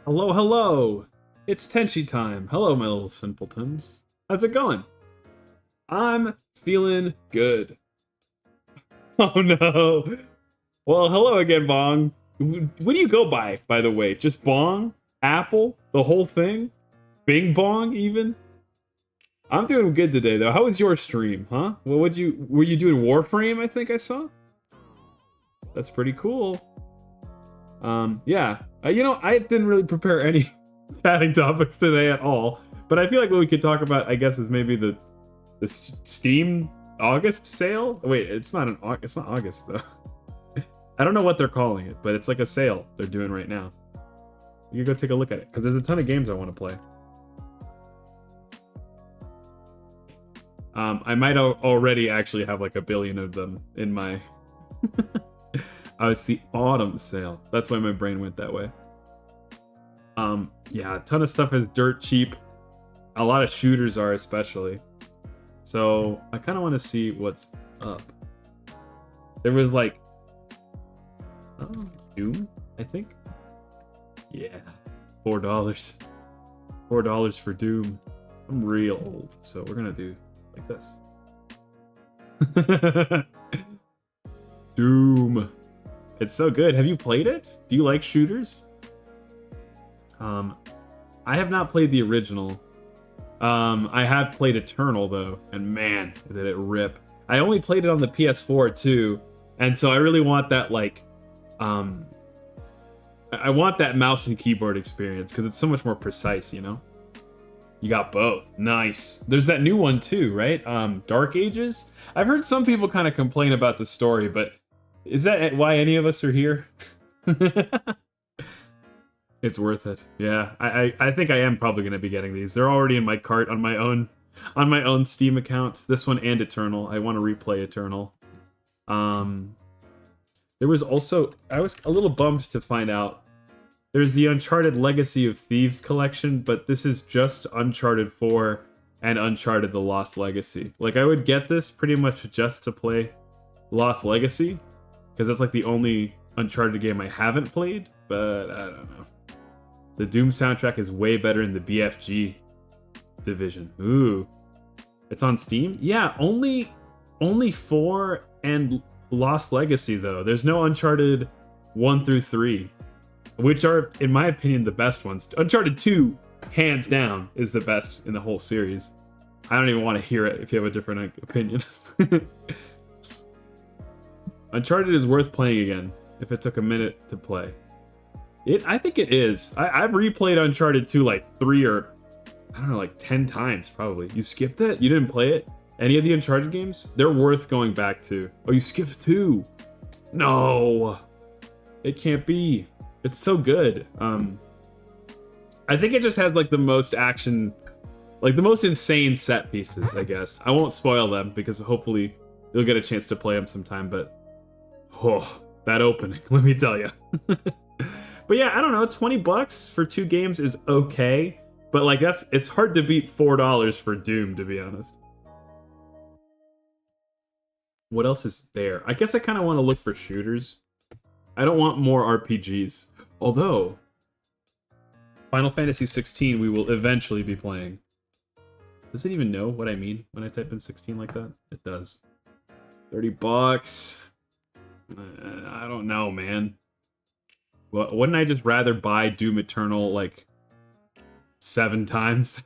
Hello, hello! It's Tenchi time. Hello, my little simpletons. How's it going? I'm feeling good. Oh no! Well, hello again, Bong. What do you go by the way? Just Bong? Apple? The whole thing? Bing Bong, even? I'm doing good today, though. How was your stream, huh? What were you doing Warframe, I think I saw? That's pretty cool. Yeah. I didn't really prepare any chatting topics today at all, but I feel like what we could talk about, I guess, is maybe the Steam August sale. Wait, it's not August though. I don't know what they're calling it, but it's like a sale they're doing right now. You can go take a look at it because there's a ton of games I want to play. I might already actually have like 1 billion of them in my. Oh, it's the autumn sale. That's why my brain went that way. Yeah, a ton of stuff is dirt cheap. A lot of shooters are especially. So I kind of want to see what's up. There was like, Doom, I think. Yeah, $4. $4 for Doom. I'm real old, so we're gonna do like this. Doom. It's so good. Have you played it? Do you like shooters? I have not played the original. I have played Eternal though, and man, did it rip. I only played it on the PS4 too, and so I really want that like, I want that mouse and keyboard experience because it's so much more precise, you know? You got both. Nice. There's that new one too, right? Dark Ages? I've heard some people kind of complain about the story, but is that why any of us are here? It's worth it. Yeah, I think I am probably gonna be getting these. They're already in my cart on my own Steam account. This one and Eternal. I want to replay Eternal. There was also, I was a little bummed to find out there's the Uncharted Legacy of Thieves collection, but this is just Uncharted 4 and Uncharted The Lost Legacy. Like I would get this pretty much just to play Lost Legacy, because that's like the only Uncharted game I haven't played, but I don't know. The Doom soundtrack is way better in the BFG division. Ooh. It's on Steam? Yeah, only 4 and Lost Legacy though. There's no Uncharted 1 through 3, which are, in my opinion, the best ones. Uncharted 2, hands down, is the best in the whole series. I don't even want to hear it if you have a different opinion. Uncharted is worth playing again if it took a minute to play. I think it is. I've replayed Uncharted 2 like 3 or, I don't know, like 10 times probably. You skipped it? You didn't play it? Any of the Uncharted games? They're worth going back to. Oh, you skipped 2? No! It can't be. It's so good. I think it just has like the most action, like the most insane set pieces, I guess. I won't spoil them because hopefully you'll get a chance to play them sometime, but oh, that opening, let me tell you. But yeah, I don't know, $20 for 2 games is okay, but like it's hard to beat $4 for Doom, to be honest. What else is there? I guess I kind of want to look for shooters. I don't want more RPGs. Although, Final Fantasy 16 we will eventually be playing. Does it even know what I mean when I type in 16 like that? It does. $30. I don't know, man. Well, wouldn't I just rather buy Doom Eternal like 7 times?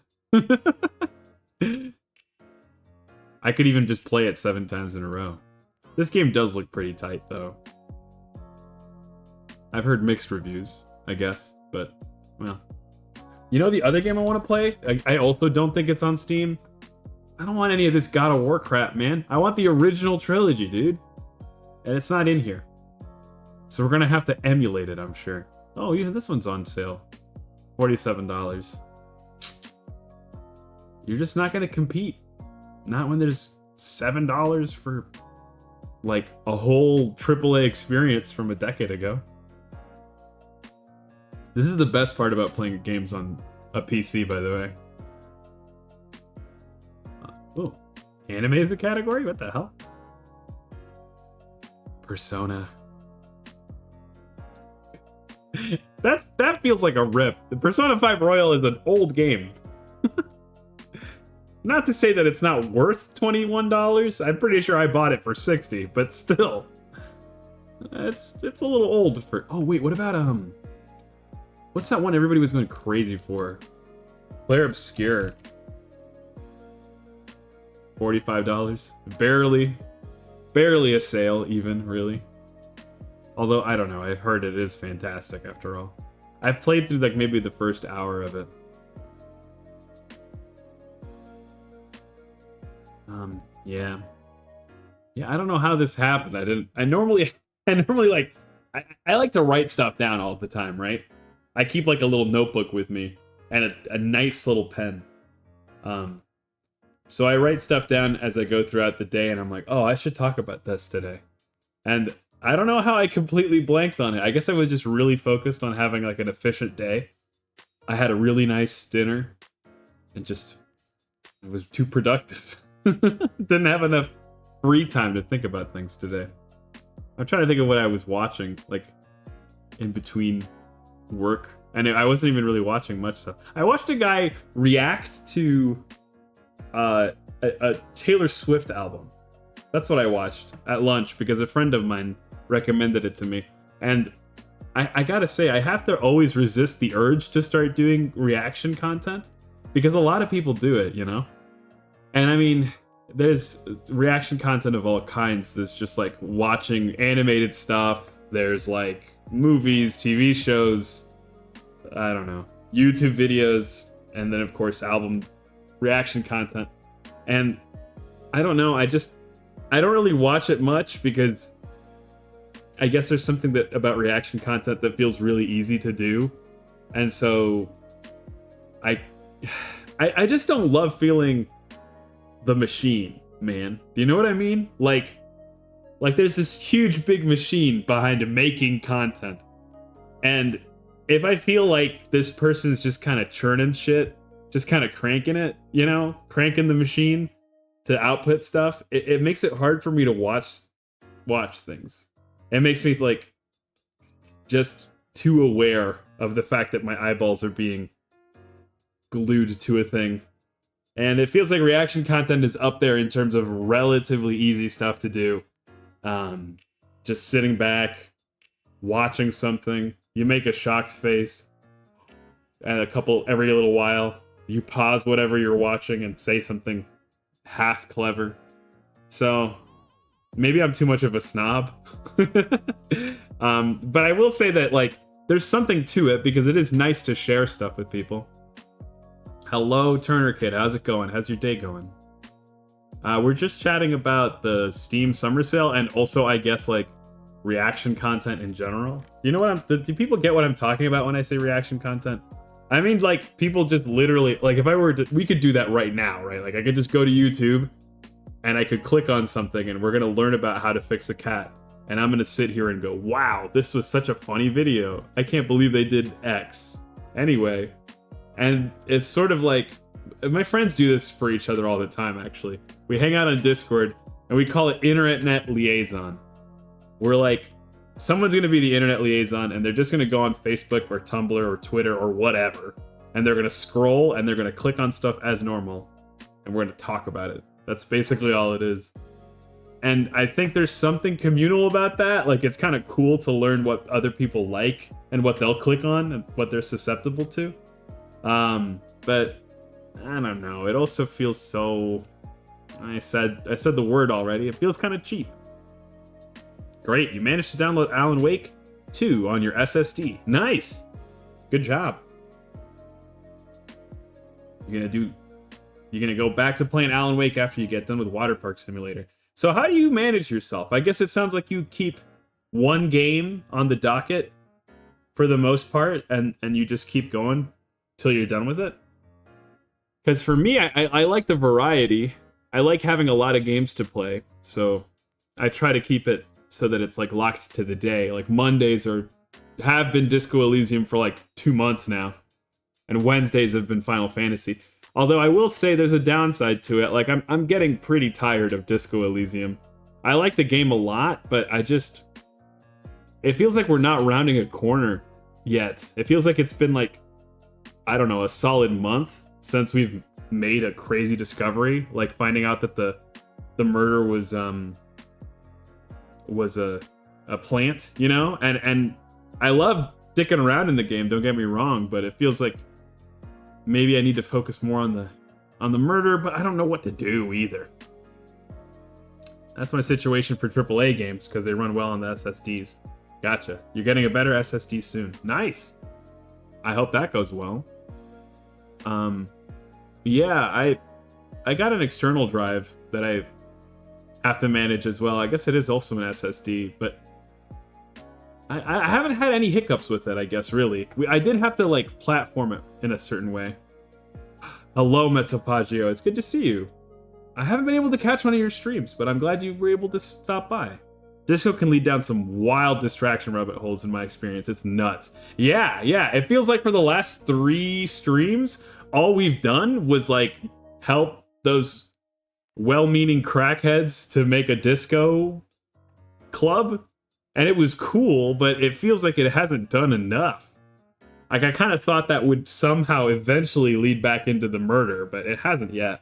I could even just play it 7 times in a row. This game does look pretty tight, though. I've heard mixed reviews, I guess, but, well. You know the other game I want to play? I also don't think it's on Steam. I don't want any of this God of War crap, man. I want the original trilogy, dude. And it's not in here. So we're gonna have to emulate it, I'm sure. Oh, yeah, this one's on sale. $47. You're just not gonna compete. Not when there's $7 for, like, a whole AAA experience from a decade ago. This is the best part about playing games on a PC, by the way. Oh, anime is a category? What the hell? Persona. That feels like a rip. The Persona 5 Royal is an old game. Not to say that it's not worth $21. I'm pretty sure I bought it for $60, but still. It's a little old for... Oh, wait, what about, what's that one everybody was going crazy for? Player Obscure. $45. Barely a sale, even, really. Although, I don't know, I've heard it is fantastic, after all. I've played through, like, maybe the first hour of it. Yeah. Yeah, I don't know how this happened. I normally like, I like to write stuff down all the time, right? I keep, like, a little notebook with me, and a nice little pen. So I write stuff down as I go throughout the day, and I'm like, oh, I should talk about this today. And I don't know how I completely blanked on it. I guess I was just really focused on having, like, an efficient day. I had a really nice dinner, and just, it was too productive. Didn't have enough free time to think about things today. I'm trying to think of what I was watching, like, in between work. And I wasn't even really watching much stuff. I watched a guy react to a Taylor Swift album. That's what I watched at lunch because a friend of mine recommended it to me. And I gotta say, I have to always resist the urge to start doing reaction content because a lot of people do it, you know? And I mean, there's reaction content of all kinds. There's just like watching animated stuff. There's like movies, TV shows, I don't know, YouTube videos, and then of course album reaction content. And I don't know, I don't really watch it much because I guess there's something about reaction content that feels really easy to do. And so I just don't love feeling the machine, man. Do you know what I mean? Like there's this huge big machine behind making content. And if I feel like this person's just kind of churning shit, just kind of cranking it, you know, cranking the machine to output stuff, it makes it hard for me to watch things. It makes me like just too aware of the fact that my eyeballs are being glued to a thing. And it feels like reaction content is up there in terms of relatively easy stuff to do. Just sitting back, watching something. You make a shocked face, and every little while, you pause whatever you're watching and say something half clever. So, maybe I'm too much of a snob. But I will say that, like, there's something to it because it is nice to share stuff with people. Hello, Turner Kid. How's it going? How's your day going? We're just chatting about the Steam Summer Sale and also, I guess, like, reaction content in general. You know what do people get what I'm talking about when I say reaction content? I mean, like, people just literally, like, if I were to, we could do that right now, right? Like, I could just go to YouTube and I could click on something and we're gonna learn about how to fix a cat. And I'm gonna sit here and go, wow, this was such a funny video. I can't believe they did X. Anyway. And it's sort of like, my friends do this for each other all the time, actually. We hang out on Discord, and we call it Internet Liaison. We're like, someone's going to be the Internet Liaison, and they're just going to go on Facebook or Tumblr or Twitter or whatever, and they're going to scroll, and they're going to click on stuff as normal, and we're going to talk about it. That's basically all it is. And I think there's something communal about that. Like, it's kind of cool to learn what other people like, and what they'll click on, and what they're susceptible to. But I don't know. It also feels so. I said the word already. It feels kind of cheap. Great, you managed to download Alan Wake 2 on your SSD. Nice. Good job. You're gonna go back to playing Alan Wake after you get done with Water Park Simulator. So how do you manage yourself? I guess it sounds like you keep one game on the docket for the most part, and you just keep going till you're done with it. Because for me, I like the variety. I like having a lot of games to play, so I try to keep it so that it's like locked to the day. Like Mondays have been Disco Elysium for like 2 months now, and Wednesdays have been Final Fantasy. Although I will say there's a downside to it. Like I'm getting pretty tired of Disco Elysium. I like the game a lot, but it feels like we're not rounding a corner yet. It feels like it's been like, I don't know, a solid month since we've made a crazy discovery, like finding out that the murder was a plant, you know? And I love dicking around in the game, don't get me wrong, but it feels like maybe I need to focus more on the murder, but I don't know what to do either. That's my situation for AAA games, because they run well on the SSDs. Gotcha. You're getting a better SSD soon. Nice. I hope that goes well. Yeah, I got an external drive that I have to manage as well. I guess it is also an SSD, but I haven't had any hiccups with it, I guess, really. I did have to, like, platform it in a certain way. Hello, Mezzopaggio. It's good to see you. I haven't been able to catch one of your streams, but I'm glad you were able to stop by. Disco can lead down some wild distraction rabbit holes in my experience. It's nuts. Yeah. It feels like for the last 3 streams, all we've done was, like, help those well-meaning crackheads to make a disco club. And it was cool, but it feels like it hasn't done enough. Like, I kind of thought that would somehow eventually lead back into the murder, but it hasn't yet.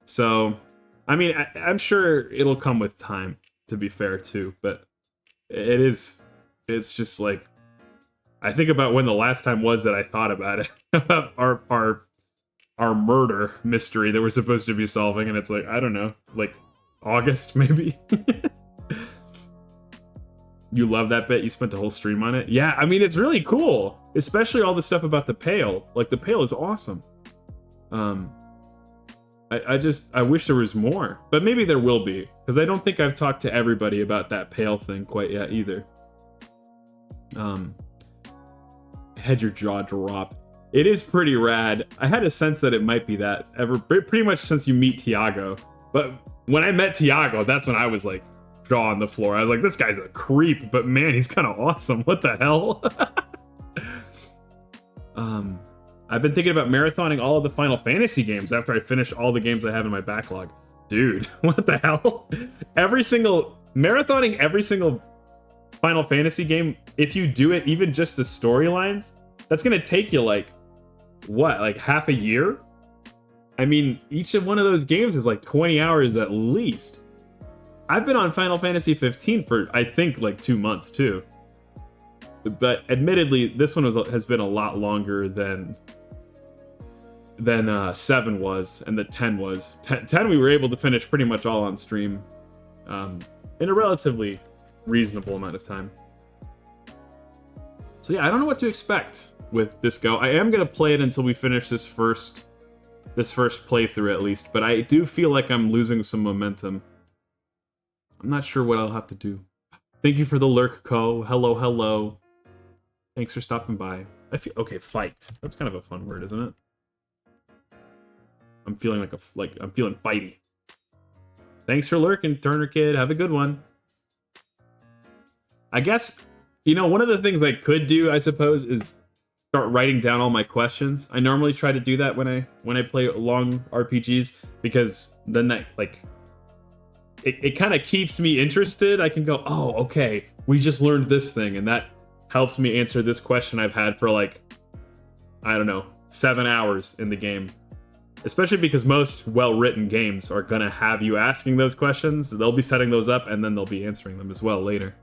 So, I mean, I'm sure it'll come with time, to be fair, too. But it's just like, I think about when the last time was that I thought about it. About our murder mystery that we're supposed to be solving, and it's like, I don't know, like August, maybe? You love that bit? You spent a whole stream on it? Yeah, I mean, it's really cool. Especially all the stuff about the Pale. Like, the Pale is awesome. I wish there was more. But maybe there will be. Because I don't think I've talked to everybody about that Pale thing quite yet, either. Had your jaw drop. It is pretty rad. I had a sense that it might be that. Pretty much since you meet Tiago. But when I met Tiago, that's when I was like, jaw on the floor. I was like, this guy's a creep, but man, he's kind of awesome. What the hell? I've been thinking about marathoning all of the Final Fantasy games after I finish all the games I have in my backlog. Dude, what the hell? Marathoning every single Final Fantasy game, if you do it, even just the storylines, that's gonna take you like, what, like half a year? I mean, each of one of those games is like 20 hours at least. I've been on Final Fantasy 15 for, I think, like 2 months, too. But admittedly, this one has been a lot longer than 7 was, and that 10 was. 10 we were able to finish pretty much all on stream in a relatively reasonable amount of time. So yeah, I don't know what to expect with Disco. I am going to play it until we finish this first playthrough, at least. But I do feel like I'm losing some momentum. I'm not sure what I'll have to do. Thank you for the lurk, Co. Hello. Thanks for stopping by. Okay, fight. That's kind of a fun word, isn't it? I'm feeling I'm feeling fighty. Thanks for lurking, Turner Kid. Have a good one. I guess, one of the things I could do, I suppose, is start writing down all my questions. I normally try to do that when I play long RPGs, because then that, like, it kind of keeps me interested. I can go, oh, okay, we just learned this thing, and that helps me answer this question I've had for, like, I don't know, 7 hours in the game. Especially because most well-written games are gonna have you asking those questions. They'll be setting those up, and then they'll be answering them as well later.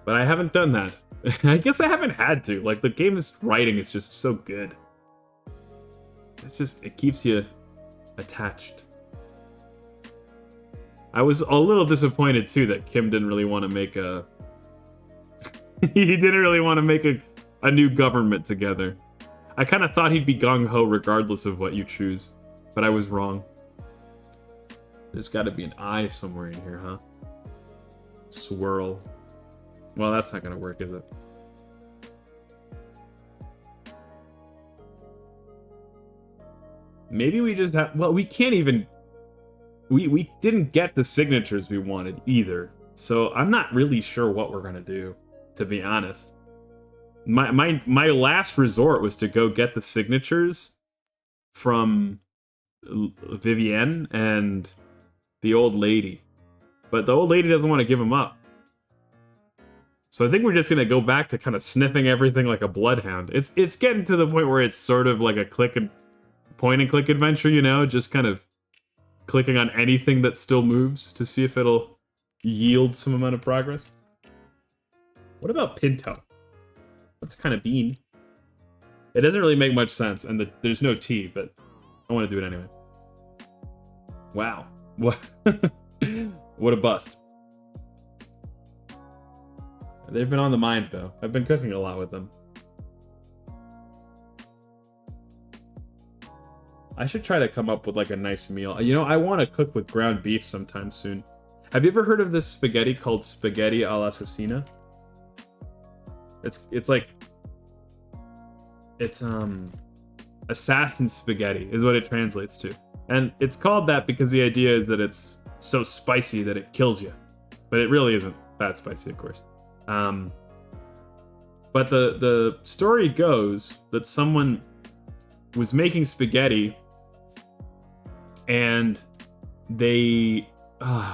But I haven't done that. I guess I haven't had to. Like, the game's writing is just so good. It keeps you attached. I was a little disappointed too that Kim didn't really want to make a he didn't really want to make a new government together. I kind of thought he'd be gung-ho regardless of what you choose, but I was wrong. There's got to be an I somewhere in here, huh? Swirl. Well, that's not gonna work, is it? Maybe we just have... Well, we can't even... We didn't get the signatures we wanted either. So I'm not really sure what we're gonna do, to be honest. My last resort was to go get the signatures from Vivienne and the old lady. But the old lady doesn't want to give them up. So I think we're just gonna go back to kind of sniffing everything like a bloodhound. It's getting to the point where it's sort of like a point and click adventure, you know, just kind of clicking on anything that still moves to see if it'll yield some amount of progress. What about Pinto? That's a kind of bean. It doesn't really make much sense, and there's no T, but I want to do it anyway. Wow. What? What a bust. They've been on the mind, though. I've been cooking a lot with them. I should try to come up with, like, a nice meal. You know, I want to cook with ground beef sometime soon. Have you ever heard of this spaghetti called spaghetti all'assassina? It's like... It's, assassin spaghetti is what it translates to. And it's called that because the idea is that it's so spicy that it kills you. But it really isn't that spicy, of course. But the story goes that someone was making spaghetti and they...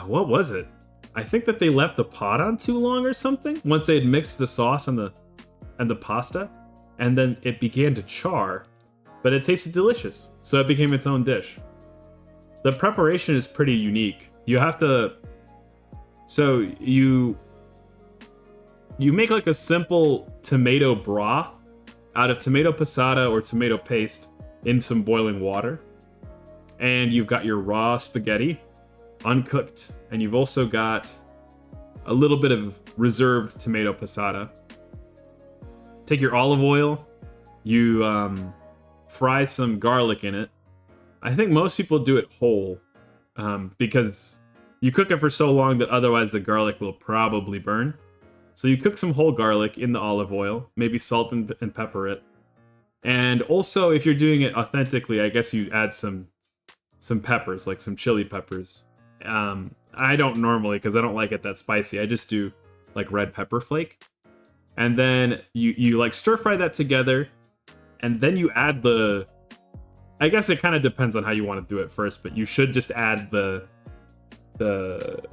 what was it? I think that they left the pot on too long or something once they had mixed the sauce and the pasta. And then it began to char, but it tasted delicious, so it became its own dish. The preparation is pretty unique. You have to... So you make like a simple tomato broth out of tomato passata or tomato paste in some boiling water. And you've got your raw spaghetti, uncooked, and you've also got a little bit of reserved tomato passata. Take your olive oil, you fry some garlic in it. I think most people do it whole because you cook it for so long that otherwise the garlic will probably burn. So you cook some whole garlic in the olive oil, maybe salt and pepper it. And also, if you're doing it authentically, I guess you add some peppers, like some chili peppers. I don't normally because I don't like it that spicy. I just do like red pepper flake. And then you like stir fry that together, and then you add the... I guess it kind of depends on how you want to do it first, but you should just add the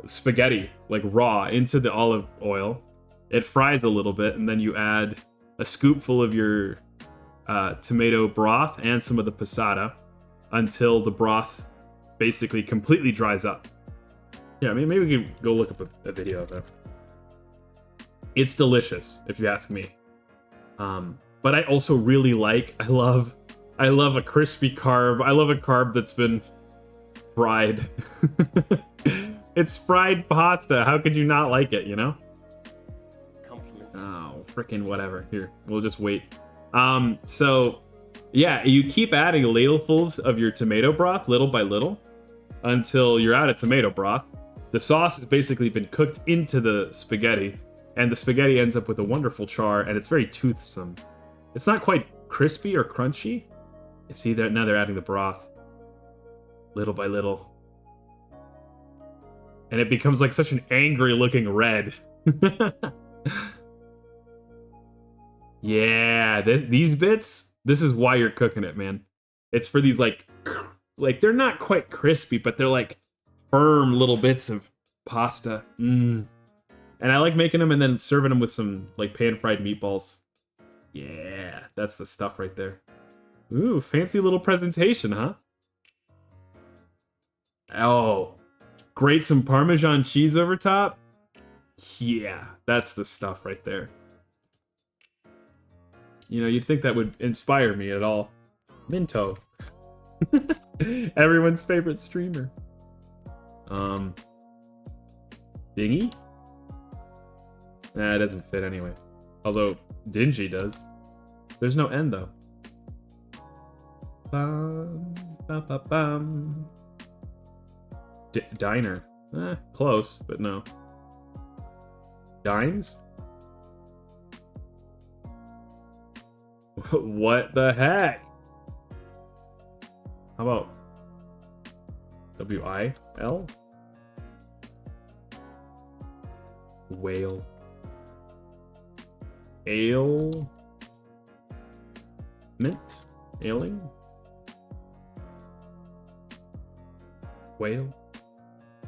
spaghetti, like raw, into the olive oil. It fries a little bit, and then you add a scoopful of your tomato broth and some of the passata until the broth basically completely dries up. Yeah, I mean, maybe we could go look up a video of it. It's delicious, if you ask me. But I also really I love a crispy carb. I love a carb that's been fried. It's fried pasta. How could you not like it, you know? Compliments. Oh, freaking whatever. Here, we'll just wait. So, yeah, you keep adding ladlefuls of your tomato broth, little by little, until you're out of tomato broth. The sauce has basically been cooked into the spaghetti, and the spaghetti ends up with a wonderful char, and it's very toothsome. It's not quite crispy or crunchy. You see, now they're adding the broth, little by little. And it becomes like such an angry-looking red. Yeah, these bits, this is why you're cooking it, man. It's for these, like they're not quite crispy, but they're like firm little bits of pasta. And I like making them and then serving them with some like pan-fried meatballs. Yeah, that's the stuff right there. Ooh, fancy little presentation, huh? Oh, grate some Parmesan cheese over top. Yeah, that's the stuff right there. You know, you'd think that would inspire me at all. Minto. Everyone's favorite streamer. Dingy? Nah, it doesn't fit anyway. Although, Dingy does. There's no N, though. Bum, bum, bum, bum. Diner. Close, but no. Dines? What the heck? How about W-I-L? Whale. Ale? Mint? Ailing? Whale?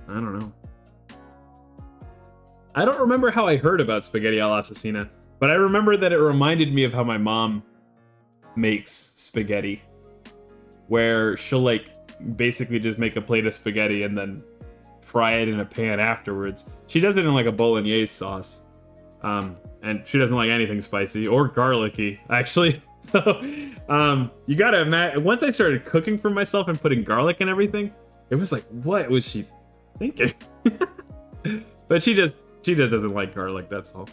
I don't know. I don't remember how I heard about spaghetti all'assassina, but I remember that it reminded me of how my mom makes spaghetti, where she'll like basically just make a plate of spaghetti and then fry it in a pan afterwards. She does it in like a bolognese sauce, and she doesn't like anything spicy or garlicky, actually. So, you gotta imagine. Once I started cooking for myself and putting garlic and everything, it was like, what was she thinking? But she just doesn't like garlic. That's all.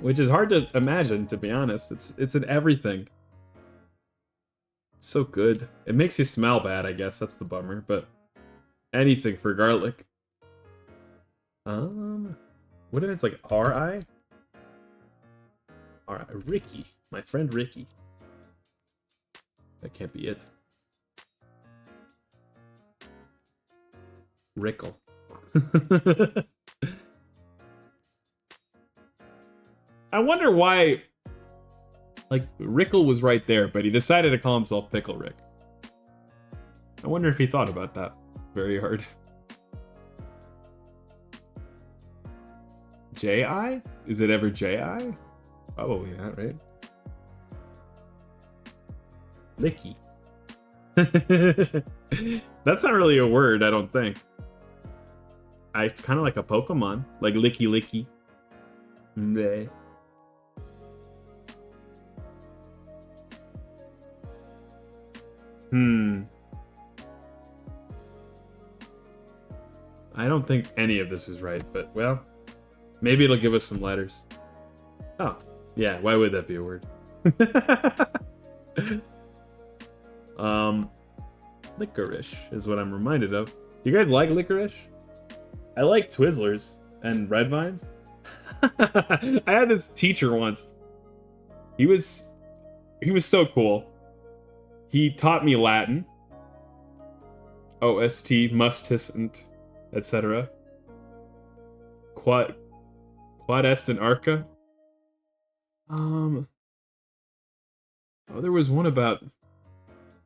Which is hard to imagine, to be honest. It's in everything. It's so good. It makes you smell bad, I guess. That's the bummer. But anything for garlic. What if it's like R.I.? R.I. Ricky. My friend Ricky. That can't be it. Rickle. I wonder why, like, Rickle was right there, but he decided to call himself Pickle Rick. I wonder if he thought about that very hard. J.I.? Is it ever J.I.? Probably not, right? Licky. That's not really a word, I don't think. It's kind of like a Pokemon, like Licky Licky. Bleh. I don't think any of this is right, but, well, maybe it'll give us some letters. Oh, yeah, why would that be a word? Licorice is what I'm reminded of. Do you guys like licorice? I like Twizzlers and Red Vines. I had this teacher once. He was so cool. He taught me Latin. OST, mustisant, etc. Quad est in arca. Oh, there was one about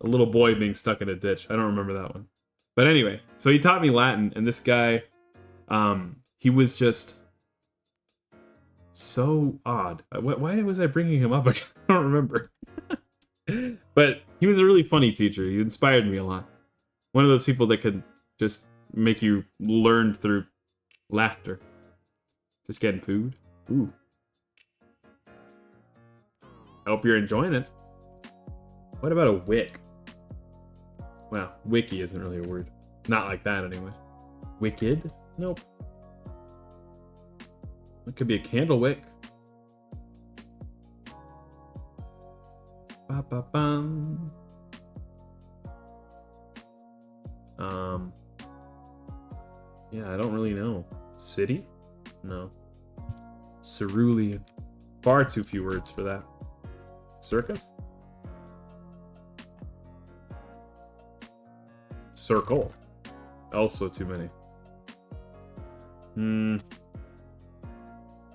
a little boy being stuck in a ditch. I don't remember that one. But anyway, so he taught me Latin, and this guy, he was just so odd. Why was I bringing him up? I don't remember. But he was a really funny teacher. He inspired me a lot. One of those people that could just make you learn through laughter. Just getting food. Ooh. I hope you're enjoying it. What about a wick? Well, wiki isn't really a word. Not like that, anyway. Wicked? Nope. It could be a candle wick. Ba-ba-bum. Yeah, I don't really know. City? No. Cerulean. Far too few words for that. Circus? Circle. Also too many.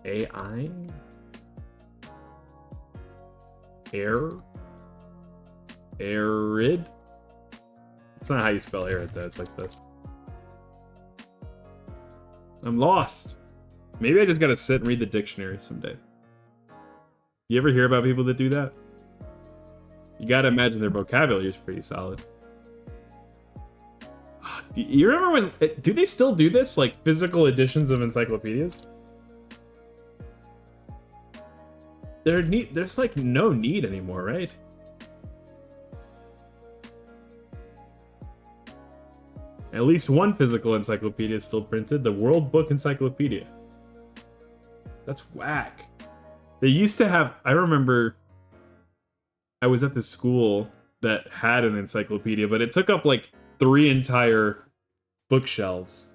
AI? Air? Arid? It's not how you spell arid, though. It's like this. I'm lost. Maybe I just gotta sit and read the dictionary someday. You ever hear about people that do that? You gotta imagine their vocabulary is pretty solid. Do you remember when... Do they still do this? Like, physical editions of encyclopedias? There's, like, no need anymore, right? At least one physical encyclopedia is still printed. The World Book Encyclopedia. That's whack. They used to have... I remember... I was at this school that had an encyclopedia, but it took up, like, 3 entire bookshelves.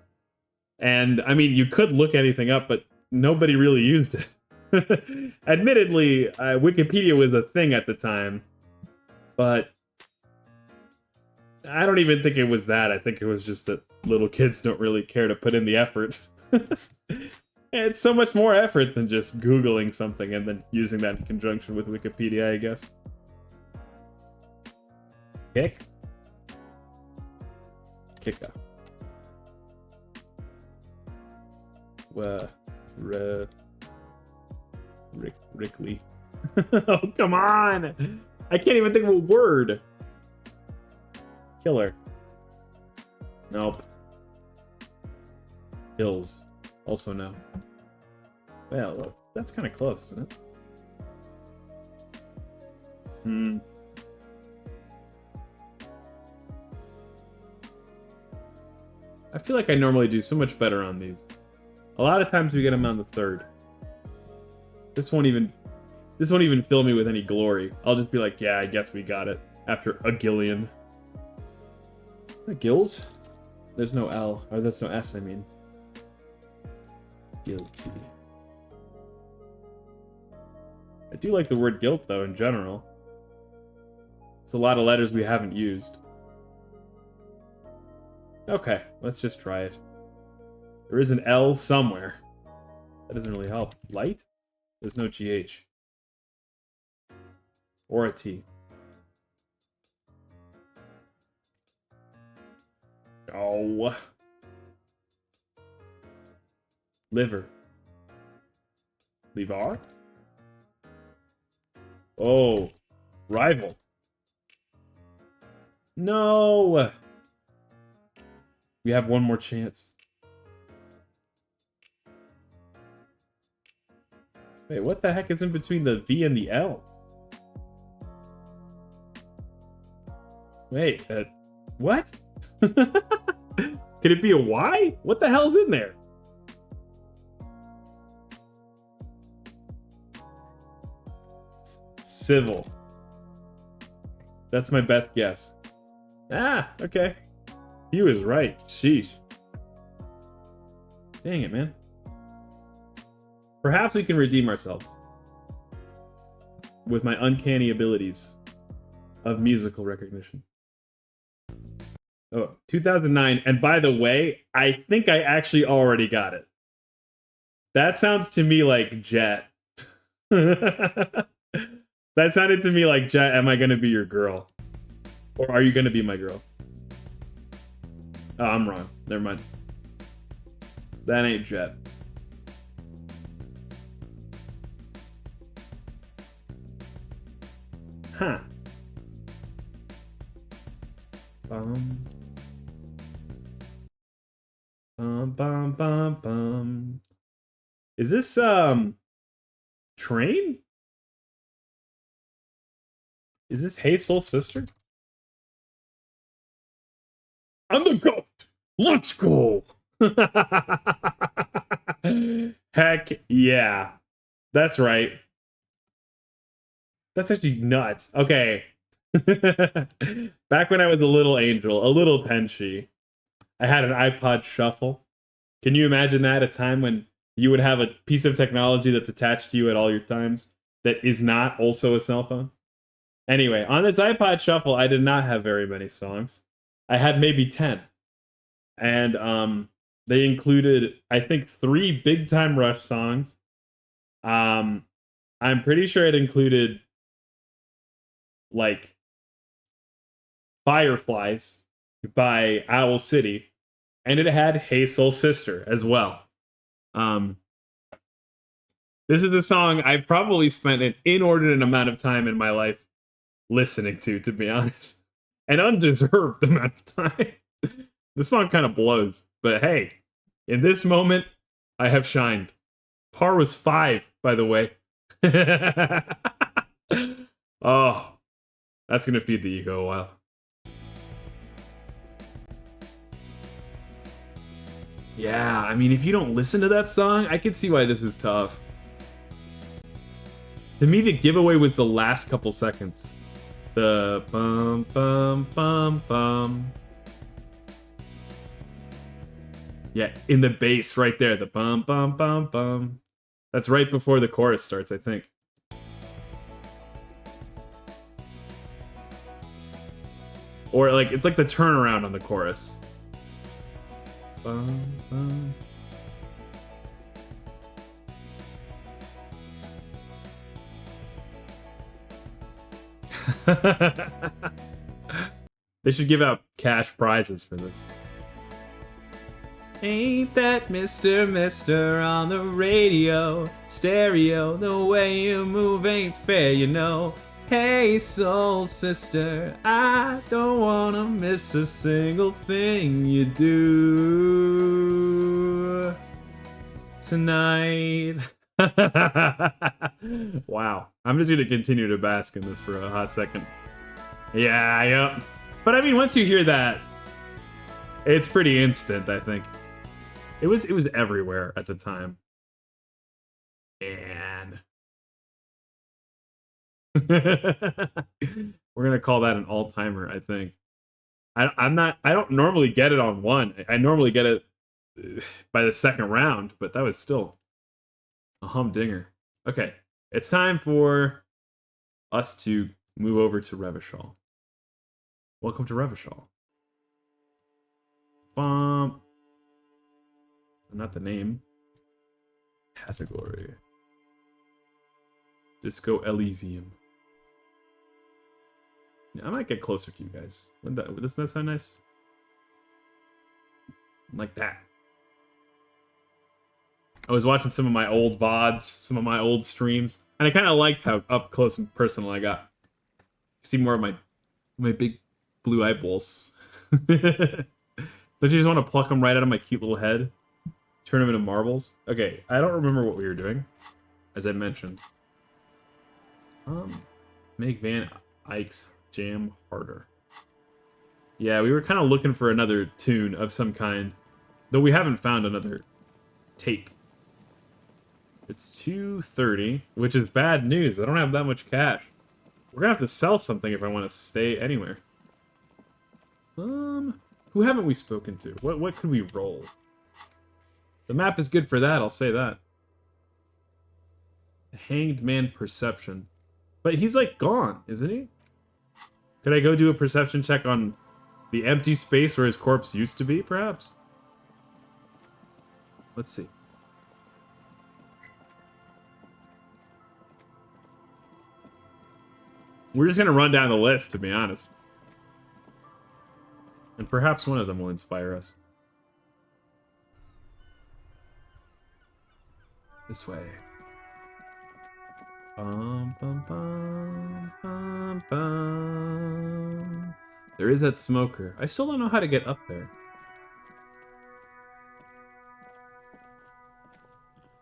And, I mean, you could look anything up, but nobody really used it. Admittedly, Wikipedia was a thing at the time, but I don't even think it was that. I think it was just that little kids don't really care to put in the effort. It's so much more effort than just Googling something and then using that in conjunction with Wikipedia, I guess. Kick? Kicka. Rickley. Oh, come on! I can't even think of a word. Killer. Nope. Hills. Also no. Well, look, that's kind of close, isn't it? I feel like I normally do so much better on these. A lot of times we get them on the third. This won't even fill me with any glory. I'll just be like, yeah, I guess we got it. After a Gillian. The Gills? There's no L. Or there's no S, I mean. Guilty. I do like the word guilt, though, in general. It's a lot of letters we haven't used. Okay, let's just try it. There is an L somewhere. That doesn't really help. Light? There's no GH. Or a T. Oh. Liver. Levar? Oh. Rival. No! We have one more chance. Wait, what the heck is in between the V and the L? Wait, what? Could it be a Y? What the hell's in there? Civil. That's my best guess. Ah, okay. He was right. Sheesh. Dang it, man. Perhaps we can redeem ourselves with my uncanny abilities of musical recognition. Oh, 2009. And by the way, I think I actually already got it. That sounds to me like Jet. That sounded to me like, Jet, am I going to be your girl? Or are you going to be my girl? Oh, I'm wrong. Never mind. That ain't Jet. Huh. Bum. Bum, bum, bum, bum. Is this, Train? Is this Hey Soul Sister? I'm the GOAT! Let's go! Heck yeah. That's right. That's actually nuts. Okay. Back when I was a little angel, a little Tenchi, I had an iPod Shuffle. Can you imagine that? A time when you would have a piece of technology that's attached to you at all your times that is not also a cell phone? Anyway, on this iPod Shuffle, I did not have very many songs. I had maybe 10. And they included, I think, 3 Big Time Rush songs. I'm pretty sure it included, like, Fireflies by Owl City. And it had Hey Soul Sister as well. This is a song I've probably spent an inordinate amount of time in my life listening to be honest. An undeserved amount of time. The song kind of blows. But hey, in this moment, I have shined. Par was 5, by the way. Oh, that's going to feed the ego a while. Yeah, I mean, if you don't listen to that song, I can see why this is tough. To me, the giveaway was the last couple seconds. The bum bum bum bum. Yeah, in the bass right there, the bum bum bum bum. That's right before the chorus starts, I think. Or like it's like the turnaround on the chorus. Bum, bum. They should give out cash prizes for this. Ain't that Mr. on the radio? Stereo, the way you move ain't fair, you know. Hey, soul sister, I don't wanna miss a single thing you do tonight. Wow. I'm just gonna continue to bask in this for a hot second. Yeah, yep. But I mean, once you hear that, it's pretty instant, I think. It was everywhere at the time. And we're gonna call that an all-timer, I think. I don't normally get it on one. I normally get it by the second round, but that was still a humdinger. Okay, it's time for us to move over to Revachol. Welcome to Revachol. Bump. Not the name. Category. Disco Elysium. Yeah, I might get closer to you guys. Doesn't that sound nice? Like that. I was watching some of my old VODs, some of my old streams, and I kind of liked how up close and personal I got. See more of my big blue eyeballs. Don't you just want to pluck them right out of my cute little head? Turn them into marbles? Okay, I don't remember what we were doing, as I mentioned. Make Van Eyck's jam harder. Yeah, we were kind of looking for another tune of some kind, though we haven't found another tape. It's 2:30, which is bad news. I don't have that much cash. We're gonna have to sell something if I want to stay anywhere. Who haven't we spoken to? What could we roll? The map is good for that, I'll say that. Hanged Man Perception. But he's like gone, isn't he? Could I go do a perception check on the empty space where his corpse used to be, perhaps? Let's see. We're just gonna run down the list, to be honest. And perhaps one of them will inspire us. This way. Bum, bum, bum, bum, bum. There is that smoker. I still don't know how to get up there.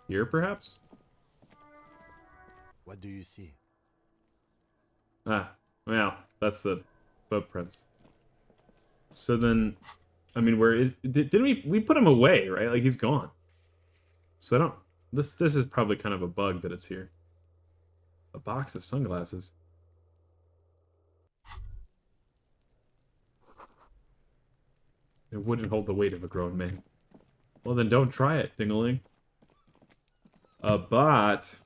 Here, perhaps? What do you see? Ah, well, that's the footprints. So then, I mean, where is... Didn't we put him away, right? Like, he's gone. So I don't... This is probably kind of a bug that it's here. A box of sunglasses. It wouldn't hold the weight of a grown man. Well, then don't try it, ding-a-ling. A bot.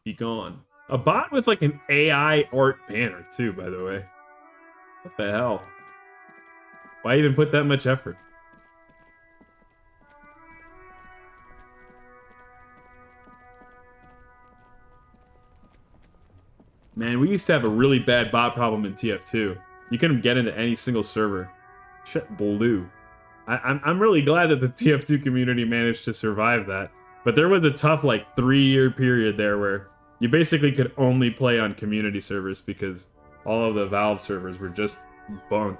Be gone. A bot with, like, an AI art banner, too, by the way. What the hell? Why even put that much effort? Man, we used to have a really bad bot problem in TF2. You couldn't get into any single server. Shit blew. I'm really glad that the TF2 community managed to survive that. But there was a tough, like, 3-year period there where you basically could only play on community servers because all of the Valve servers were just bunk.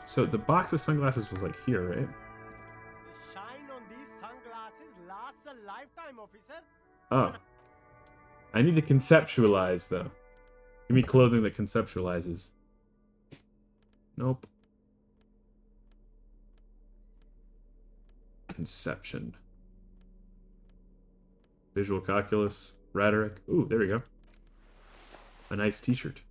So the box of sunglasses was, like, here, right? The shine on these sunglasses lasts a lifetime, officer. Oh. I need to conceptualize, though. Give me clothing that conceptualizes. Nope. Conception. Visual calculus. Rhetoric. Ooh, there we go. A nice t-shirt.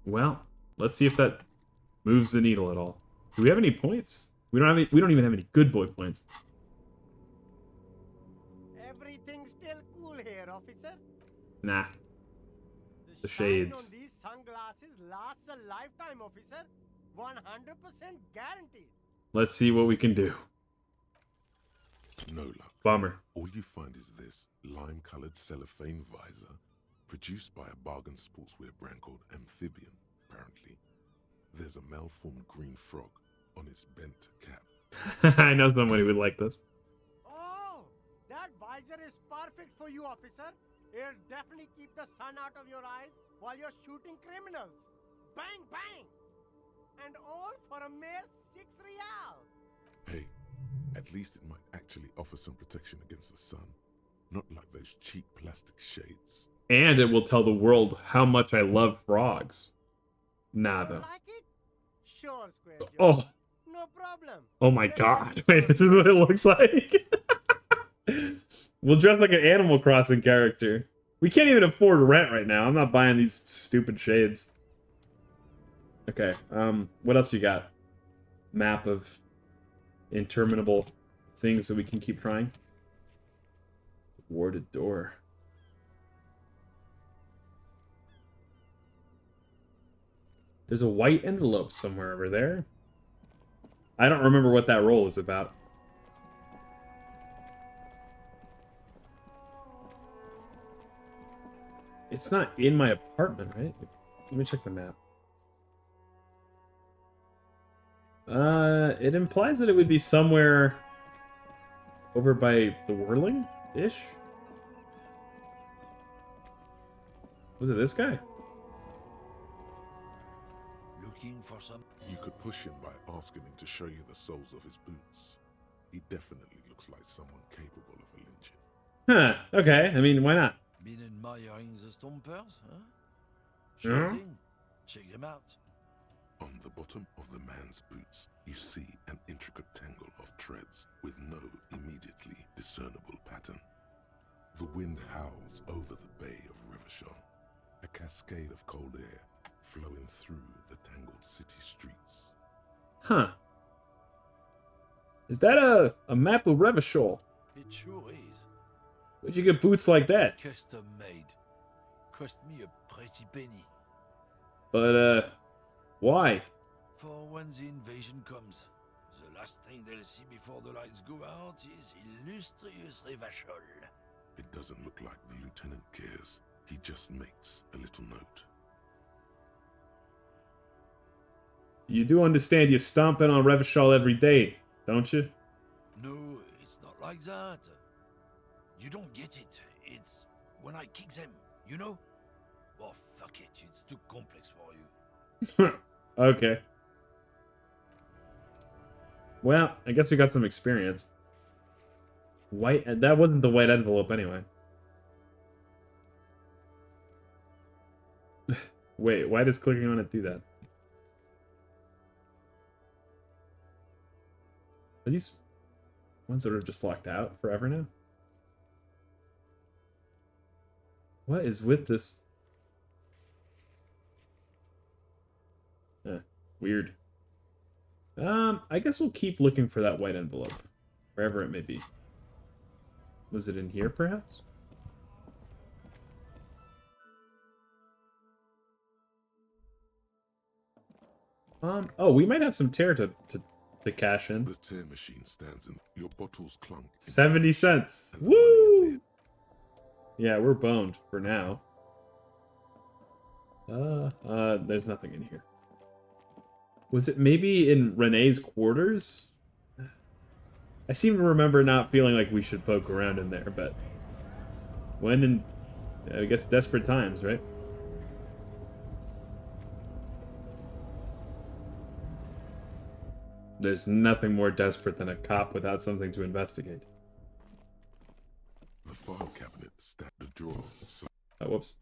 Well, let's see if that moves the needle at all. Do we have any points? We don't have any, we don't even have any good boy points. Everything's still cool here, officer. Nah. The shine shades. on these sunglasses lasts a lifetime, officer. 100% guaranteed. Let's see what we can do. No luck. Bummer. All you find is this lime-colored cellophane visor, produced by a bargain sportswear brand called Amphibian. apparently. There's a malformed green frog on its bent cap. I know somebody would like this. Oh, that visor is perfect for you, officer. It'll definitely keep the sun out of your eyes while you're shooting criminals. Bang, bang! And all for a mere 6 real. Hey, at least it might actually offer some protection against the sun. Not like those cheap plastic shades. And it will tell the world how much I love frogs. Nada. Like it? Sure, Square Joe. Oh, No problem. oh my Let's god. get Wait, this is what it looks like? We'll dress like an Animal Crossing character. We can't even afford rent right now. I'm not buying these stupid shades. Okay, what else you got? Map of interminable things that we can keep trying. Warded door. There's a white envelope somewhere over there. I don't remember what that roll is about. It's not in my apartment, right? Let me check the map. It implies that it would be somewhere over by the Whirling-ish? Was it this guy? Looking for some... You could push him by asking him to show you the soles of his boots. He definitely looks like someone capable of a lynching. Huh, okay. I mean, why not? Been admiring the stompers, huh? Sure thing. Check them out. On the bottom of the man's boots, you see an intricate tangle of threads with no immediately discernible pattern. The wind howls over the bay of Rivershaw, a cascade of cold air flowing through the tangled city streets. Huh. Is that a map of Revachol? It sure is. Where'd you get boots like that? Custom made. Cost me a pretty penny. But, why? For when the invasion comes, the last thing they'll see before the lights go out is illustrious Revachol. It doesn't look like the lieutenant cares. He just makes a little note. You do understand you're stomping on Revachol every day, don't you? No, it's not like that. You don't get it. It's when I kick them, you know? Oh, fuck it. It's too complex for you. Okay. Well, I guess we got some experience. White... That wasn't the white envelope anyway. Wait, why does clicking on it do that? Are these ones that are just locked out forever now? What is with this? Weird. I guess we'll keep looking for that white envelope. Wherever it may be. Was it in here, perhaps? Oh, we might have some tear to cash in. The tear machine stands in your bottles clunk. 70 cents. And the money Woo! appeared. Yeah, we're boned for now. There's nothing in here. Was it maybe in Renee's quarters? I seem to remember not feeling like we should poke around in there, but when in, I guess, desperate times, right? There's nothing more desperate than a cop without something to investigate. The file cabinet stacked the drawers. Oh, whoops.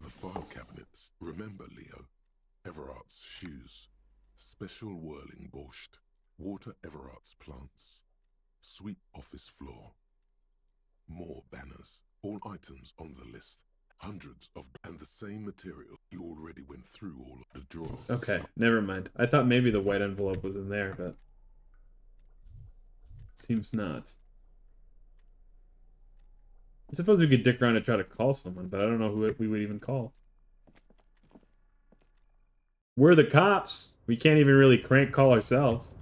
The file cabinets. Remember, Leo, Everart's shoes, special whirling borscht, water Everart's plants, sweep office floor, more banners, all items on the list, hundreds of, and the same material. You already went through all of the drawers. Okay, never mind. I thought maybe the white envelope was in there, but it seems not. I suppose we could dick around and try to call someone, but I don't know who we would even call. We're the cops. We can't even really crank call ourselves.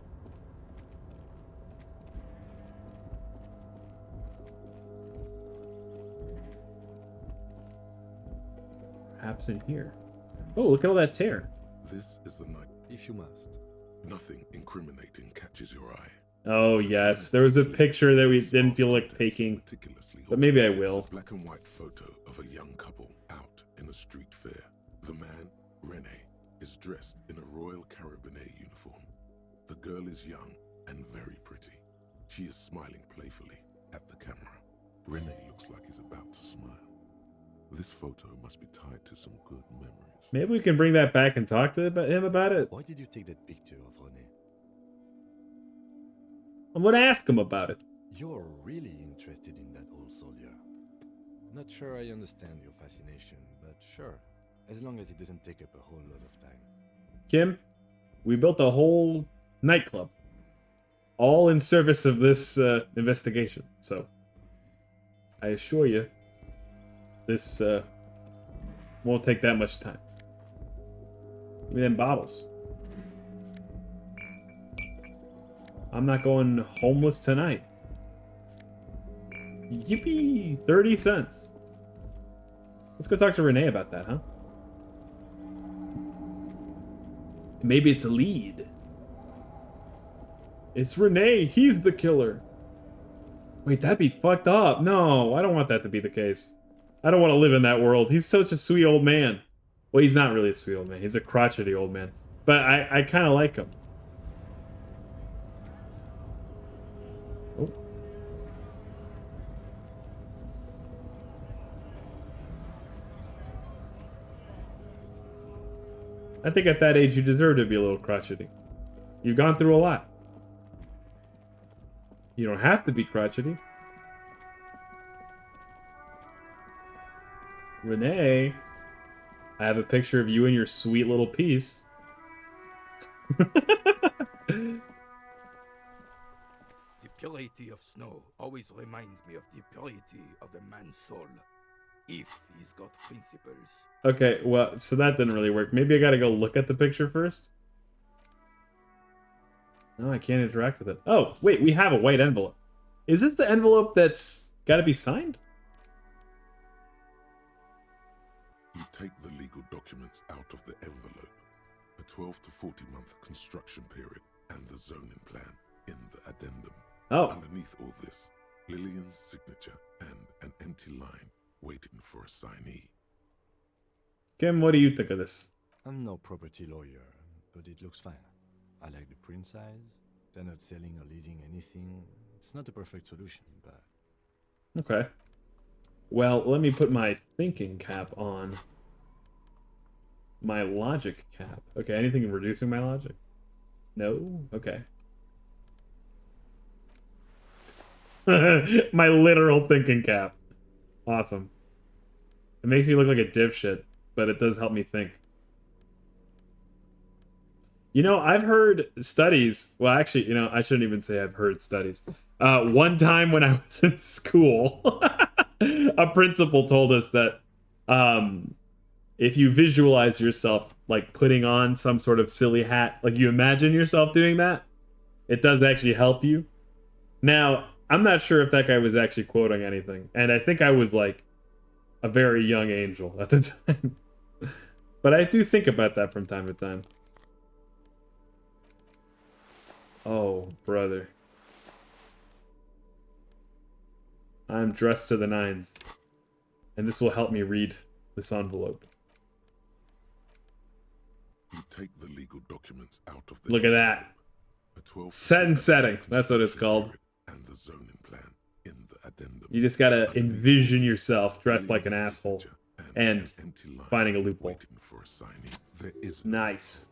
Perhaps in here. Oh, look at all that tear. This is the night. If you must. Nothing incriminating catches your eye. Oh, yes. There was a picture that we didn't feel like taking, but maybe I will. It's a black and white photo of a young couple out in a street fair. The man, Rene, is dressed in a Royal Carabinier uniform. The girl is young and very pretty. She is smiling playfully at the camera. Rene looks like he's about to smile. This photo must be tied to some good memories. Maybe we can bring that back and talk to him about it. Why did you take that picture of René? I'm gonna ask him about it. You're really interested in that old soldier. Not sure I understand your fascination, but sure. As long as it doesn't take up a whole lot of time. Kim, we built a whole nightclub. All in service of this investigation. So, I assure you, this won't take that much time. Give me them bottles. I'm not going homeless tonight. Yippee! 30 cents. Let's go talk to Renee about that, huh? Maybe it's a lead. It's Renee. He's the killer. Wait, that'd be fucked up. No, I don't want that to be the case. I don't want to live in that world. He's such a sweet old man. Well, he's not really a sweet old man. He's a crotchety old man. But I kind of like him. Oh. I think at that age you deserve to be a little crotchety. You've gone through a lot. You don't have to be crotchety. Renee, I have a picture of you and your sweet little piece. The purity of snow always reminds me of the purity of a man's soul, if he's got principles. Okay, well, so that didn't really work. Maybe I gotta go look at the picture first? No, I can't interact with it. Oh, wait, we have a white envelope. Is this the envelope that's gotta be signed? You take the legal documents out of the envelope, a 12 to 40 month construction period, and the zoning plan in the addendum. Oh. Underneath all this, Lillian's signature and an empty line waiting for a signee. Kim, what do you think of this? I'm no property lawyer, but it looks fine. I like the print size. They're not selling or leasing anything. It's not a perfect solution, but... Okay. Well, let me put my thinking cap on. My logic cap. Okay, anything reducing my logic? No? Okay. My literal thinking cap. Awesome. It makes me look like a dipshit, but it does help me think. You know, I've heard studies. Well, actually, you know, I shouldn't even say I've heard studies. One time when I was in school, a principal told us that if you visualize yourself like putting on some sort of silly hat, like you imagine yourself doing that, it does actually help you. Now, I'm not sure if that guy was actually quoting anything, and I think I was like a very young angel at the time. But I do think about that from time to time. Oh, brother. I'm dressed to the nines. And this will help me read this envelope. You take the legal documents out of the Look at that. Set and setting. That's what it's called. And the zoning plan in the addendum. You just gotta envision yourself dressed like an asshole and finding a loophole. For a signee. There is Nice.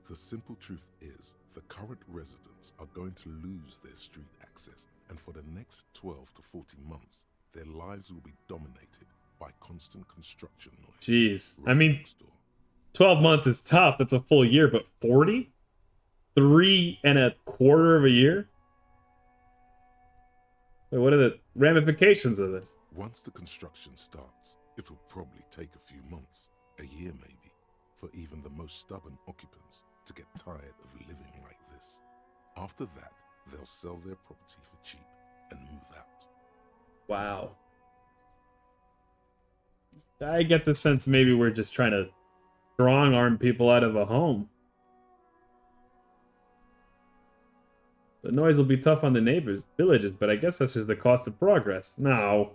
The simple truth is the current residents are going to lose their street access, and for the next 12 to 14 months, their lives will be dominated by constant construction noise. Jeez. Right I mean, next door. 12 months is tough. It's a full year, but 40? 3.25 of a year? Wait, what are the ramifications of this? Once the construction starts, it will probably take a few months, a year maybe, for even the most stubborn occupants to get tired of living like this. After that, they'll sell their property for cheap and move out. Wow. I get the sense maybe we're just trying to strong arm people out of a home. The noise will be tough on the neighbors, villages, but I guess that's just the cost of progress. No.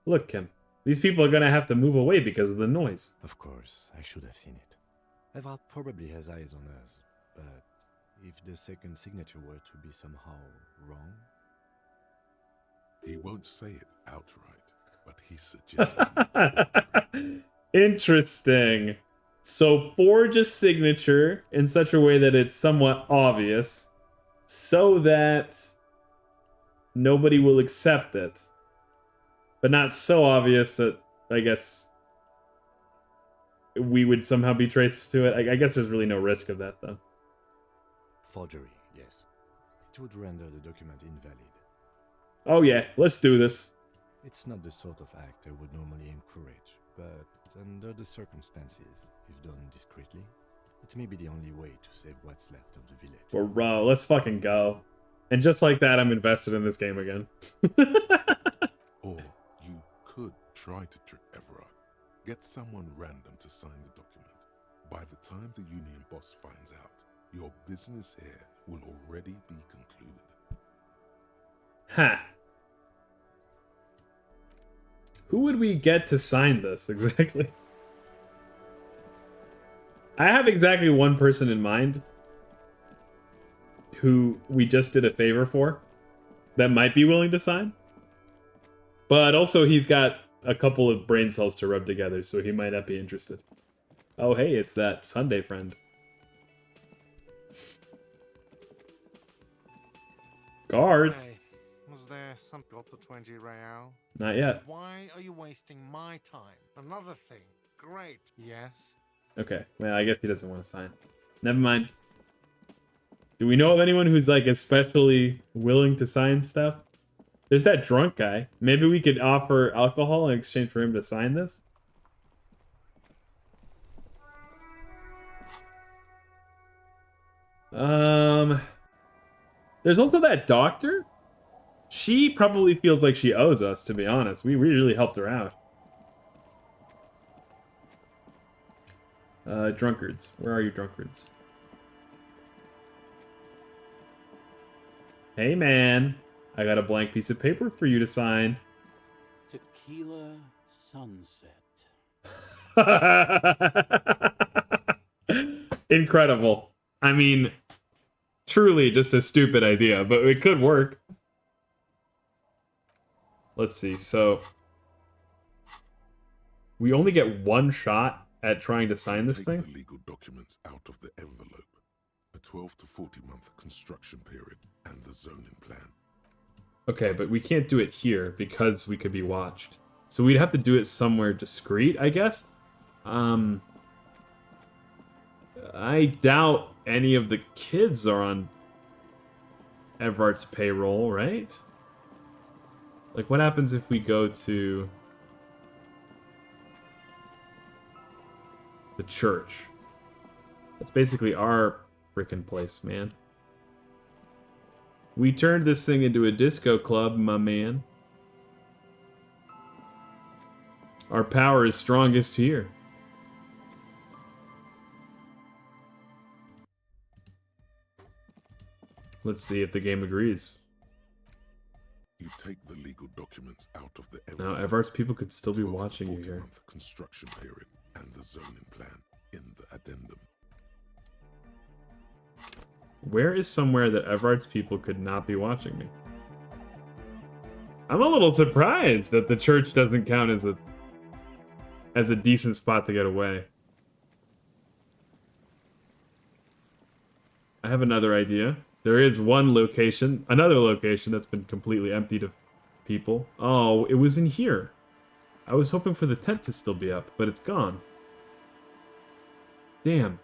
Look, Kim. These people are gonna have to move away because of the noise. Of course, I should have seen it. Evrard probably has eyes on us, but if the second signature were to be somehow wrong... He won't say it outright, but he suggested. Interesting. So forge a signature in such a way that it's somewhat obvious, so that nobody will accept it. But not so obvious that, I guess, we would somehow be traced to it. I guess there's really no risk of that, though. Forgery, yes. It would render the document invalid. Oh yeah, let's do this. It's not the sort of act I would normally encourage, but under the circumstances, if done discreetly, it may be the only way to save what's left of the village. Bro, let's fucking go. And just like that, I'm invested in this game again. Or you could try to trick Everard. Get someone random to sign the document. By the time the Union boss finds out, your business here will already be concluded. Ha. Who would we get to sign this, exactly? I have exactly one person in mind who we just did a favor for that might be willing to sign. But also he's got a couple of brain cells to rub together, so he might not be interested. Oh, hey, it's that Sunday friend. Guards. Hey, was there some got the 20 real? Not yet. Why are you wasting my time? Another thing. Great. Yes. Okay, well, I guess he doesn't want to sign. Never mind. Do we know of anyone who's, like, especially willing to sign stuff? There's that drunk guy. Maybe we could offer alcohol in exchange for him to sign this? There's also that doctor. She probably feels like she owes us, to be honest. We really helped her out. Drunkards. Where are you, drunkards? Hey, man. I got a blank piece of paper for you to sign. Tequila sunset. Incredible. I mean, truly just a stupid idea, but it could work. Let's see, so... we only get one shot at trying to sign this Take thing? the legal documents out of the envelope. A 12 to 40 month construction period and the zoning plan. Okay, but we can't do it here because we could be watched. So we'd have to do it somewhere discreet, I guess? I doubt any of the kids are on Everard's payroll, right? Like, what happens if we go to the church? That's basically our frickin' place, man. We turned this thing into a disco club, my man. Our power is strongest here. Let's see if the game agrees. You take the legal documents out of the Now, envelope. Everard's people could still be 12 to watching you 40 here. month construction period and the zoning plan in the addendum. Where is somewhere that Everard's people could not be watching me? I'm a little surprised that the church doesn't count as a decent spot to get away. I have another idea. There is another location that's been completely emptied of people. Oh, it was in here. I was hoping for the tent to still be up, but it's gone. Damn.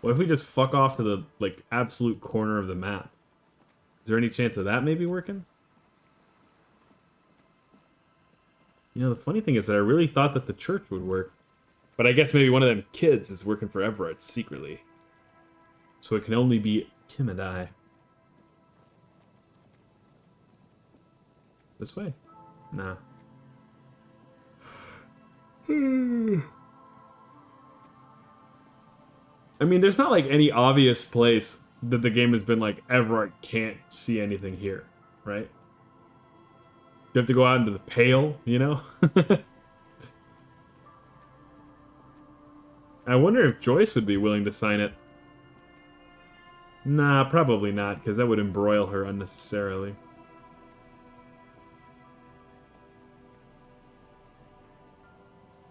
What if we just fuck off to the, like, absolute corner of the map? Is there any chance of that maybe working? You know, the funny thing is that I really thought that the church would work. But I guess maybe one of them kids is working for Everard secretly. So it can only be Kim and I. This way? Nah. I mean, there's not like any obvious place that the game has been like, Everett can't see anything here, right? You have to go out into the pale, you know? I wonder if Joyce would be willing to sign it. Nah, probably not, because that would embroil her unnecessarily.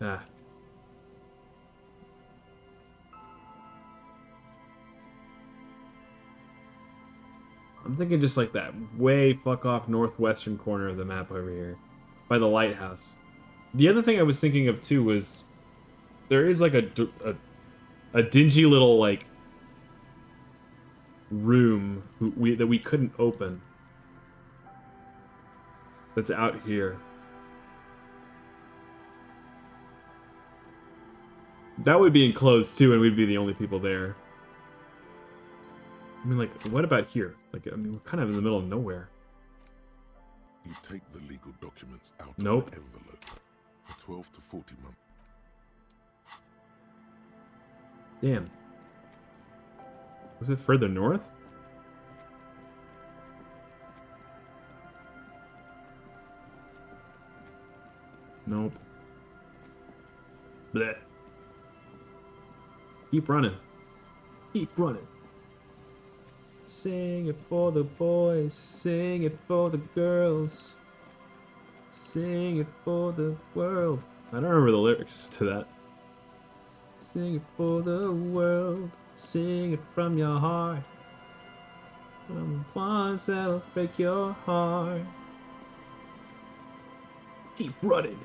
Ah. I'm thinking just like that way fuck off northwestern corner of the map over here. By the lighthouse. The other thing I was thinking of too was there is like a dingy little like room that we couldn't open. That's out here. That would be enclosed too, and we'd be the only people there. I mean, like, what about here? Like, I mean, we're kind of in the middle of nowhere. You take the legal documents out Nope. of the envelope. A 12 to 40 month. Damn. Was it further north? Nope. Blech. Keep running. Keep running. Sing it for the boys, sing it for the girls, sing it for the world. I don't remember the lyrics to that. Sing it for the world, sing it from your heart. From the ones that'll break your heart. Keep running.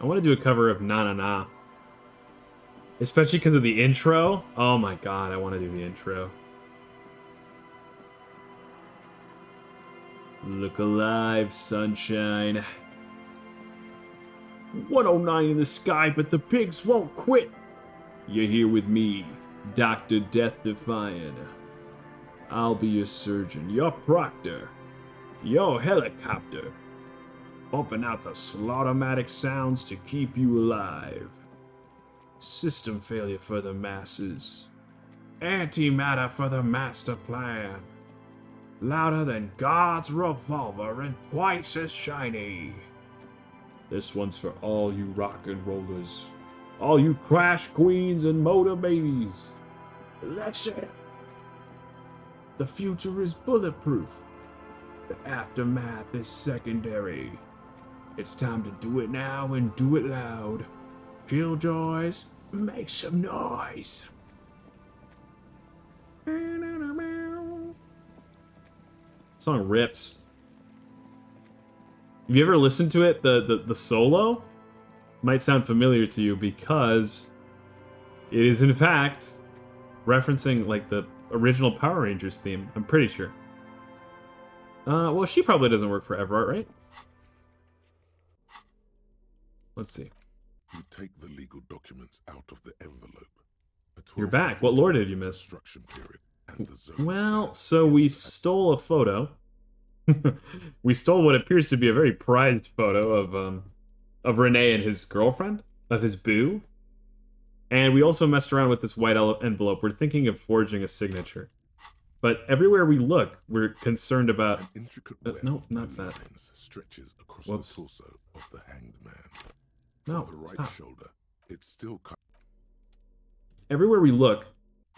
I want to do a cover of Na Na Na. Especially because of the intro. Oh my god, I want to do the intro. Look alive, sunshine. 109 in the sky, but the pigs won't quit. You're here with me, Dr. Death Defying. I'll be your surgeon, your proctor, your helicopter. Bumping out the slaughtermatic sounds to keep you alive. System failure for the masses. Antimatter for the master plan. Louder than God's revolver and twice as shiny. This one's for all you rock and rollers. All you crash queens and motor babies. Let's it. The future is bulletproof. The aftermath is secondary. It's time to do it now and do it loud. Killjoys, make some noise. Song rips. Have you ever listened to it? The solo might sound familiar to you because it is in fact referencing like the original Power Rangers theme. I'm pretty sure. Well, she probably doesn't work for Everett, right? Let's see. You take the legal documents out of the envelope. You're back. What lore did you miss? Period and the zone Well, plan. so we stole a photo. We stole what appears to be a very prized photo of Renee and his girlfriend, of his boo. And we also messed around with this white envelope. We're thinking of forging a signature. But everywhere we look, we're concerned about... An intricate web no, of not blue that. lines stretches across Whoops. the torso of the hanged man. No, From the right stop. shoulder, it's still cut. Everywhere we look,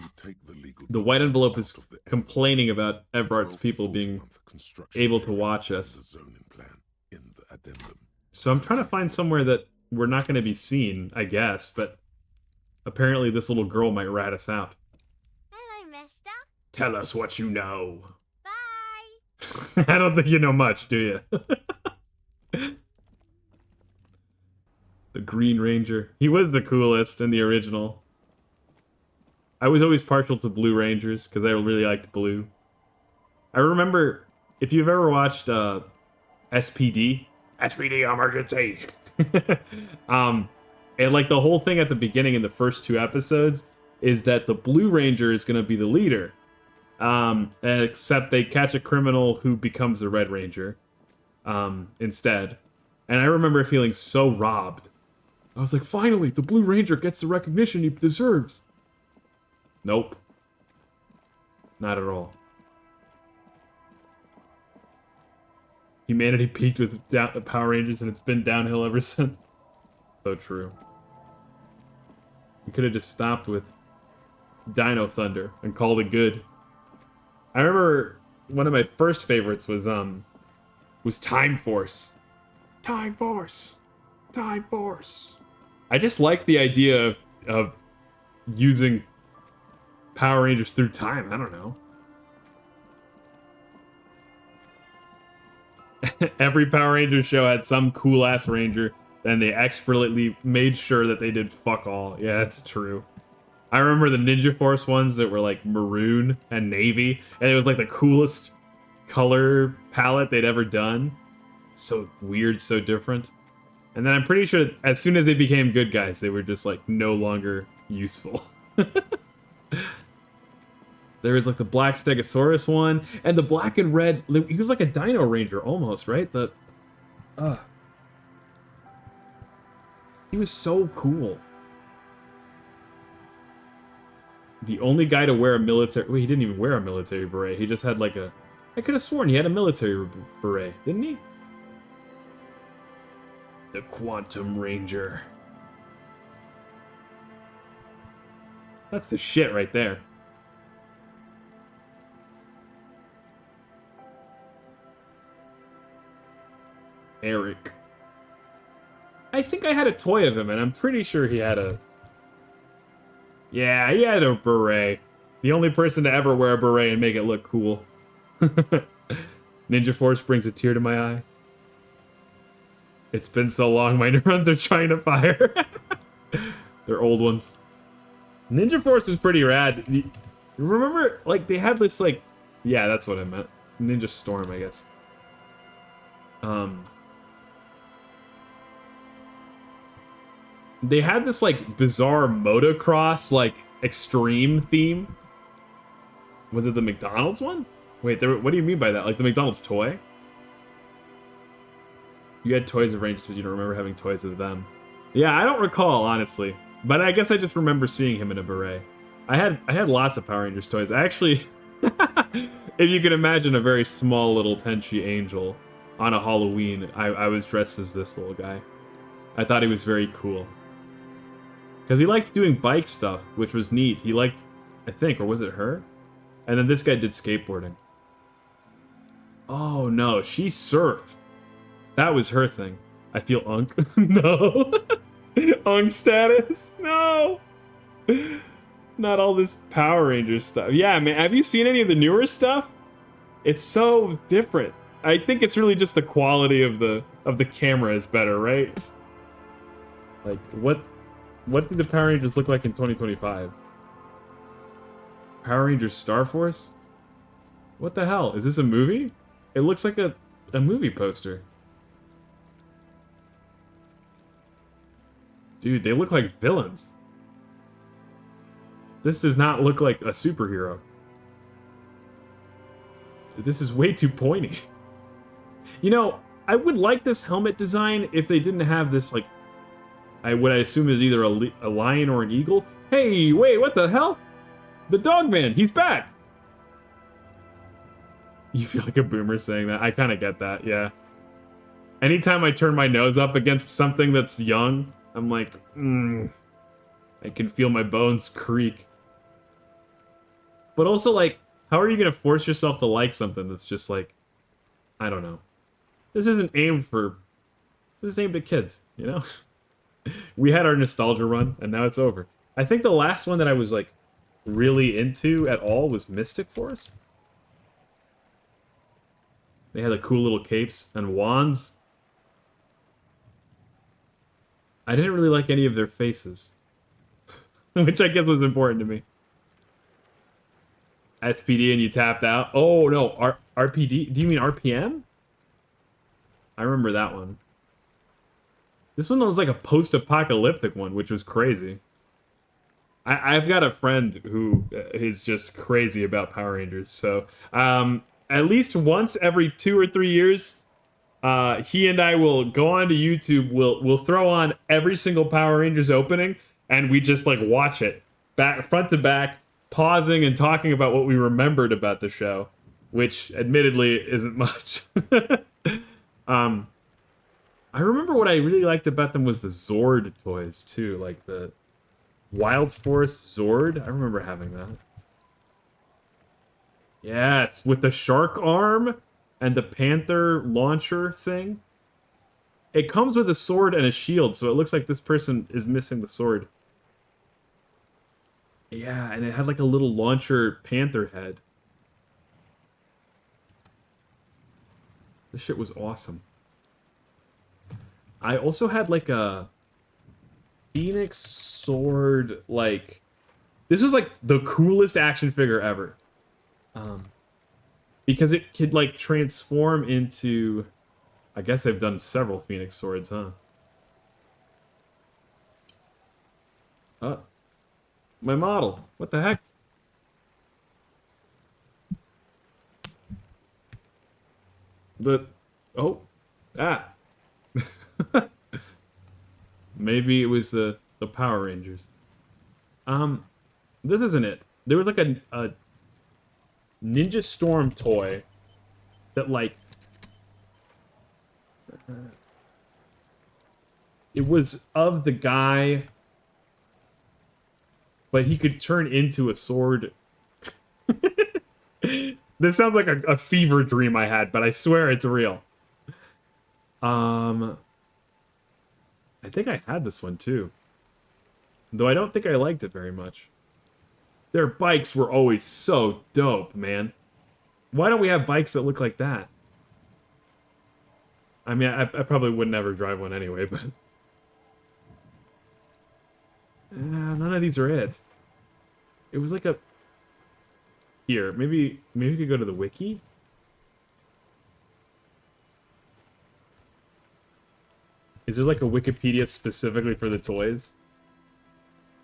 You take the legal the white documents envelope out is of the complaining about Everett's 12 to people 40 being month construction able to period watch and us. the zoning plan in the addendum. So I'm trying to find somewhere that we're not going to be seen, I guess, but apparently this little girl might rat us out. Hello, mister. Tell us what you know. Bye. I don't think you know much, do you? The Green Ranger. He was the coolest in the original. I was always partial to Blue Rangers because I really liked blue. I remember, if you've ever watched SPD Emergency, and like the whole thing at the beginning in the first 2 episodes is that the Blue Ranger is going to be the leader. Except they catch a criminal who becomes a Red Ranger instead. And I remember feeling so robbed. I was like, finally, the Blue Ranger gets the recognition he deserves. Nope. Not at all. Humanity peaked with the Power Rangers, and it's been downhill ever since. So true. We could have just stopped with Dino Thunder and called it good. I remember one of my first favorites was Time Force. Time Force. Time Force. I just like the idea of using Power Rangers through time. I don't know. Every Power Rangers show had some cool-ass ranger, and they expertly made sure that they did fuck all. Yeah, that's true. I remember the Ninja Force ones that were like maroon and navy, and it was like the coolest color palette they'd ever done. So weird, so different. And then I'm pretty sure as soon as they became good guys, they were just like no longer useful. There was like the Black Stegosaurus one, and the black and red. He was like a Dino Ranger almost, right? He was so cool. The only guy to wear a military... Wait, he didn't even wear a military beret. He just had like a... I could have sworn he had a military beret, didn't he? The Quantum Ranger. That's the shit right there. Eric. I think I had a toy of him, and I'm pretty sure he had a... Yeah, he had a beret. The only person to ever wear a beret and make it look cool. Ninja Force brings a tear to my eye. It's been so long, my neurons are trying to fire. They're old ones. Ninja Force was pretty rad. You remember, like, they had this, like... Yeah, that's what I meant. Ninja Storm, I guess. They had this, like, bizarre motocross, like, extreme theme. Was it the McDonald's one? Wait, what do you mean by that? Like, the McDonald's toy? You had toys of Rangers, but you don't remember having toys of them. Yeah, I don't recall, honestly. But I guess I just remember seeing him in a beret. I had lots of Power Rangers toys. I actually... if you can imagine a very small little Tenchi angel on a Halloween, I was dressed as this little guy. I thought he was very cool. Because he liked doing bike stuff, which was neat. He liked, I think, or was it her? And then this guy did skateboarding. Oh no, she surfed. That was her thing. I feel unk. No. Unk status? No. Not all this Power Ranger stuff. Yeah, man, have you seen any of the newer stuff? It's so different. I think it's really just the quality of the camera is better, right? Like, what did the Power Rangers look like in 2025? Power Rangers Star Force? What the hell? Is this a movie? It looks like a movie poster. Dude, they look like villains. This does not look like a superhero. This is way too pointy. You know, I would like this helmet design if they didn't have this, like, what I assume is either a lion or an eagle. Hey, wait, what the hell? The dog man, he's back! You feel like a boomer saying that. I kind of get that, yeah. Anytime I turn my nose up against something that's young, I'm like, I can feel my bones creak. But also, like, how are you going to force yourself to like something that's just like, I don't know. This isn't aimed for... This is aimed at kids, you know? We had our nostalgia run, and now it's over. I think the last one that I was, like, really into at all was Mystic Force. They had the cool little capes and wands. I didn't really like any of their faces. Which I guess was important to me. SPD and you tapped out? Oh, no. RPD? Do you mean RPM? I remember that one. This one was like a post-apocalyptic one, which was crazy. I've got a friend who is just crazy about Power Rangers, so at least once every 2 or 3 years, he and I will go onto YouTube. We'll throw on every single Power Rangers opening, and we just like watch it back front to back, pausing and talking about what we remembered about the show, which admittedly isn't much. I remember what I really liked about them was the Zord toys too, like the Wild Force Zord. I remember having that. Yes, with the shark arm and the panther launcher thing. It comes with a sword and a shield, so it looks like this person is missing the sword. Yeah, and it had like a little launcher panther head. This shit was awesome. I also had like a Phoenix sword, like... This was like the coolest action figure ever. Because it could like transform into... I guess I've done several Phoenix swords, huh? My model. What the heck? Oh. Ah. Maybe it was the Power Rangers. This isn't it. There was like a Ninja Storm toy that like it was of the guy, but he could turn into a sword. This sounds like a fever dream I had, but I swear it's real. I think I had this one too. Though I don't think I liked it very much. Their bikes were always so dope, man. Why don't we have bikes that look like that? I mean, I probably would never drive one anyway, but... none of these are it. It was like a... Here, maybe we could go to the wiki? Is there like a Wikipedia specifically for the toys?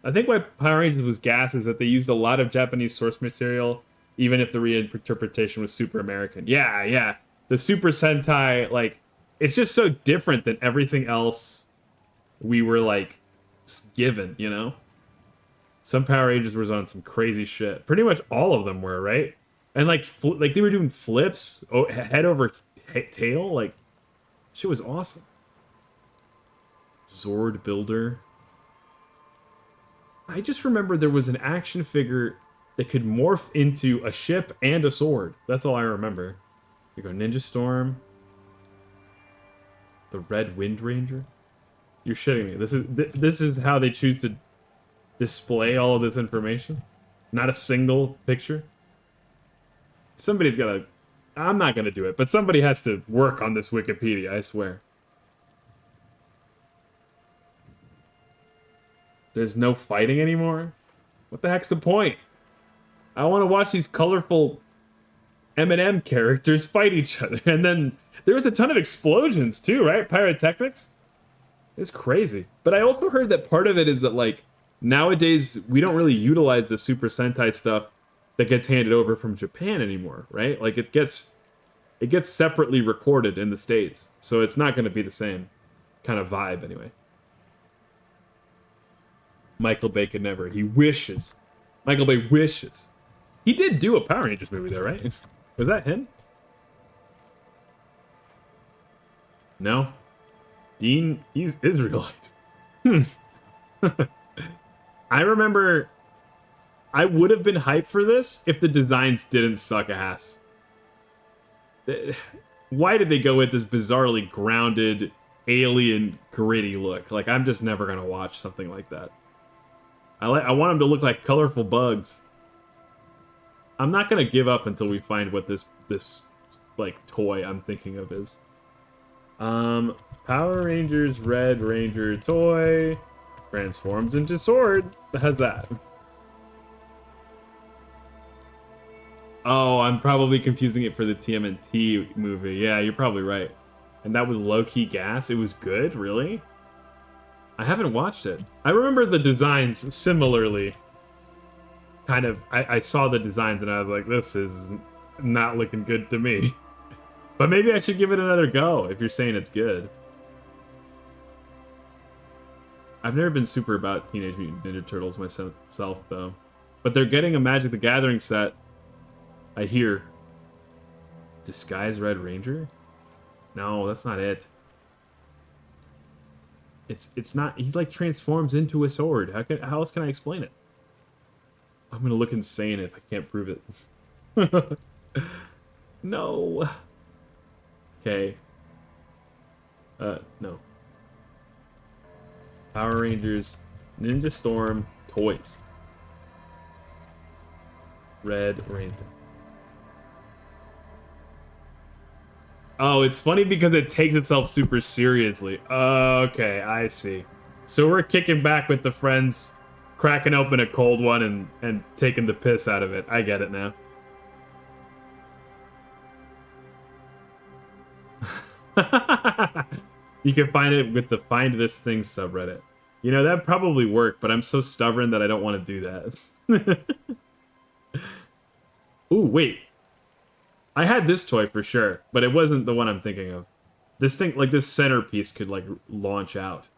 I think why Power Rangers was gas is that they used a lot of Japanese source material, even if the reinterpretation was super American. Yeah, yeah. The Super Sentai, like, it's just so different than everything else we were, like, given, you know? Some Power Rangers was on some crazy shit. Pretty much all of them were, right? And, like, they were doing flips, head over tail, like, shit was awesome. Zord Builder. I just remember there was an action figure that could morph into a ship and a sword. That's all I remember. You go Ninja Storm. The Red Wind Ranger. You're shitting me. This is how they choose to display all of this information. Not a single picture. Somebody's gotta... I'm not gonna do it, but somebody has to work on this Wikipedia, I swear. There's no fighting anymore? What the heck's the point? I want to watch these colorful M&M characters fight each other. And then there was a ton of explosions too, right? Pyrotechnics? It's crazy. But I also heard that part of it is that, like, nowadays we don't really utilize the Super Sentai stuff that gets handed over from Japan anymore, right? Like, it gets separately recorded in the States. So it's not going to be the same kind of vibe anyway. Michael Bay could never. He wishes. Michael Bay wishes. He did do a Power Rangers movie there, right? Was that him? No. Dean, he's Israelite. I remember I would have been hyped for this if the designs didn't suck ass. Why did they go with this bizarrely grounded, alien, gritty look? Like, I'm just never gonna watch something like that. I want them to look like colorful bugs. I'm not gonna give up until we find what this like toy I'm thinking of is. Power Rangers Red Ranger toy transforms into sword. How's that? Oh, I'm probably confusing it for the TMNT movie. Yeah, you're probably right. And that was low-key gas. It was good, really? I haven't watched it. I remember the designs similarly. Kind of, I saw the designs and I was like, this is not looking good to me. But maybe I should give it another go if you're saying it's good. I've never been super about Teenage Mutant Ninja Turtles myself, though. But they're getting a Magic the Gathering set, I hear. Disguise Red Ranger? No, that's not it. It's not... He, like, transforms into a sword. How else can I explain it? I'm gonna look insane if I can't prove it. No. Okay. No. Power Rangers, Ninja Storm, toys. Red Ranger. Oh, it's funny because it takes itself super seriously. Okay, I see. So we're kicking back with the friends, cracking open a cold one and taking the piss out of it. I get it now. You can find it with the Find This Thing subreddit. You know, that'd probably work, but I'm so stubborn that I don't want to do that. Ooh, wait. I had this toy for sure, but it wasn't the one I'm thinking of. This thing, like this centerpiece could like launch out.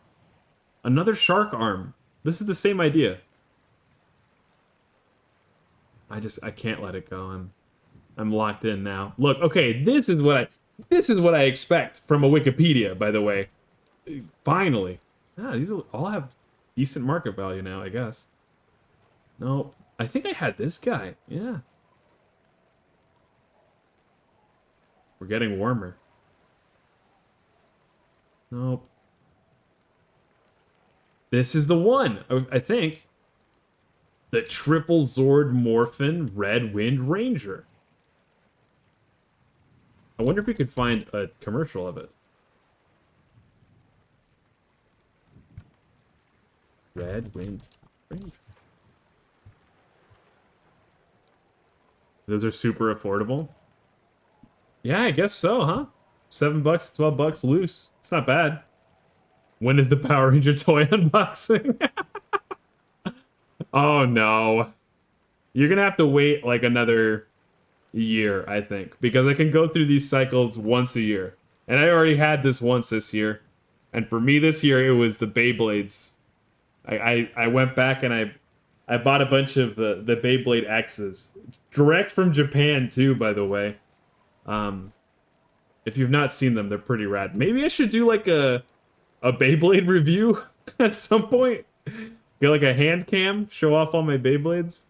Another shark arm. This is the same idea. I can't let it go. I'm locked in now. Look, okay, this is what I expect from a Wikipedia, by the way. Finally. Ah, these all have decent market value now, I guess. Nope. I think I had this guy. Yeah. We're getting warmer. Nope. This is the one, I think. The Triple Zord Morphin Red Wind Ranger. I wonder if we could find a commercial of it. Red Wind Ranger. Those are super affordable. Yeah, I guess so, huh? $7, $12 loose. It's not bad. When is the Power Ranger toy unboxing? Oh no. You're gonna have to wait like another year, I think, because I can go through these cycles once a year. And I already had this once this year. And for me this year, it was the Beyblades. I went back and I bought a bunch of the Beyblade X's. Direct from Japan, too, by the way. If you've not seen them, they're pretty rad. Maybe I should do like a Beyblade review at some point. Get like a hand cam, show off all my Beyblades.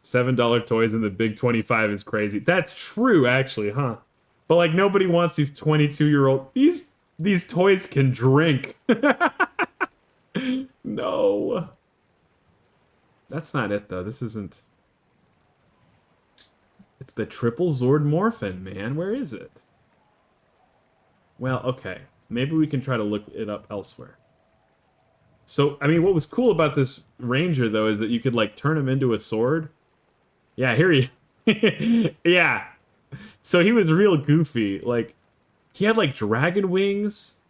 $7 toys in the big 25 is crazy. That's true, actually, huh? But like nobody wants these 22-year-old. These toys can drink. No. That's not it though. This isn't. It's the Triple Zord Morphin, man. Where is it? Well, okay. Maybe we can try to look it up elsewhere. So, I mean, what was cool about this Ranger, though, is that you could, like, turn him into a sword. Yeah, here he... Yeah. So he was real goofy. Like, he had, like, dragon wings.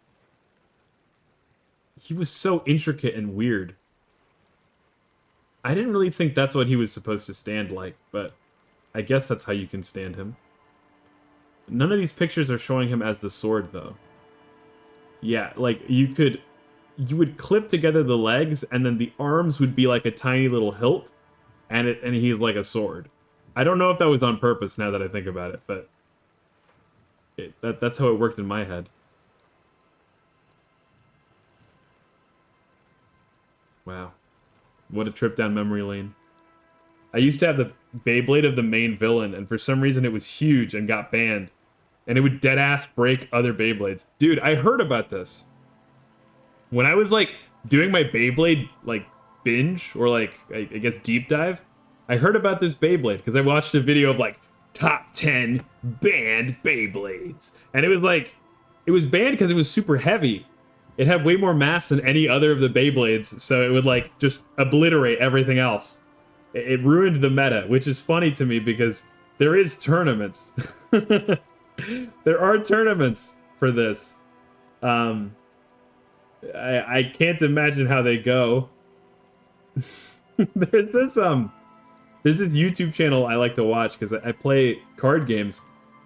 He was so intricate and weird. I didn't really think that's what he was supposed to stand like, but I guess that's how you can stand him. None of these pictures are showing him as the sword, though. Yeah, like, you would clip together the legs, and then the arms would be like a tiny little hilt, and he's like a sword. I don't know if that was on purpose now that I think about it, but that's how it worked in my head. Wow. What a trip down memory lane. I used to have the Beyblade of the main villain, and for some reason it was huge and got banned. And it would dead-ass break other Beyblades. Dude, I heard about this. When I was, like, doing my Beyblade, like, binge, or, like, I guess deep dive, I heard about this Beyblade, because I watched a video of, like, top 10 banned Beyblades. And it was, like, it was banned because it was super heavy. It had way more mass than any other of the Beyblades, so it would, like, just obliterate everything else. It ruined the meta, which is funny to me, because there is tournaments. There are tournaments for this. I can't imagine how they go. There's this YouTube channel I like to watch because I play card games,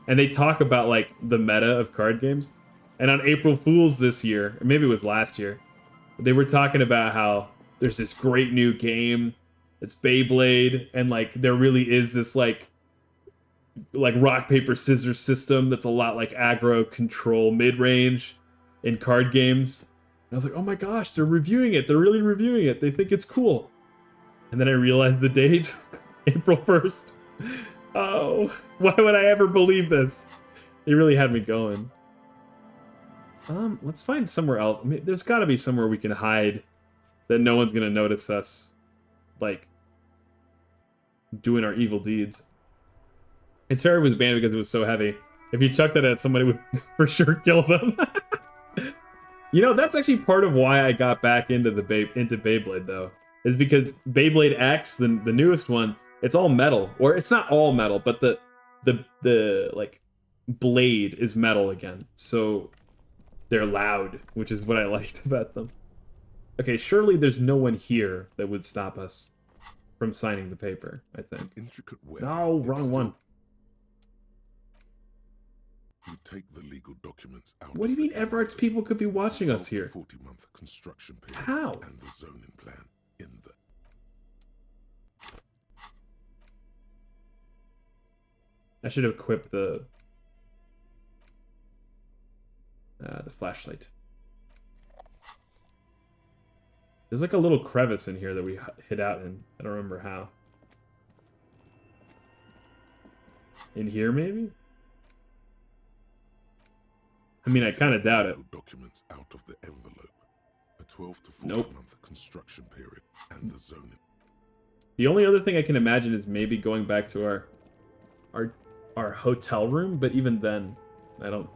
and they talk about like the meta of card games. And on April Fool's this year, or maybe it was last year, they were talking about how there's this great new game. It's Beyblade, and like there really is this like rock paper scissors system that's a lot like aggro control mid range in card games. And I was like, oh my gosh, they're reviewing it. They're really reviewing it. They think it's cool. And then I realized the date, April 1st. Oh, why would I ever believe this? They really had me going. Let's find somewhere else. I mean, there's got to be somewhere we can hide that no one's gonna notice us, like, doing our evil deeds. It's fair it was banned because it was so heavy. If you chucked it at somebody, would for sure kill them. You know, that's actually part of why I got back into Beyblade, though, is because Beyblade X, the newest one, it's all metal, or it's not all metal, but the like blade is metal again, so they're loud, which is what I liked about them. Okay, surely there's no one here that would stop us from signing the paper, I think. Intricate web. No, wrong one. You take the legal documents out. What do you mean Everart's people could be watching us here? 40-month construction period. How? And the zoning plan in the... I should have equipped the flashlight. There's like a little crevice in here that we hid out in. I don't remember how. In here, maybe? I mean, I kind of doubt it. Documents out of the envelope. A 12 to 40-month construction period and the zoning. The only other thing I can imagine is maybe going back to our hotel room, but even then, I don't.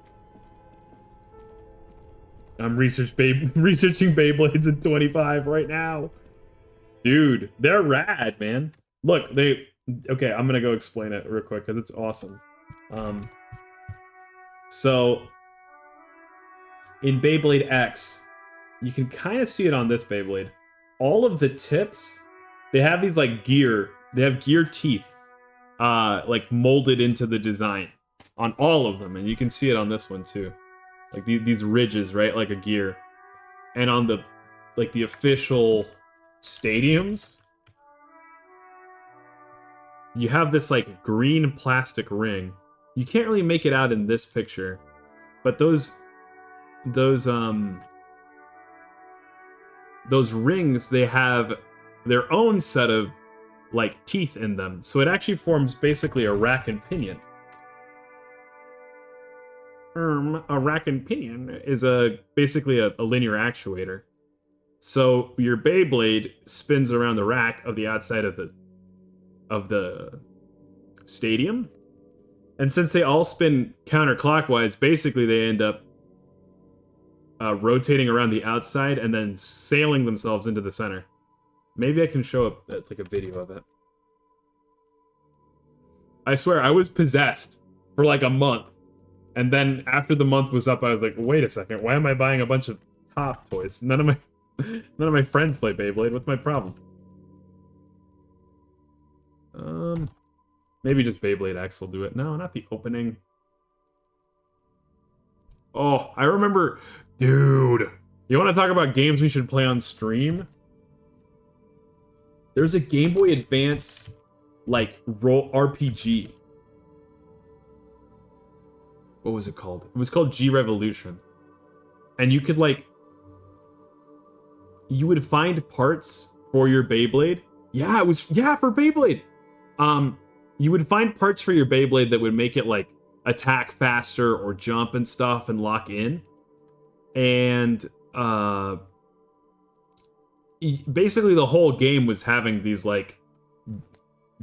I'm researching Beyblades in 25 right now. Dude, they're rad, man. Look, okay, I'm gonna go explain it real quick because it's awesome. So in Beyblade X, you can kind of see it on this Beyblade. All of the tips, they have these like gear teeth, like molded into the design on all of them, and you can see it on this one too. Like these ridges, right? Like a gear. And on the official stadiums, you have this like green plastic ring. You can't really make it out in this picture, but those rings, they have their own set of like teeth in them. So it actually forms basically a rack and pinion. A rack and pinion is basically a linear actuator. So your Beyblade spins around the rack of the outside of the stadium, and since they all spin counterclockwise, basically they end up rotating around the outside and then sailing themselves into the center. Maybe I can show up like a video of it. I swear I was possessed for like a month. And then after the month was up, I was like, wait a second, why am I buying a bunch of top toys? None of my friends play Beyblade. What's my problem? Maybe just Beyblade X will do it. No, not the opening. Oh, I remember, dude. You want to talk about games we should play on stream? There's a Game Boy Advance like role RPG. What was it called? It was called G Revolution. And you could you would find parts for your Beyblade. Yeah, for Beyblade. You would find parts for your Beyblade that would make it like attack faster or jump and stuff and lock in. And basically the whole game was having these like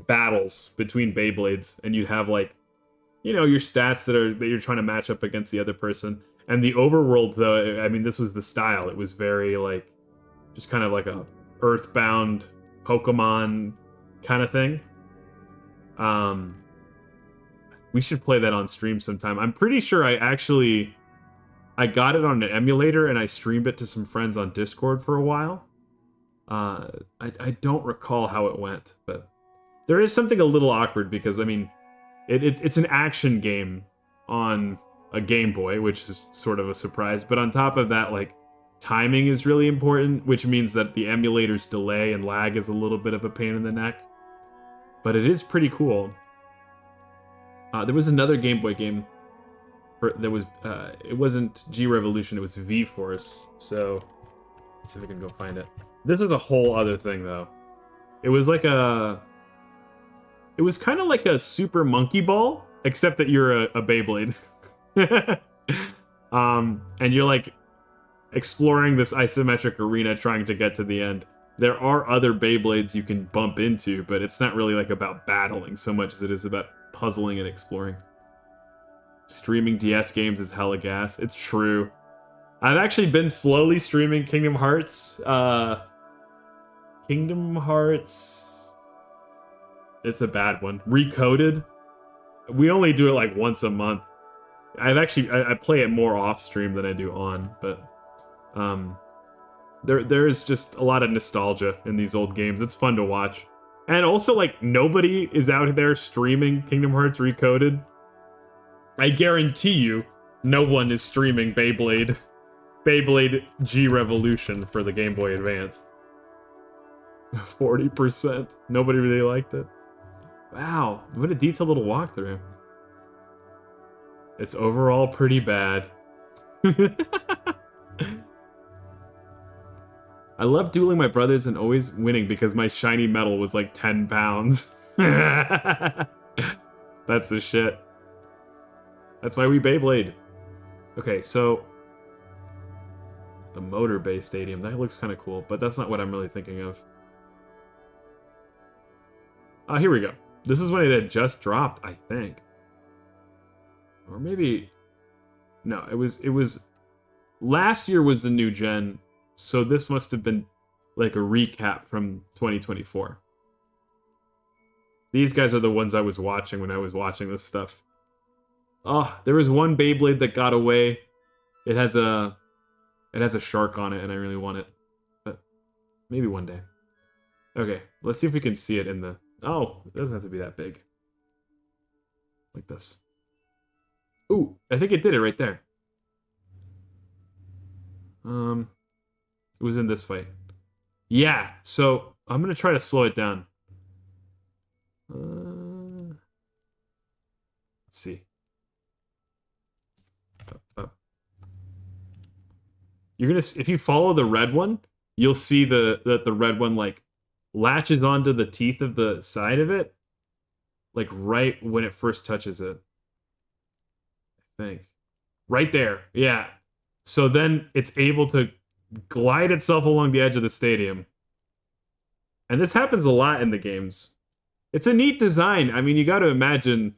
battles between Beyblades, and you'd have like, you know, your stats that you're trying to match up against the other person. And the overworld, though, I mean, this was the style. It was very like, just kind of like a Earthbound Pokemon kind of thing. We should play that on stream sometime. I'm pretty sure I got it on an emulator and I streamed it to some friends on Discord for a while. I don't recall how it went, but there is something a little awkward because, I mean, it's an action game on a Game Boy, which is sort of a surprise. But on top of that, like, timing is really important, which means that the emulator's delay and lag is a little bit of a pain in the neck. But it is pretty cool. There was another Game Boy game that was, it wasn't G Revolution, it was V-Force. So, let's see if I can go find it. This was a whole other thing, though. It was like a... It was kind of like a Super Monkey Ball, except that you're a Beyblade. And you're like exploring this isometric arena trying to get to the end. There are other Beyblades you can bump into, but it's not really like about battling so much as it is about puzzling and exploring. Streaming DS games is hella gas. It's true. I've actually been slowly streaming Kingdom Hearts. Kingdom Hearts... It's a bad one. Recoded. We only do it like once a month. I play it more off stream than I do on, but there's just a lot of nostalgia in these old games. It's fun to watch. And also, like, nobody is out there streaming Kingdom Hearts Recoded. I guarantee you, no one is streaming Beyblade G Revolution for the Game Boy Advance. 40%. Nobody really liked it. Wow, what a detailed little walkthrough. It's overall pretty bad. I love dueling my brothers and always winning because my shiny medal was like 10 pounds. That's the shit. That's why we Beyblade. Okay, so... The Motor Bay Stadium, that looks kind of cool, but that's not what I'm really thinking of. Here we go. This is when it had just dropped, I think. Or maybe... No, it was... Last year was the new gen, so this must have been like a recap from 2024. These guys are the ones I was watching when I was watching this stuff. Oh, there was one Beyblade that got away. It has a shark on it, and I really want it. But maybe one day. Okay, let's see if we can see it in the... Oh, it doesn't have to be that big. Like this. Ooh, I think it did it right there. It was in this fight. Yeah, so I'm gonna try to slow it down. Let's see. Up. You're gonna, if you follow the red one, you'll see that the red one like latches onto the teeth of the side of it, like right when it first touches it. I think. Right there, yeah. So then it's able to glide itself along the edge of the stadium. And this happens a lot in the games. It's a neat design. I mean, you got to imagine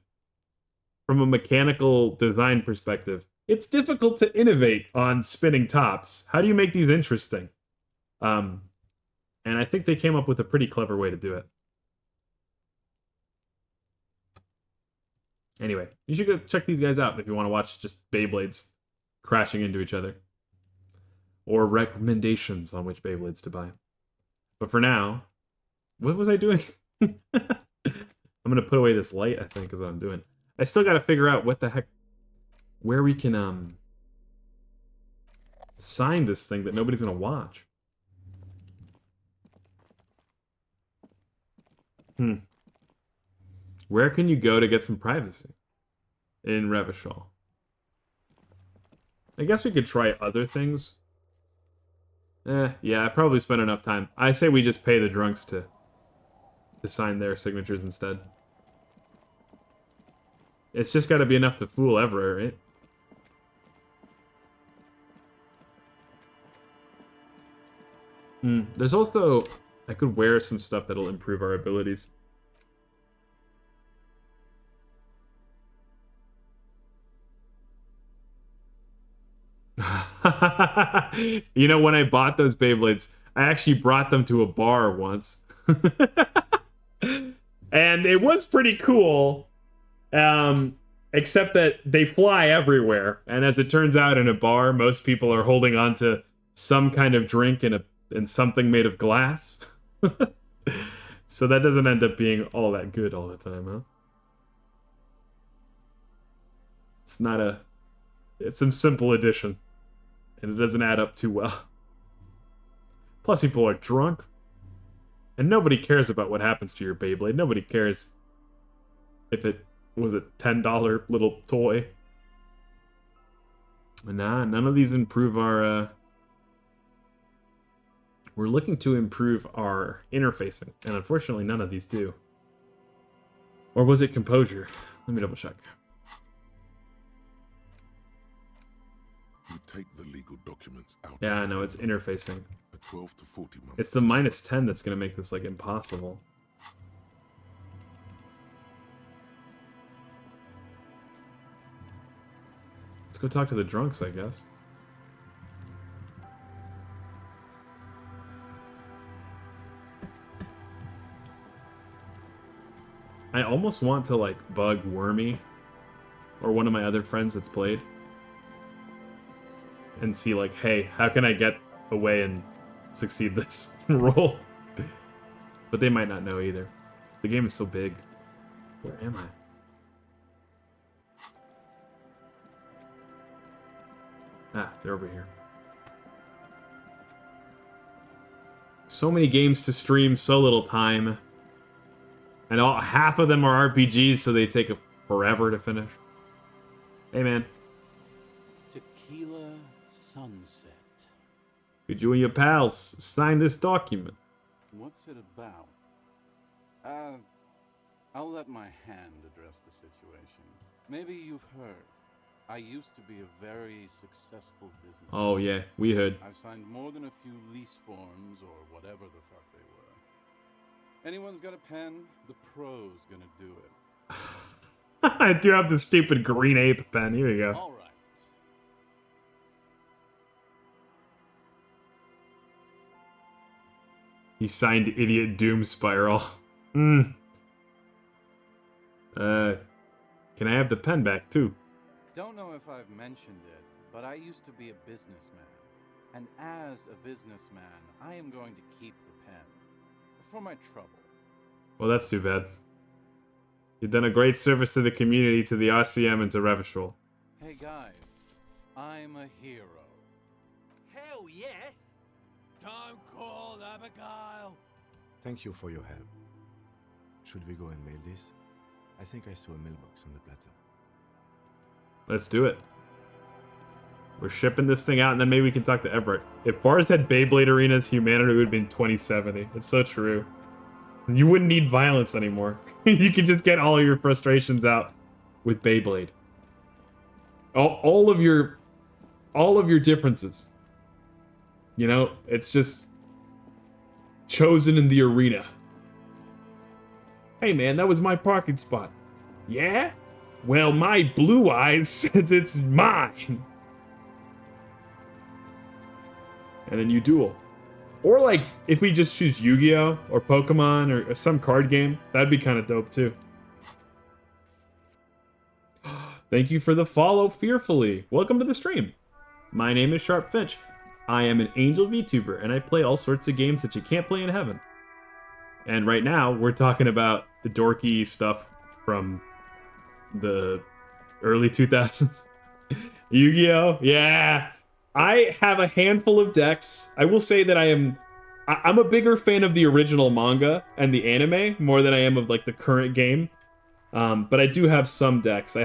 from a mechanical design perspective, it's difficult to innovate on spinning tops. How do you make these interesting? And I think they came up with a pretty clever way to do it. Anyway, you should go check these guys out if you want to watch just Beyblades crashing into each other. Or recommendations on which Beyblades to buy. But for now, what was I doing? I'm going to put away this light, I think, is what I'm doing. I still got to figure out what the heck... Where we can, sign this thing that nobody's going to watch. Where can you go to get some privacy? In Revachol. I guess we could try other things. Yeah, I probably spent enough time. I say we just pay the drunks to sign their signatures instead. It's just got to be enough to fool Everett, right? There's also... I could wear some stuff that'll improve our abilities. You know, when I bought those Beyblades, I actually brought them to a bar once. And it was pretty cool. Except that they fly everywhere. And as it turns out in a bar, most people are holding on to some kind of drink in something made of glass. So that doesn't end up being all that good all the time, huh? It's not a... It's some simple addition. And it doesn't add up too well. Plus people are drunk. And nobody cares about what happens to your Beyblade. Nobody cares if it was a $10 little toy. Nah, none of these improve our... We're looking to improve our interfacing. And unfortunately, none of these do. Or was it composure? Let me double check. You take the legal documents out. Yeah, no, it's interfacing. A 12 to 40 months. It's the minus 10 that's going to make this, like, impossible. Let's go talk to the drunks, I guess. I almost want to, like, bug Wormy or one of my other friends that's played and see, like, hey, how can I get away and succeed this role? But they might not know either. The game is so big. Where am I? Ah, they're over here. So many games to stream, so little time. And half of them are RPGs, so they take forever to finish. Hey, man. Tequila Sunset. Could you and your pals sign this document? What's it about? I'll let my hand address the situation. Maybe you've heard. I used to be a very successful businessman. Oh, yeah, we heard. I've signed more than a few lease forms or whatever the fuck they were. Anyone's got a pen, the pro's gonna do it. I do have the stupid green ape pen. Here we go. All right. He signed Idiot Doom Spiral. Can I have the pen back, too? Don't know if I've mentioned it, but I used to be a businessman. And as a businessman, I am going to keep the pen. For my trouble. Well, that's too bad. You've done a great service to the community, to the RCM, and to Revachol. Hey guys, I'm a hero. Hell yes! Don't call Abigail. Thank you for your help. Should we go and mail this? I think I saw a mailbox on the plaza. Let's do it. We're shipping this thing out, and then maybe we can talk to Everett. If bars had Beyblade arenas, humanity would have been 2070. It's so true. You wouldn't need violence anymore. You could just get all your frustrations out with Beyblade. All of your differences. You know, it's just chosen in the arena. Hey man, that was my parking spot. Yeah? Well, my blue eyes says it's mine. And then you duel. Or like, if we just choose Yu-Gi-Oh! Or Pokemon or some card game, that'd be kind of dope too. Thank you for the follow, Fearfully. Welcome to the stream. My name is Sharp Finch. I am an Angel VTuber, and I play all sorts of games that you can't play in heaven. And right now, we're talking about the dorky stuff from the early 2000s. Yu-Gi-Oh! Yeah! I have a handful of decks. I will say that I'm a bigger fan of the original manga and the anime more than I am of like the current game. But I do have some decks. I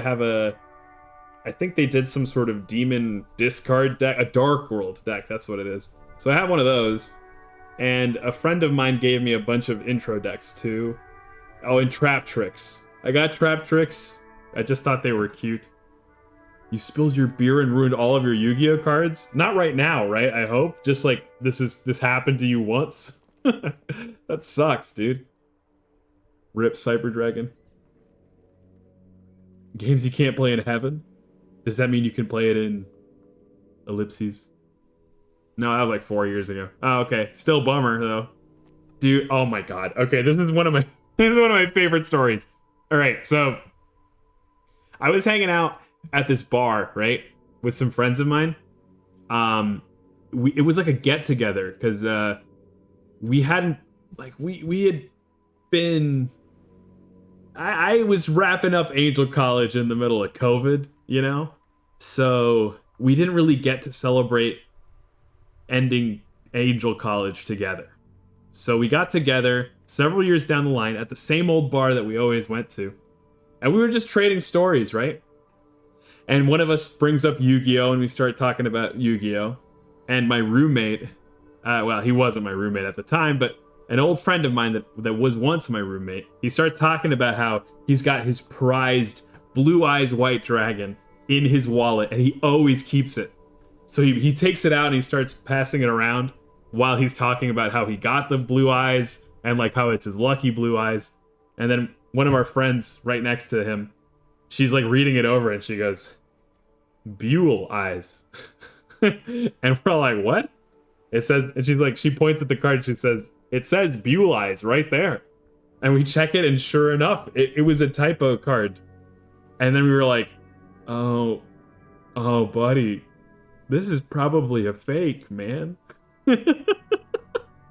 think they did some sort of demon discard deck, a Dark World deck, that's what it is. So I have one of those. And a friend of mine gave me a bunch of intro decks too. Oh, and Trap Tricks. I got Trap Tricks. I just thought they were cute. You spilled your beer and ruined all of your Yu-Gi-Oh cards? Not right now, right? I hope. Just like this happened to you once. That sucks, dude. Rip Cyber Dragon. Games you can't play in heaven? Does that mean you can play it in Ellipses? No, that was like 4 years ago. Oh, okay. Still bummer though. Dude, oh my god. Okay, this is one of my favorite stories. All right, so I was hanging out at this bar, right, with some friends of mine. It was like a get together because we hadn't we had been. I was wrapping up Angel College in the middle of COVID, you know? So we didn't really get to celebrate ending Angel College together. So we got together several years down the line at the same old bar that we always went to. And we were just trading stories, right? And one of us brings up Yu-Gi-Oh! And we start talking about Yu-Gi-Oh! And my roommate, well, he wasn't my roommate at the time, but an old friend of mine that was once my roommate, he starts talking about how he's got his prized Blue Eyes White Dragon in his wallet, and he always keeps it. So he takes it out and he starts passing it around while he's talking about how he got the blue eyes and like how it's his lucky blue eyes. And then one of our friends right next to him, she's like reading it over and she goes, Buell eyes. And we're all like, what? It says, and she's like, she points at the card and she says, it says Buell eyes right there. And we check it and sure enough, it was a typo card. And then we were like, oh, buddy, this is probably a fake, man.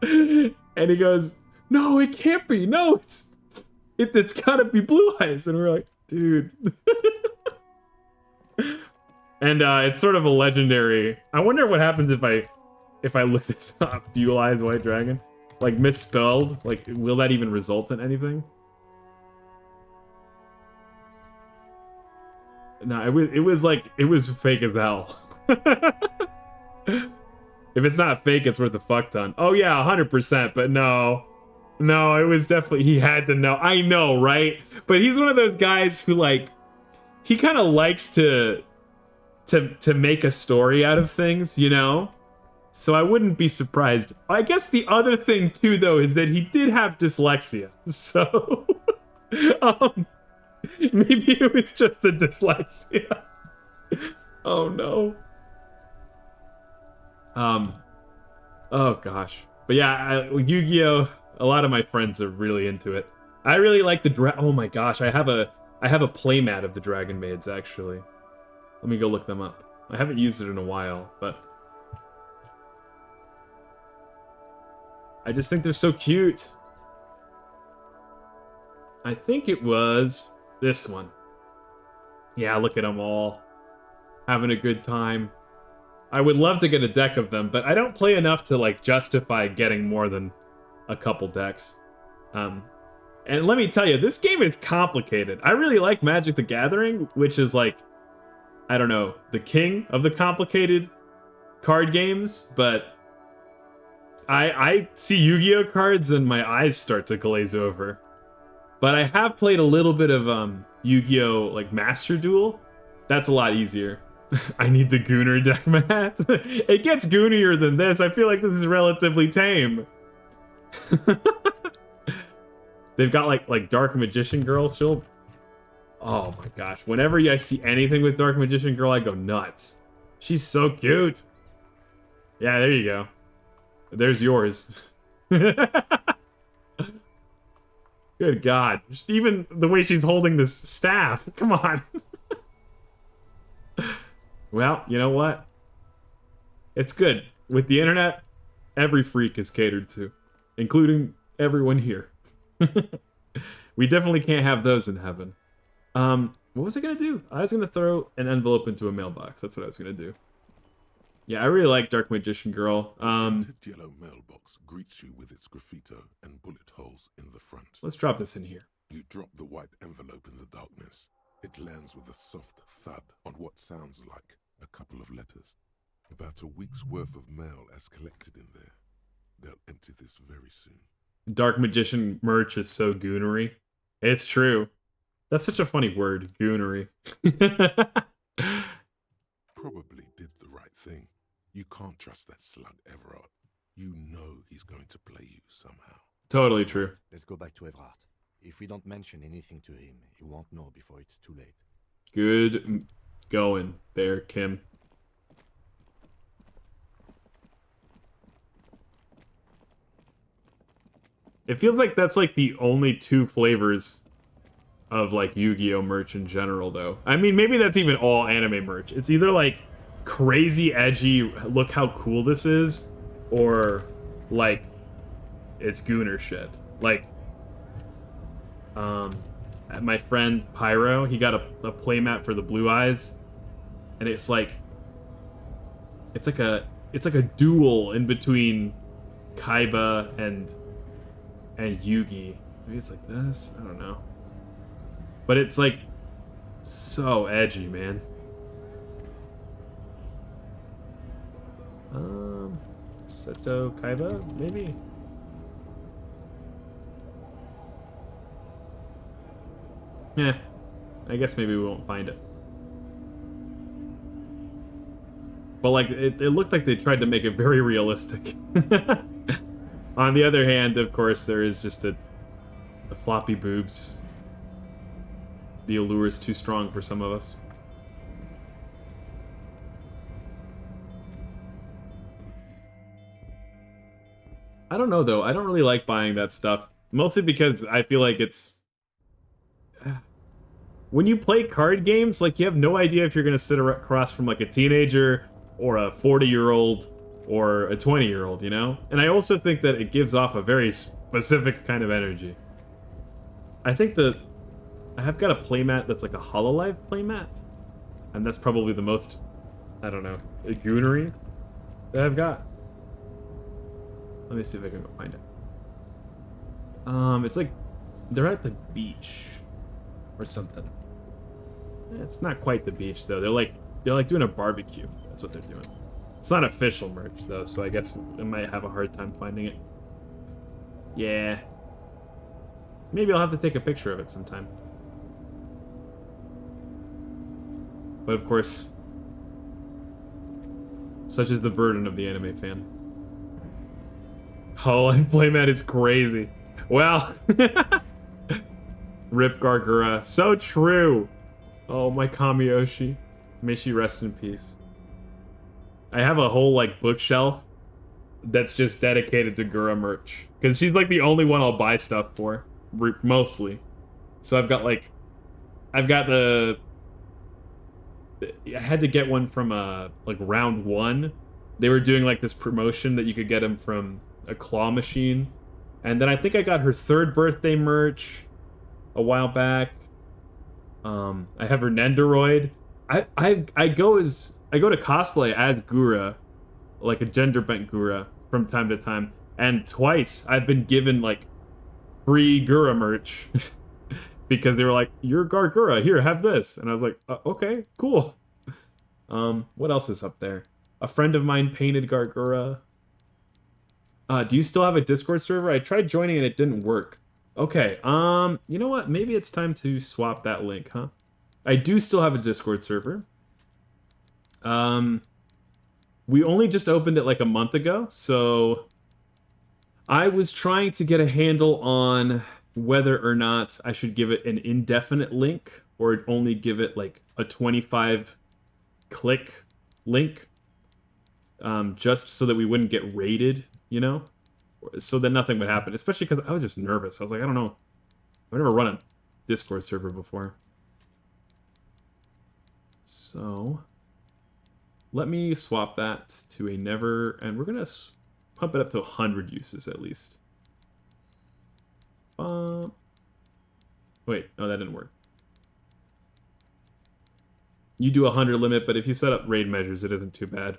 And he goes, no, it can't be. No, it's gotta be Blue Eyes. And we're like, dude. And it's sort of a legendary. I wonder what happens if I look this up. Blue Eyes White Dragon, like misspelled. Like, will that even result in anything? No, it was fake as hell. If it's not fake, it's worth a fuck ton. Oh yeah, 100%. But no, it was definitely, he had to know. I know, right? But he's one of those guys who like, he kind of likes to make a story out of things, you know? So I wouldn't be surprised. I guess the other thing too, though, is that he did have dyslexia. So maybe it was just the dyslexia. Oh no. Oh gosh. But yeah, Yu-Gi-Oh! A lot of my friends are really into it. I really like the oh my gosh, I have a playmat of the Dragon Maids, actually. Let me go look them up. I haven't used it in a while, but I just think they're so cute. I think it was this one. Yeah, look at them all. Having a good time. I would love to get a deck of them, but I don't play enough to like justify getting more than a couple decks. And let me tell you, this game is complicated. I really like Magic the Gathering, which is like, I don't know, the king of the complicated card games, but I see Yu-Gi-Oh! Cards and my eyes start to glaze over. But I have played a little bit of Yu-Gi-Oh! Like Master Duel. That's a lot easier. I need the Gooner deck mat. It gets goonier than this. I feel like this is relatively tame. They've got like Dark Magician Girl. Oh my gosh. Whenever I see anything with Dark Magician Girl, I go nuts. She's so cute. Yeah, there you go. There's yours. Good God. Just even the way she's holding this staff. Come on. Well, you know what? It's good. With the internet, every freak is catered to, including everyone here. We definitely can't have those in heaven. What was I gonna do? I was gonna throw an envelope into a mailbox. That's what I was gonna do. Yeah, I really like Dark Magician Girl. The yellow mailbox greets you with its graffito and bullet holes in the front. Let's drop this in here. You drop the white envelope in the darkness. It lands with a soft thud on what sounds like a couple of letters. About a week's worth of mail as collected in there. They'll empty this very soon. Dark Magician merch is so goonery. It's true. That's such a funny word, goonery. Probably did the right thing. You can't trust that slut Everard. You know he's going to play you somehow. Totally true. Let's go back to Everard. If we don't mention anything to him, he won't know before it's too late. Good going there, Kim. It feels like that's like the only two flavors of like Yu-Gi-Oh! Merch in general, though. I mean, maybe that's even all anime merch. It's either like crazy edgy, look how cool this is, or like it's gooner shit. Like, my friend Pyro, he got a playmat for the Blue Eyes, and it's like a duel in between Kaiba and Yugi. Maybe it's like this. I don't know. But it's like so edgy, man. Seto Kaiba, maybe? Yeah, I guess maybe we won't find it. But like, it looked like they tried to make it very realistic. On the other hand, of course, there is just the floppy boobs. The allure is too strong for some of us. I don't know, though. I don't really like buying that stuff. Mostly because I feel like it's... When you play card games, like, you have no idea if you're going to sit across from, like, a teenager or a 40-year-old or a 20-year-old, you know? And I also think that it gives off a very specific kind of energy. I think that I have got a playmat that's like a Hololive playmat. And that's probably the most, I don't know, goonery that I've got. Let me see if I can go find it. It's like they're at the beach or something. It's not quite the beach though. They're like doing a barbecue. That's what they're doing. It's not official merch though, so I guess I might have a hard time finding it. Yeah. Maybe I'll have to take a picture of it sometime. But of course, such is the burden of the anime fan. Hololive playmat is crazy. Well, Rip Gargura. So true. Oh, my Kamiyoshi. May she rest in peace. I have a whole, like, bookshelf that's just dedicated to Gura merch. Because she's, like, the only one I'll buy stuff for. Mostly. So I've got, like... I've got the... I had to get one from, like, round 1. They were doing, like, this promotion that you could get them from a claw machine. And then I think I got her 3rd birthday merch a while back. I have her Nendoroid. I go to cosplay as Gura, like a gender bent Gura from time to time. And twice I've been given like free Gura merch because they were like, "You're Gargura, here, have this." And I was like, "Okay, cool." What else is up there? A friend of mine painted Gargura. Do you still have a Discord server? I tried joining and it didn't work. Okay, you know what? Maybe it's time to swap that link, huh? I do still have a Discord server. We only just opened it like a month ago, so I was trying to get a handle on whether or not I should give it an indefinite link or only give it like a 25 click link, just so that we wouldn't get raided, you know? So that nothing would happen, especially because I was just nervous. I was like, I don't know. I've never run a Discord server before. So, let me swap that to a never, and we're going to pump it up to 100 uses at least. Wait, no, that didn't work. You do a 100 limit, but if you set up raid measures, it isn't too bad.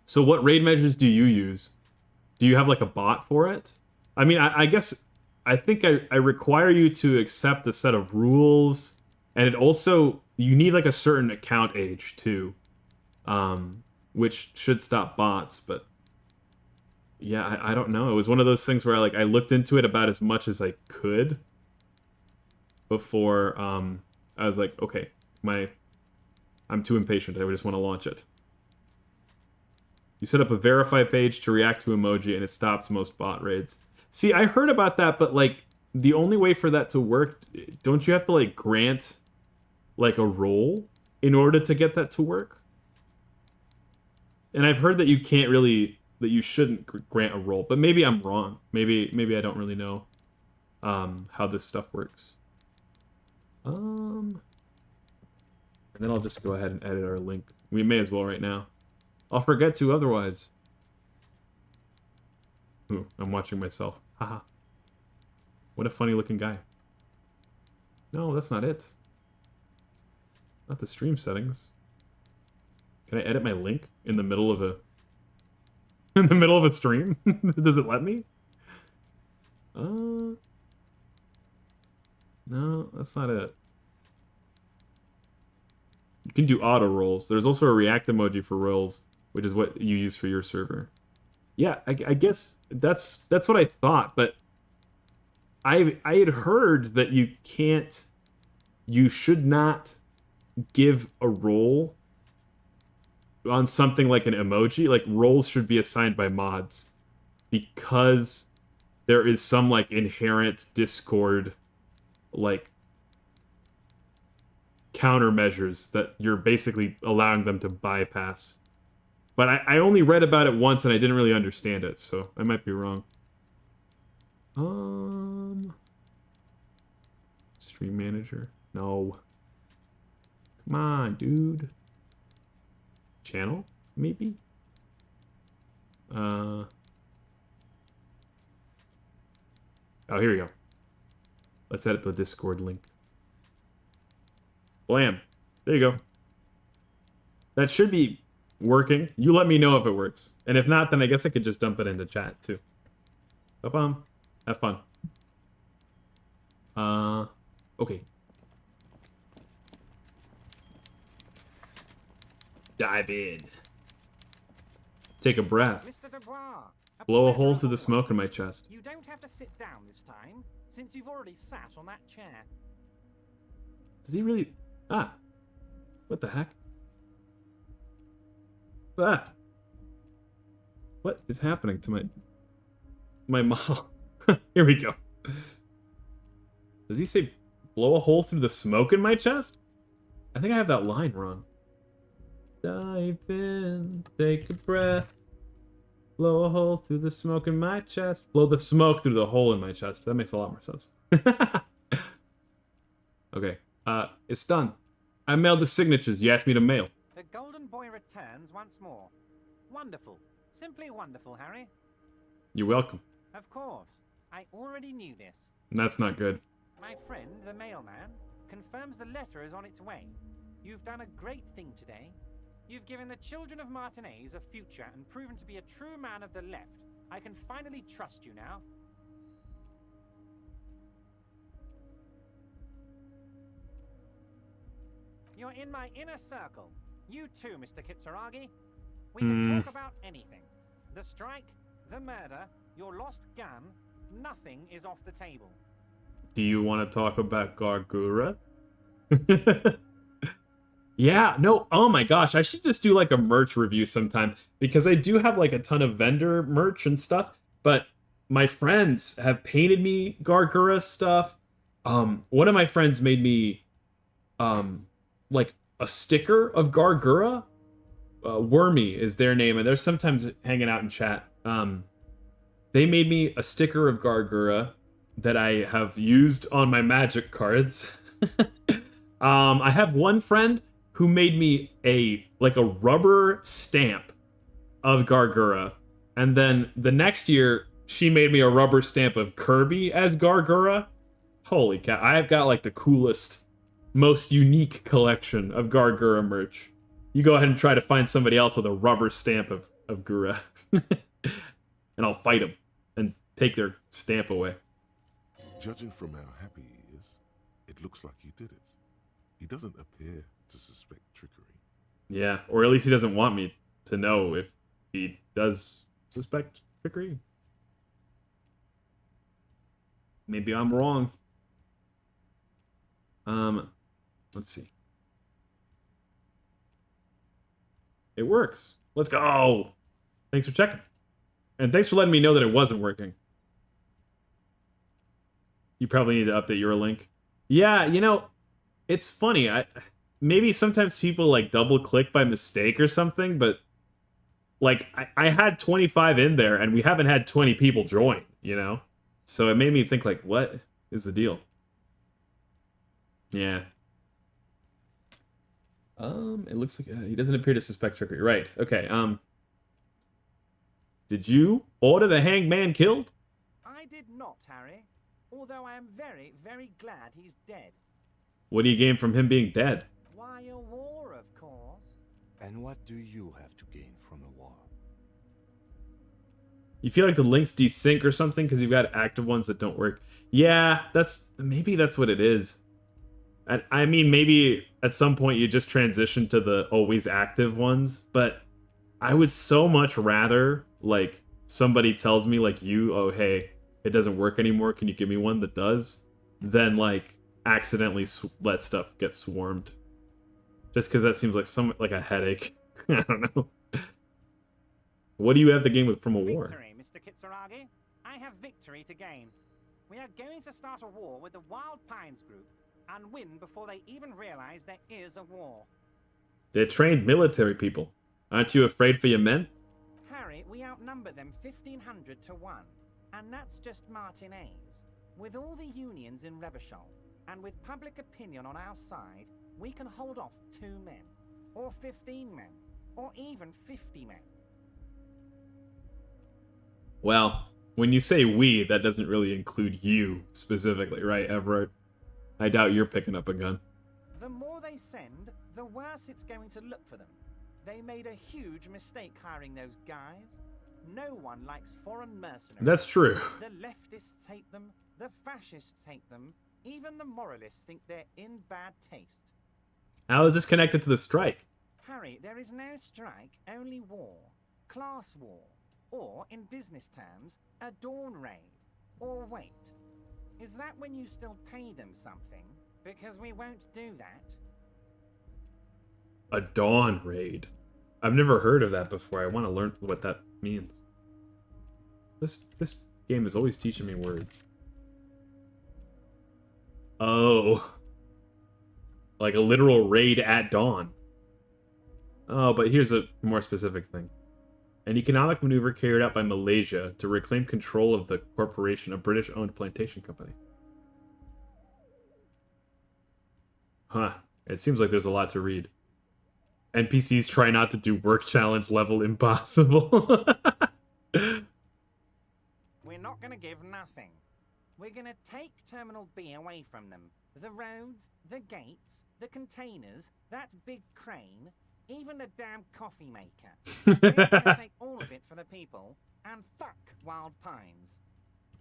So what raid measures do you use? Do you have like a bot for it? I mean, I guess, I think I require you to accept a set of rules, and it also, you need like a certain account age too, which should stop bots, but yeah, I don't know. It was one of those things where I looked into it about as much as I could before I was like, okay, I'm too impatient. I just want to launch it. You set up a verify page to react to emoji, and it stops most bot raids. See, I heard about that, but, like, the only way for that to work, don't you have to, like, grant, like, a role in order to get that to work? And I've heard that you can't really, that you shouldn't grant a role, but maybe I'm wrong. Maybe I don't really know how this stuff works. And then I'll just go ahead and edit our link. We may as well right now. I'll forget to otherwise. Ooh, I'm watching myself. Haha. What a funny looking guy. No, that's not it. Not the stream settings. Can I edit my link in the middle of a in the middle of a stream? Does it let me? No, that's not it. You can do auto rolls. There's also a react emoji for rolls, which is what you use for your server. Yeah, I guess that's what I thought, but I had heard that you should not give a roll on something like an emoji. Like, roles should be assigned by mods because there is some like inherent Discord like countermeasures that you're basically allowing them to bypass. But I only read about it once and I didn't really understand it, so I might be wrong. Stream manager? No. Come on, dude. Channel? Maybe? Oh, here we go. Let's edit the Discord link. Blam. There you go. That should be working. You let me know if it works. And if not, then I guess I could just dump it into chat, too. Ba-bum. Have fun. Okay. Dive in. Take a breath. Mr. Dubois, Blow a hole through the smoke in my chest. You don't have to sit down this time, since you've already sat on that chair. Does he really... Ah. What the heck? Ah. What is happening to my model? Here we go. Does he say blow a hole through the smoke in my chest? I think I have that line wrong. Dive in, take a breath. Blow a hole through the smoke in my chest. Blow the smoke through the hole in my chest. That makes a lot more sense. Okay. It's done. I mailed the signatures you asked me to mail. The golden boy returns once more. Wonderful. Simply wonderful, Harry. You're welcome. Of course. I already knew this. That's not good. My friend, the mailman, confirms the letter is on its way. You've done a great thing today. You've given the children of Martinez a future and proven to be a true man of the left. I can finally trust you now. You're in my inner circle. You too, Mr. Kitsuragi. We can talk about anything. The strike, the murder, your lost gun, nothing is off the table. Do you want to talk about Gargura? Yeah, no, oh my gosh, I should just do like a merch review sometime, because I do have like a ton of vendor merch and stuff, but my friends have painted me Gargura stuff. One of my friends made me like a sticker of Gargura. Wormy is their name, and they're sometimes hanging out in chat. They made me a sticker of Gargura that I have used on my magic cards. I have one friend who made me a rubber stamp of Gargura, and then the next year she made me a rubber stamp of Kirby as Gargura. Holy cow! I've got like the coolest, most unique collection of Gargura merch. You go ahead and try to find somebody else with a rubber stamp of Gura, and I'll fight them and take their stamp away. Judging from how happy he is, it looks like you did it. He doesn't appear to suspect trickery. Yeah, or at least he doesn't want me to know if he does suspect trickery. Maybe I'm wrong. Let's see. It works. Let's go. Thanks for checking. And thanks for letting me know that it wasn't working. You probably need to update your link. Yeah, you know, it's funny. Maybe sometimes people like double click by mistake or something, but like I had 25 in there and we haven't had 20 people join, you know? So it made me think like, what is the deal? Yeah. It looks like he doesn't appear to suspect trickery. Right. Okay. Did you order the hangman killed? I did not, Harry. Although I am very, very glad he's dead. What do you gain from him being dead? Why, a war, of course. And what do you have to gain from a war? You feel like the links desync or something because you've got active ones that don't work. Yeah, maybe that's what it is. I mean, maybe at some point you just transition to the always active ones, but I would so much rather, like, somebody tells me, like, oh, hey, it doesn't work anymore, can you give me one that does? Than, like, accidentally let stuff get swarmed. Just because that seems like a headache. I don't know. What do you have to gain from a war? Victory, Mr. Kitsuragi. I have victory to gain. We are going to start a war with the Wild Pines group and win before they even realize there is a war. They're trained military people. Aren't you afraid for your men? Harry, we outnumber them 1,500 to 1. And that's just Martinez. With all the unions in Revachol, and with public opinion on our side, we can hold off 2 men, or 15 men, or even 50 men. Well, when you say we, that doesn't really include you specifically, right, Everett? I doubt you're picking up a gun. The more they send, the worse it's going to look for them. They made a huge mistake hiring those guys. No one likes foreign mercenaries. That's true. The leftists hate them, the fascists hate them, even the moralists think they're in bad taste. How is this connected to the strike? Harry, there is no strike, only war. Class war. Or, in business terms, a dawn raid. Or wait, is that when you still pay them something? Because we won't do that. A dawn raid. I've never heard of that before. I want to learn what that means. This game is always teaching me words. Oh. Like a literal raid at dawn. Oh, but here's a more specific thing. An economic maneuver carried out by Malaysia to reclaim control of the corporation, a British-owned plantation company. Huh. It seems like there's a lot to read. NPCs try not to do work challenge level impossible. We're not gonna give nothing. We're gonna take Terminal B away from them. The roads, the gates, the containers, that big crane, even the damn coffee maker. We're gonna take all of it for the people, and fuck Wild Pines.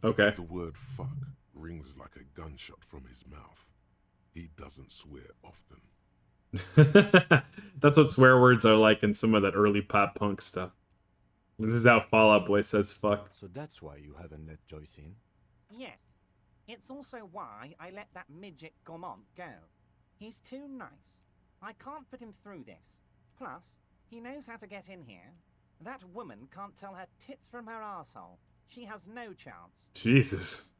Okay. The word fuck rings like a gunshot from his mouth. He doesn't swear often. That's what swear words are like in some of that early pop punk stuff. This is how Fall Out Boy says fuck. So that's why you haven't let Joyce in? Yes. It's also why I let that midget Gaumont go. He's too nice. I can't put him through this. Plus, he knows how to get in here. That woman can't tell her tits from her asshole. She has no chance. Jesus.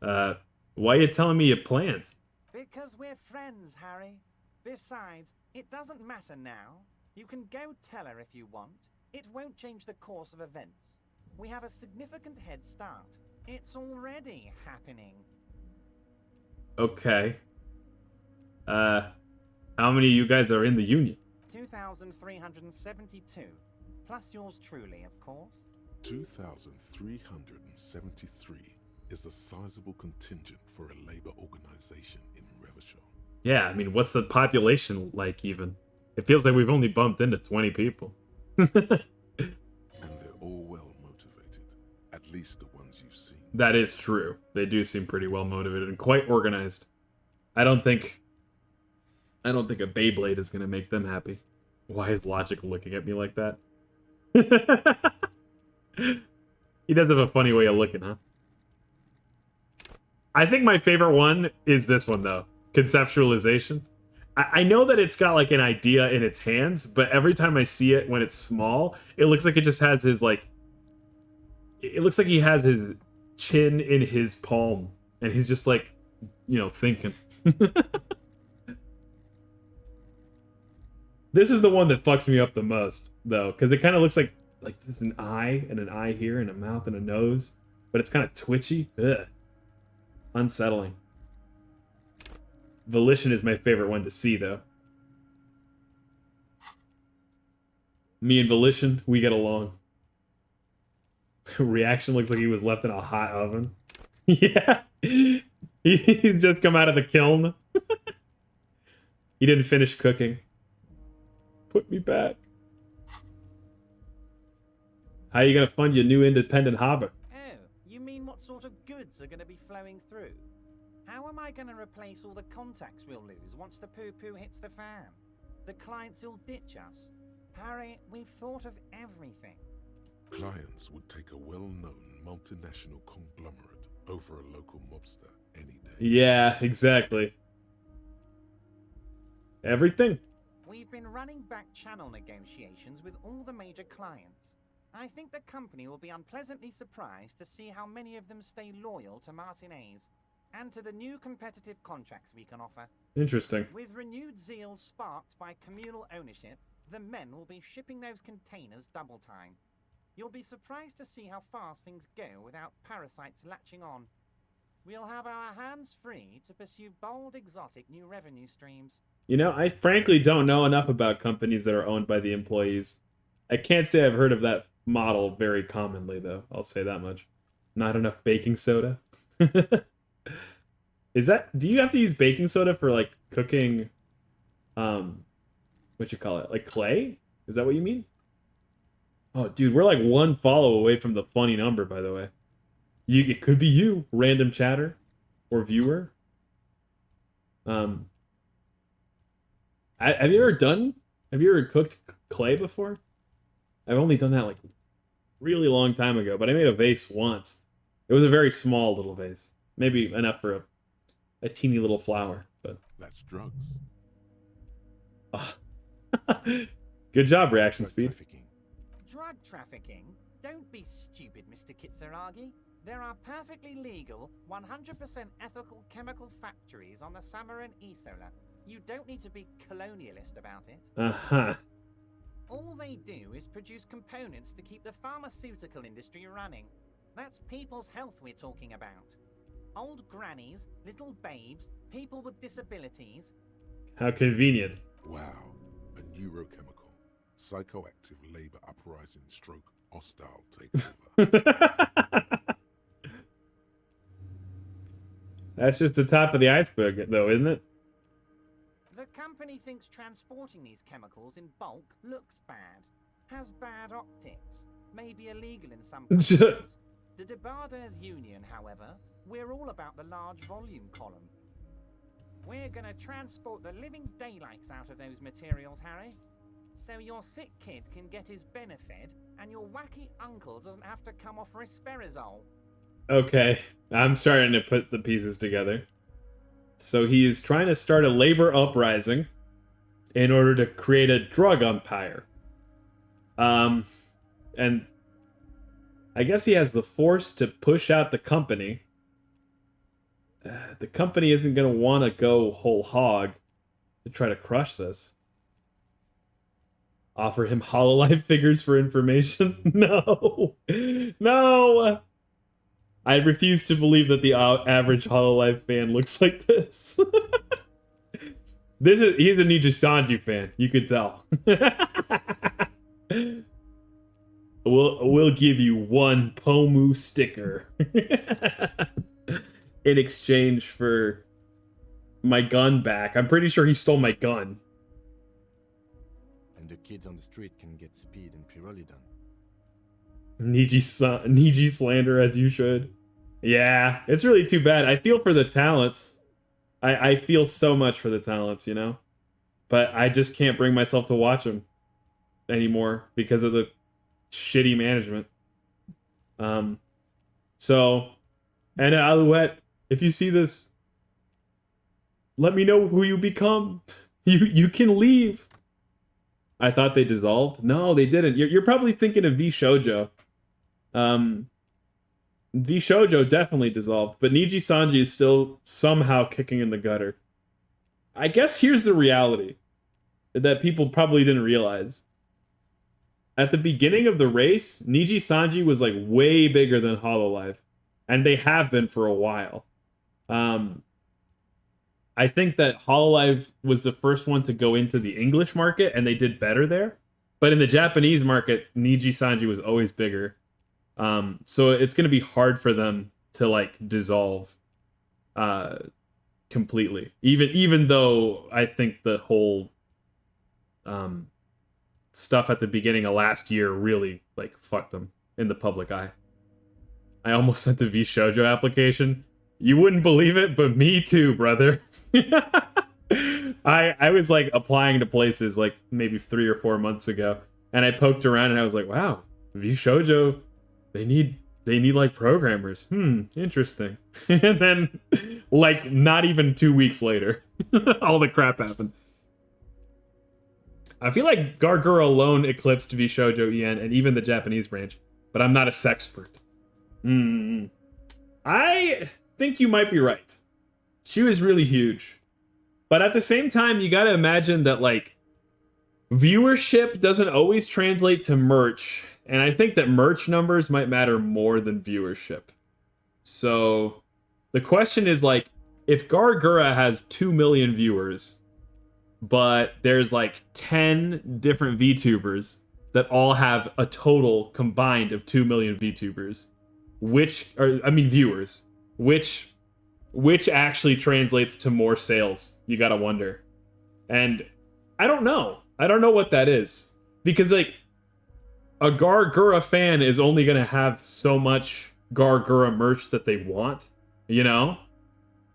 Why are you telling me your plans? Because we're friends, Harry. Besides, it doesn't matter now. You can go tell her if you want. It won't change the course of events. We have a significant head start. It's already happening. Okay. How many of you guys are in the Union? 2,372. Plus yours truly, of course. 2,373 is a sizable contingent for a labor organization in Revachol. Yeah, I mean, what's the population like even? It feels like we've only bumped into 20 people. And they're all well motivated, at least the ones you've seen. That is true. They do seem pretty well motivated and quite organized. I don't think a Beyblade is gonna make them happy. Why is Logic looking at me like that? He does have a funny way of looking, huh? I think my favorite one is this one, though. Conceptualization. I know that it's got, like, an idea in its hands, but every time I see it when it's small, it looks like it just has his, like... It looks like he has his chin in his palm, and he's just, like, you know, thinking. This is the one that fucks me up the most, though, because it kind of looks like there's an eye, and an eye here, and a mouth, and a nose, but it's kind of twitchy. Ugh. Unsettling. Volition is my favorite one to see, though. Me and Volition, we get along. Reaction looks like he was left in a hot oven. Yeah. He's just come out of the kiln. He didn't finish cooking. Put me back. How are you gonna fund your new independent harbor? Oh, you mean what sort of goods are going to be flowing through? How am I going to replace all the contacts we'll lose once the poo-poo hits the fan? The clients will ditch us. Harry, we've thought of everything. Clients would take a well-known multinational conglomerate over a local mobster any day. Yeah, exactly. Everything. We've been running back channel negotiations with all the major clients. I think the company will be unpleasantly surprised to see how many of them stay loyal to Martinez and to the new competitive contracts we can offer. Interesting. With renewed zeal sparked by communal ownership, the men will be shipping those containers double time. You'll be surprised to see how fast things go without parasites latching on. We'll have our hands free to pursue bold, exotic new revenue streams. You know, I frankly don't know enough about companies that are owned by the employees. I can't say I've heard of that model very commonly, though. I'll say that much. Not enough baking soda. Is that... Do you have to use baking soda for, like, cooking... what you call it? Like clay? Is that what you mean? Oh, dude, we're like one follow away from the funny number, by the way. It could be you, random chatter or viewer. Have you ever cooked clay before? I've only done that like really long time ago, but I made a vase once. It was a very small little vase. Maybe enough for a teeny little flower, but... That's drugs. Good job, reaction speed. Trafficking. Drug trafficking? Don't be stupid, Mr. Kitsuragi. There are perfectly legal, 100% ethical chemical factories on the Samaran Isola. You don't need to be colonialist about it. Uh-huh. All they do is produce components to keep the pharmaceutical industry running. That's people's health we're talking about. Old grannies, little babes, people with disabilities. How convenient. Wow. A neurochemical. Psychoactive labor uprising stroke hostile takeover. That's just the top of the iceberg, though, isn't it? The company thinks transporting these chemicals in bulk looks bad, has bad optics, may be illegal in some countries. The Debarders Union, however, we're all about the large volume column. We're gonna transport the living daylights out of those materials, Harry. So your sick kid can get his benefit, and your wacky uncle doesn't have to come off risperazole. Okay, I'm starting to put the pieces together. So he is trying to start a labor uprising in order to create a drug empire. And I guess he has the force to push out the company. The company isn't going to want to go whole hog to try to crush this. Offer him HoloLive figures for information? No! No! I refuse to believe that the average HoloLive fan looks like this. He's a Niji Sanji fan, you could tell. We'll give you one Pomu sticker in exchange for my gun back. I'm pretty sure he stole my gun. And the kids on the street can get speed and Pirelli done. Niji slander as you should. Yeah, it's really too bad. I feel for the talents. I feel so much for the talents, you know? But I just can't bring myself to watch them anymore because of the shitty management. So, and Alouette, if you see this, let me know who you become. You can leave. I thought they dissolved. No, they didn't. You're probably thinking of V Shoujo. V Shoujo definitely dissolved, but Niji Sanji is still somehow kicking in the gutter. I guess here's the reality that people probably didn't realize. At the beginning of the race, Niji Sanji was like way bigger than HoloLive, and they have been for a while. I think that HoloLive was the first one to go into the English market, and they did better there. But in the Japanese market, Niji Sanji was always bigger. So it's going to be hard for them to like dissolve completely. Even though I think the whole stuff at the beginning of last year really like fucked them in the public eye. I almost sent a V Shoujo application. You wouldn't believe it, but me too, brother. I was like applying to places like maybe 3 or 4 months ago, and I poked around and I was like, wow, V Shoujo, they need like programmers. Interesting. And then like not even 2 weeks later, all the crap happened. I feel like Gargura alone eclipsed V Shoujo EN and even the Japanese branch, but I'm not a sexpert. I think you might be right. She was really huge. But at the same time, you gotta imagine that, like, viewership doesn't always translate to merch, and I think that merch numbers might matter more than viewership. So, the question is, like, if Gargura has 2 million viewers, but there's, like, 10 different VTubers that all have a total combined of 2 million VTubers, viewers, which actually translates to more sales? You gotta wonder. And I don't know. I don't know what that is. Because, like, a Gargura fan is only gonna have so much Gargura merch that they want, you know?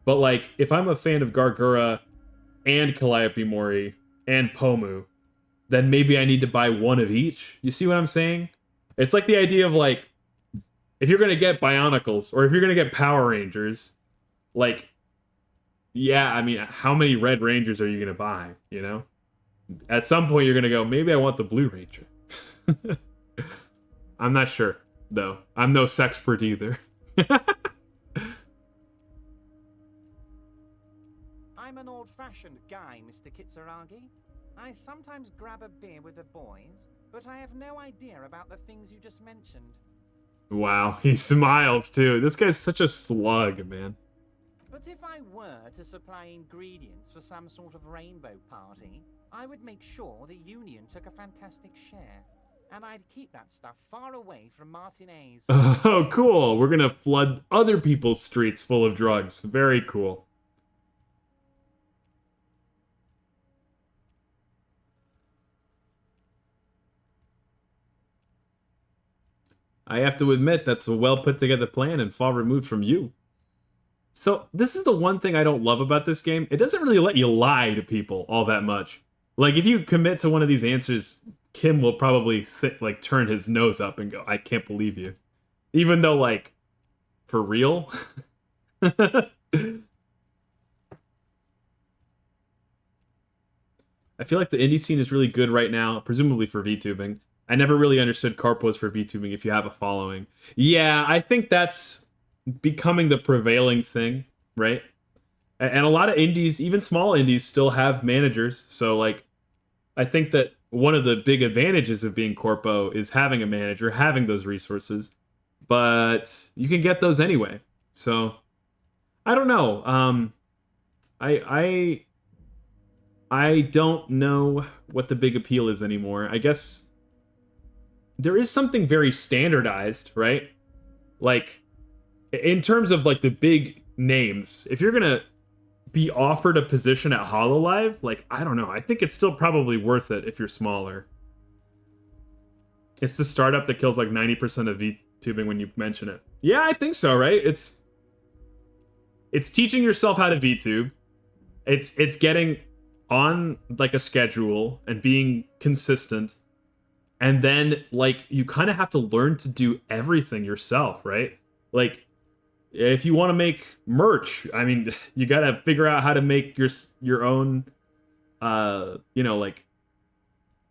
But, like, if I'm a fan of Gargura and Calliope Mori and Pomu, then maybe I need to buy one of each. You see what I'm saying? It's like the idea of, like, if you're gonna get Bionicles, or if you're gonna get Power Rangers, like, yeah, I mean, how many Red Rangers are you gonna buy, you know? At some point, you're gonna go, maybe I want the Blue Ranger. I'm not sure, though. I'm no sexpert either. I'm an old-fashioned guy, Mr. Kitsuragi. I sometimes grab a beer with the boys, but I have no idea about the things you just mentioned. Wow, he smiles, too. This guy's such a slug, man. But if I were to supply ingredients for some sort of rainbow party, I would make sure the Union took a fantastic share. And I'd keep that stuff far away from Martinez. Oh, cool. We're gonna flood other people's streets full of drugs. Very cool. I have to admit, that's a well put together plan and far removed from you. So, this is the one thing I don't love about this game. It doesn't really let you lie to people all that much. Like, if you commit to one of these answers, Kim will probably turn his nose up and go, I can't believe you. Even though, like, for real? I feel like the indie scene is really good right now, presumably for VTubing. I never really understood corpos for VTubing if you have a following. Yeah, I think that's becoming the prevailing thing, right? And a lot of indies, even small indies, still have managers. So, like, I think that one of the big advantages of being corpo is having a manager, having those resources. But you can get those anyway. So, I don't know. I don't know what the big appeal is anymore. I guess there is something very standardized, right? Like, in terms of, like, the big names, if you're gonna be offered a position at HoloLive, like, I don't know, I think it's still probably worth it if you're smaller. It's the startup that kills, like, 90% of VTubing when you mention it. Yeah, I think so, right? It's teaching yourself how to VTube. It's getting on, like, a schedule and being consistent. And then, like, you kind of have to learn to do everything yourself, right? Like, if you want to make merch, I mean, you got to figure out how to make your own, like,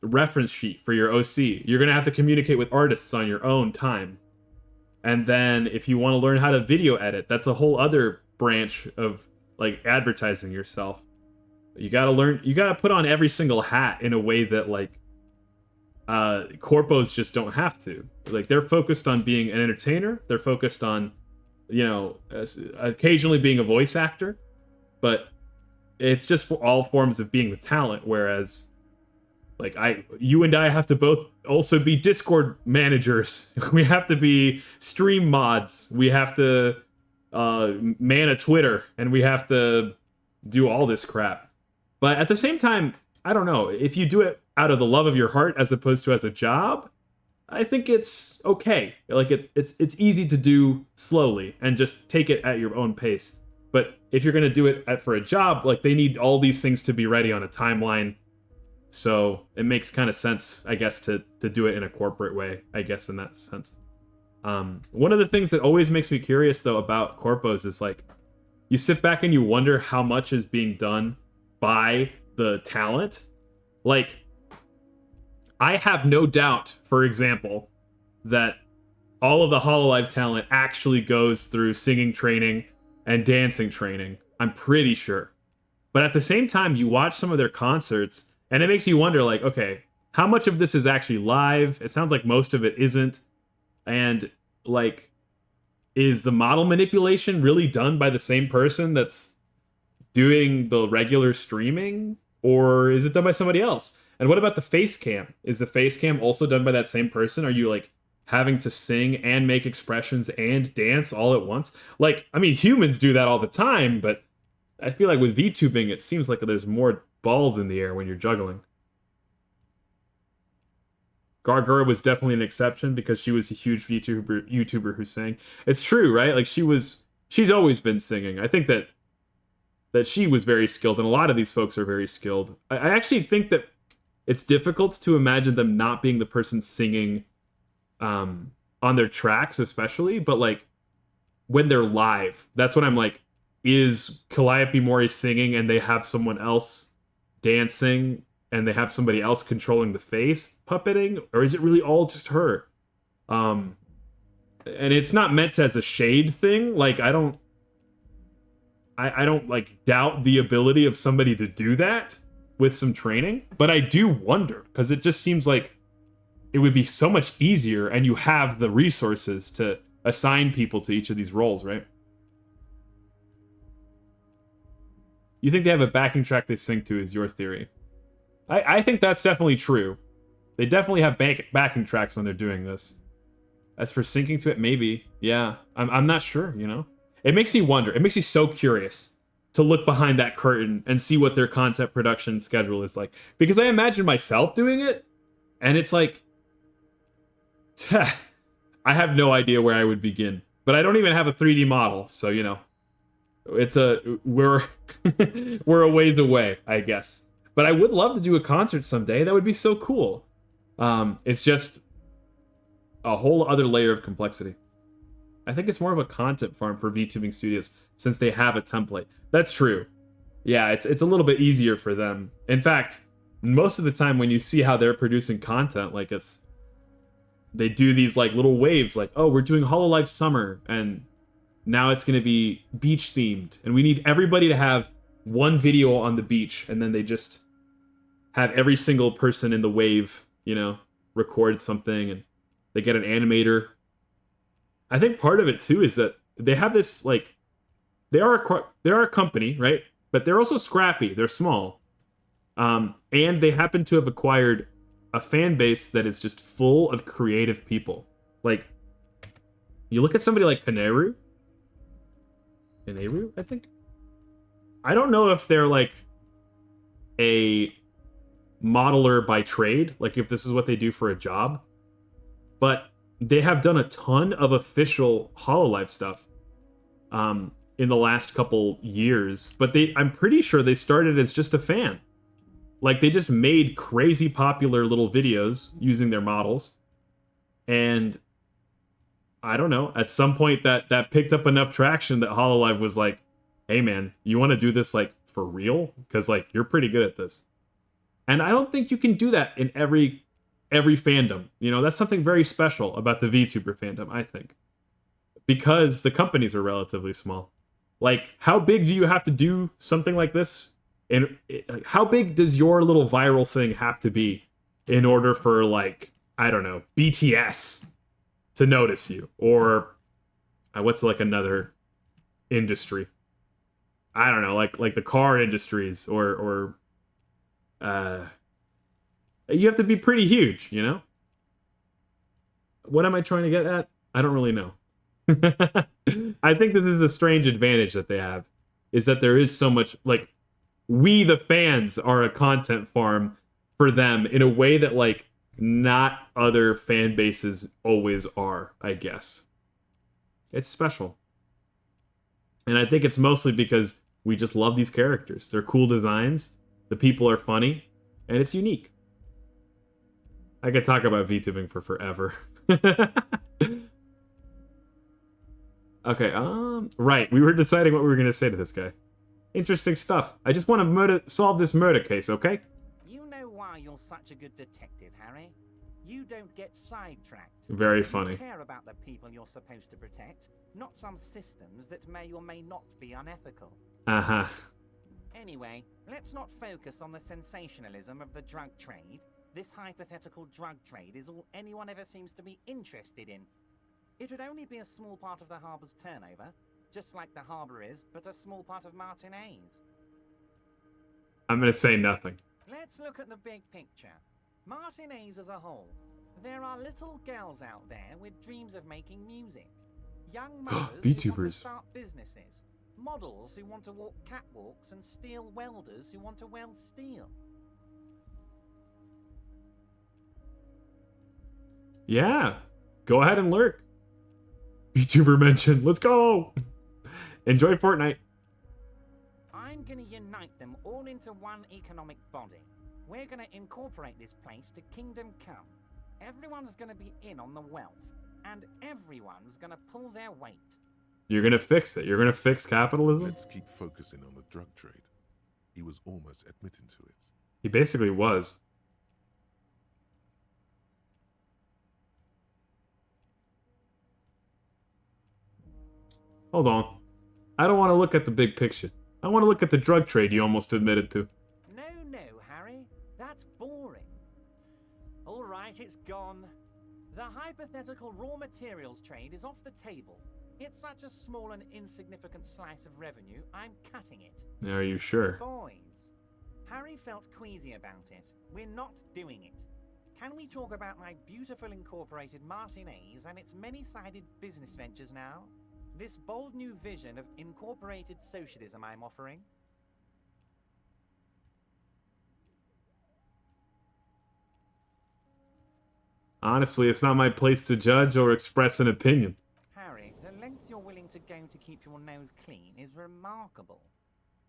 reference sheet for your OC. You're going to have to communicate with artists on your own time. And then if you want to learn how to video edit, that's a whole other branch of, like, advertising yourself. You got to put on every single hat in a way that, like, corpos just don't have to. Like, they're focused on being an entertainer. They're focused on, occasionally being a voice actor, but it's just for all forms of being the talent. Whereas, like, you and I have to both also be Discord managers. We have to be stream mods. We have to man a Twitter, and we have to do all this crap. But at the same time, I don't know, if you do it out of the love of your heart as opposed to as a job, I think it's okay. Like it's easy to do slowly and just take it at your own pace. But if you're gonna do it for a job, like they need all these things to be ready on a timeline. So it makes kind of sense, I guess, to do it in a corporate way, I guess, in that sense. One of the things that always makes me curious, though, about corpos is, like, you sit back and you wonder how much is being done by the talent. Like, I have no doubt, for example, that all of the Hololive talent actually goes through singing training and dancing training. I'm pretty sure. But at the same time, you watch some of their concerts, and it makes you wonder, like, okay, how much of this is actually live? It sounds like most of it isn't. And, like, is the model manipulation really done by the same person that's doing the regular streaming? Or is it done by somebody else? And what about the face cam? Is the face cam also done by that same person? Are you, like, having to sing and make expressions and dance all at once? Like, I mean, humans do that all the time, but I feel like with VTubing, it seems like there's more balls in the air when you're juggling. Gargura was definitely an exception because she was a huge YouTuber who sang. It's true, right? Like, she's always been singing. I think that she was very skilled, and a lot of these folks are very skilled. I actually think that it's difficult to imagine them not being the person singing on their tracks, especially, but, like, when they're live, that's when I'm like, is Calliope Mori singing and they have someone else dancing and they have somebody else controlling the face puppeting, or is it really all just her? And it's not meant as a shade thing. Like, I don't like doubt the ability of somebody to do that with some training, but I do wonder, because it just seems like it would be so much easier, and you have the resources to assign people to each of these roles, right? You think they have a backing track they sing to, is your theory. I think that's definitely true. They definitely have backing tracks when they're doing this. As for syncing to it, maybe. Yeah, I'm not sure, you know? It makes me wonder. It makes me so curious to look behind that curtain and see what their content production schedule is like. Because I imagine myself doing it, and it's like, I have no idea where I would begin. But I don't even have a 3D model, so, you know, we're we're a ways away, I guess. But I would love to do a concert someday. That would be so cool. It's just a whole other layer of complexity. I think it's more of a content farm for VTubing studios since they have a template. That's true. Yeah, it's a little bit easier for them. In fact, most of the time when you see how they're producing content, like, they do these, like, little waves, like, oh, we're doing Hololive Summer, and now it's going to be beach themed, and we need everybody to have one video on the beach, and then they just have every single person in the wave, you know, record something, and they get an animator. I think part of it too is that they have this, like, they are a company, right? But they're also scrappy. They're small, and they happen to have acquired a fan base that is just full of creative people. Like, you look at somebody like Kaneru, I think. I don't know if they're, like, a modeler by trade, like if this is what they do for a job, but they have done a ton of official Hololive stuff in the last couple years. But I'm pretty sure they started as just a fan. Like, they just made crazy popular little videos using their models, and I don't know, at some point that picked up enough traction that Hololive was like, hey man, you want to do this, like, for real? Because, like, you're pretty good at this. And I don't think you can do that in every fandom. You know, that's something very special about the VTuber fandom, I think. Because the companies are relatively small. Like, how big do you have to do something like this? And how big does your little viral thing have to be in order for, like, I don't know, BTS to notice you? Or what's, like, another industry? I don't know, like the car industries, or you have to be pretty huge, you know? What am I trying to get at? I don't really know. I think this is a strange advantage that they have, is that there is so much, like, we the fans are a content farm for them in a way that, like, not other fan bases always are, I guess. It's special. And I think it's mostly because we just love these characters. They're cool designs, the people are funny, and it's unique. I could talk about VTubing for forever. Okay, right. We were deciding what we were going to say to this guy. Interesting stuff. I just want to solve this murder case, okay? You know why you're such a good detective, Harry? You don't get sidetracked. Very You funny. care about the people you're supposed to protect, not some systems that may or may not be unethical. Uh-huh. Anyway, let's not focus on the sensationalism of the drug trade. This hypothetical drug trade is all anyone ever seems to be interested in. It would only be a small part of the harbor's turnover, just like the harbor is, but a small part of Martinez. I'm going to say nothing. Let's look at the big picture. Martinez as a whole. There are little girls out there with dreams of making music. Young mothers who want to VTubers. start businesses. Models who want to walk catwalks and steel welders who want to weld steel. Yeah. Go ahead and lurk. VTuber mention. Let's go. Enjoy Fortnite. I'm gonna unite them all into one economic body. We're gonna incorporate this place to Kingdom Come. Everyone's gonna be in on the wealth, and everyone's gonna pull their weight. You're going to fix it. You're going to fix capitalism? Let's keep focusing on the drug trade. He was almost admitting to it. He basically was. Hold on. I don't want to look at the big picture. I want to look at the drug trade you almost admitted to. No, Harry. That's boring. All right, it's gone. The hypothetical raw materials trade is off the table. It's such a small and insignificant slice of revenue, I'm cutting it. Are you sure? Boys, Harry felt queasy about it. We're not doing it. Can we talk about my beautiful incorporated Martinez and its many-sided business ventures now? This bold new vision of incorporated socialism I'm offering? Honestly, it's not my place to judge or express an opinion. Harry, the length you're willing to go to keep your nose clean is remarkable.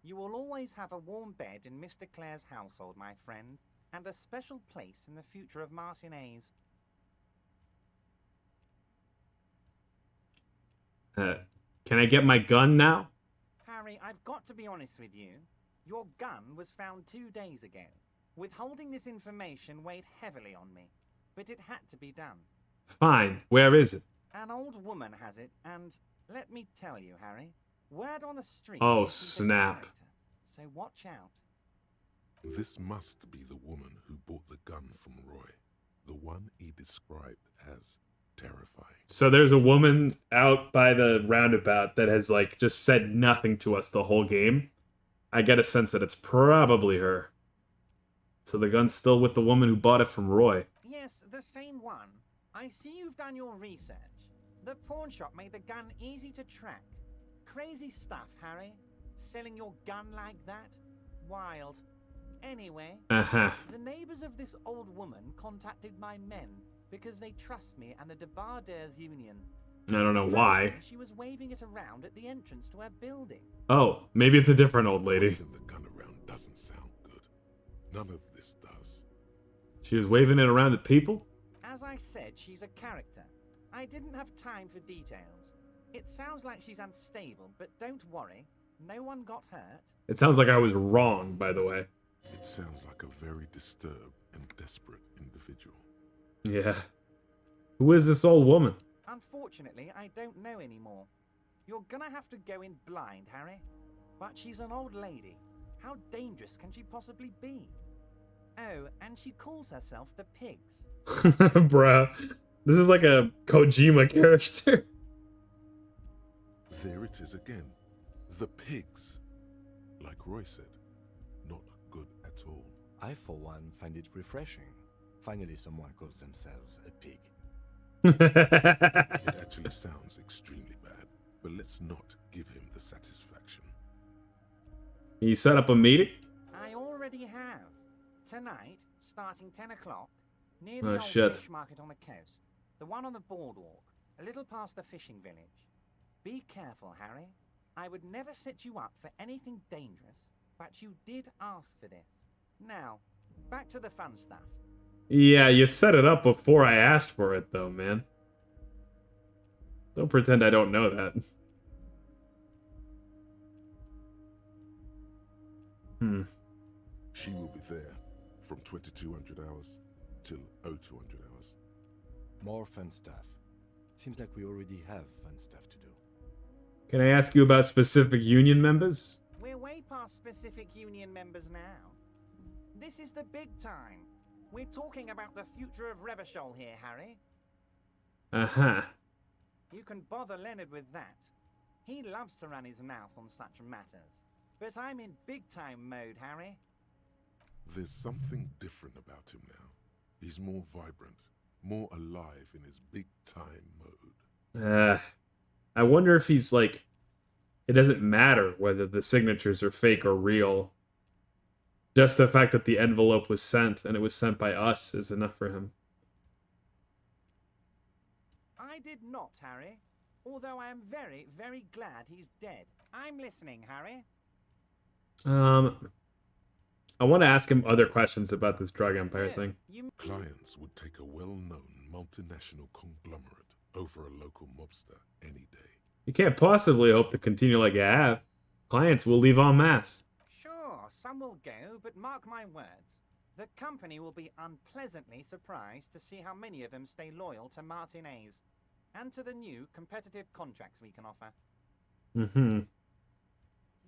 You will always have a warm bed in Mr. Clare's household, my friend, and a special place in the future of Martinez. Can I get my gun now? Harry, I've got to be honest with you. Your gun was found 2 days ago. Withholding this information weighed heavily on me, but it had to be done. Fine. Where is it? An old woman has it, and let me tell you, Harry, word on the street. Oh, is she's a snap. character, so watch out. This must be the woman who bought the gun from Roy. The one he described as terrifying. So there's a woman out by the roundabout that has, like, just said nothing to us the whole game. I get a sense that it's probably her. So the gun's still with the woman who bought it from Roy. Yes, the same one. I see you've done your research. The pawn shop made the gun easy to track. Crazy stuff, Harry. Selling your gun like that? Wild. Anyway, Uh-huh. the neighbors of this old woman contacted my men because they trust me and the Debarders Union. I don't know why. She was waving it around at the entrance to her building. Oh, maybe it's a different old lady. Waving the gun around doesn't sound good. None of this does. She was waving it around at people? As I said, she's a character. I didn't have time for details. It sounds like she's unstable, but don't worry. No one got hurt. It sounds like I was wrong, by the way. It sounds like a very disturbed and desperate individual. Yeah. Who is this old woman? Unfortunately, I don't know anymore. You're gonna have to go in blind, Harry. But she's an old lady. How dangerous can she possibly be? Oh, and she calls herself the Pigs. Bruh. This is like a Kojima character. There it is again. The pigs. Like Roy said, not good at all. I, for one, find it refreshing. Finally, someone calls themselves a pig. It actually sounds extremely bad, but let's not give him the satisfaction. You set up a meeting? I already have. Tonight, starting 10 o'clock, near Oh, the old shit. fish market on the coast. The one on the boardwalk, a little past the fishing village. Be careful, Harry. I would never set you up for anything dangerous, but you did ask for this. Now, back to the fun stuff. Yeah, you set it up before I asked for it, though, man. Don't pretend I don't know that. She will be there from 2200 hours till 0200 hours. More fun stuff. Seems like we already have fun stuff to do. Can I ask you about specific union members? We're way past specific union members now. This is the big time. We're talking about the future of Revachol here, Harry. Uh-huh. You can bother Leonard with that. He loves to run his mouth on such matters. But I'm in big-time mode, Harry. There's something different about him now. He's more vibrant, more alive in his big-time mode. I wonder if he's like... It doesn't matter whether the signatures are fake or real. Just the fact that the envelope was sent, and it was sent by us, is enough for him. I did not, Harry. Although I am very, very glad he's dead. I'm listening, Harry. I want to ask him other questions about this drug empire thing. Clients would take a well-known multinational conglomerate over a local mobster any day. You can't possibly hope to continue like you have. Clients will leave en masse. Sure, some will go, but mark my words. The company will be unpleasantly surprised to see how many of them stay loyal to Martinez and to the new competitive contracts we can offer. Mm-hmm.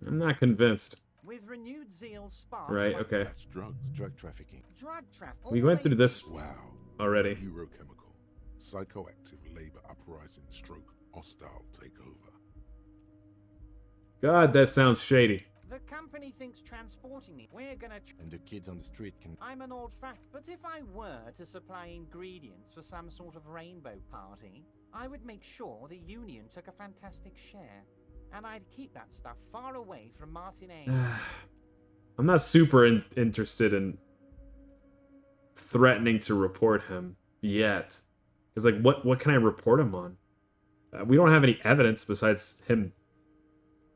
I'm not convinced. With renewed zeal sparked Right, by okay. That's drugs. Drug trafficking. drug traffic. We went through this Wow. already. Neurochemical, psychoactive labor uprising stroke hostile takeover. God, that sounds shady. The company thinks transporting me. We're gonna. And the kids on the street can... I'm an old fat, but if I were to supply ingredients for some sort of rainbow party, I would make sure the union took a fantastic share. And I'd keep that stuff far away from Martinez. I'm not super interested in threatening to report him yet. Because, like, what can I report him on? We don't have any evidence besides him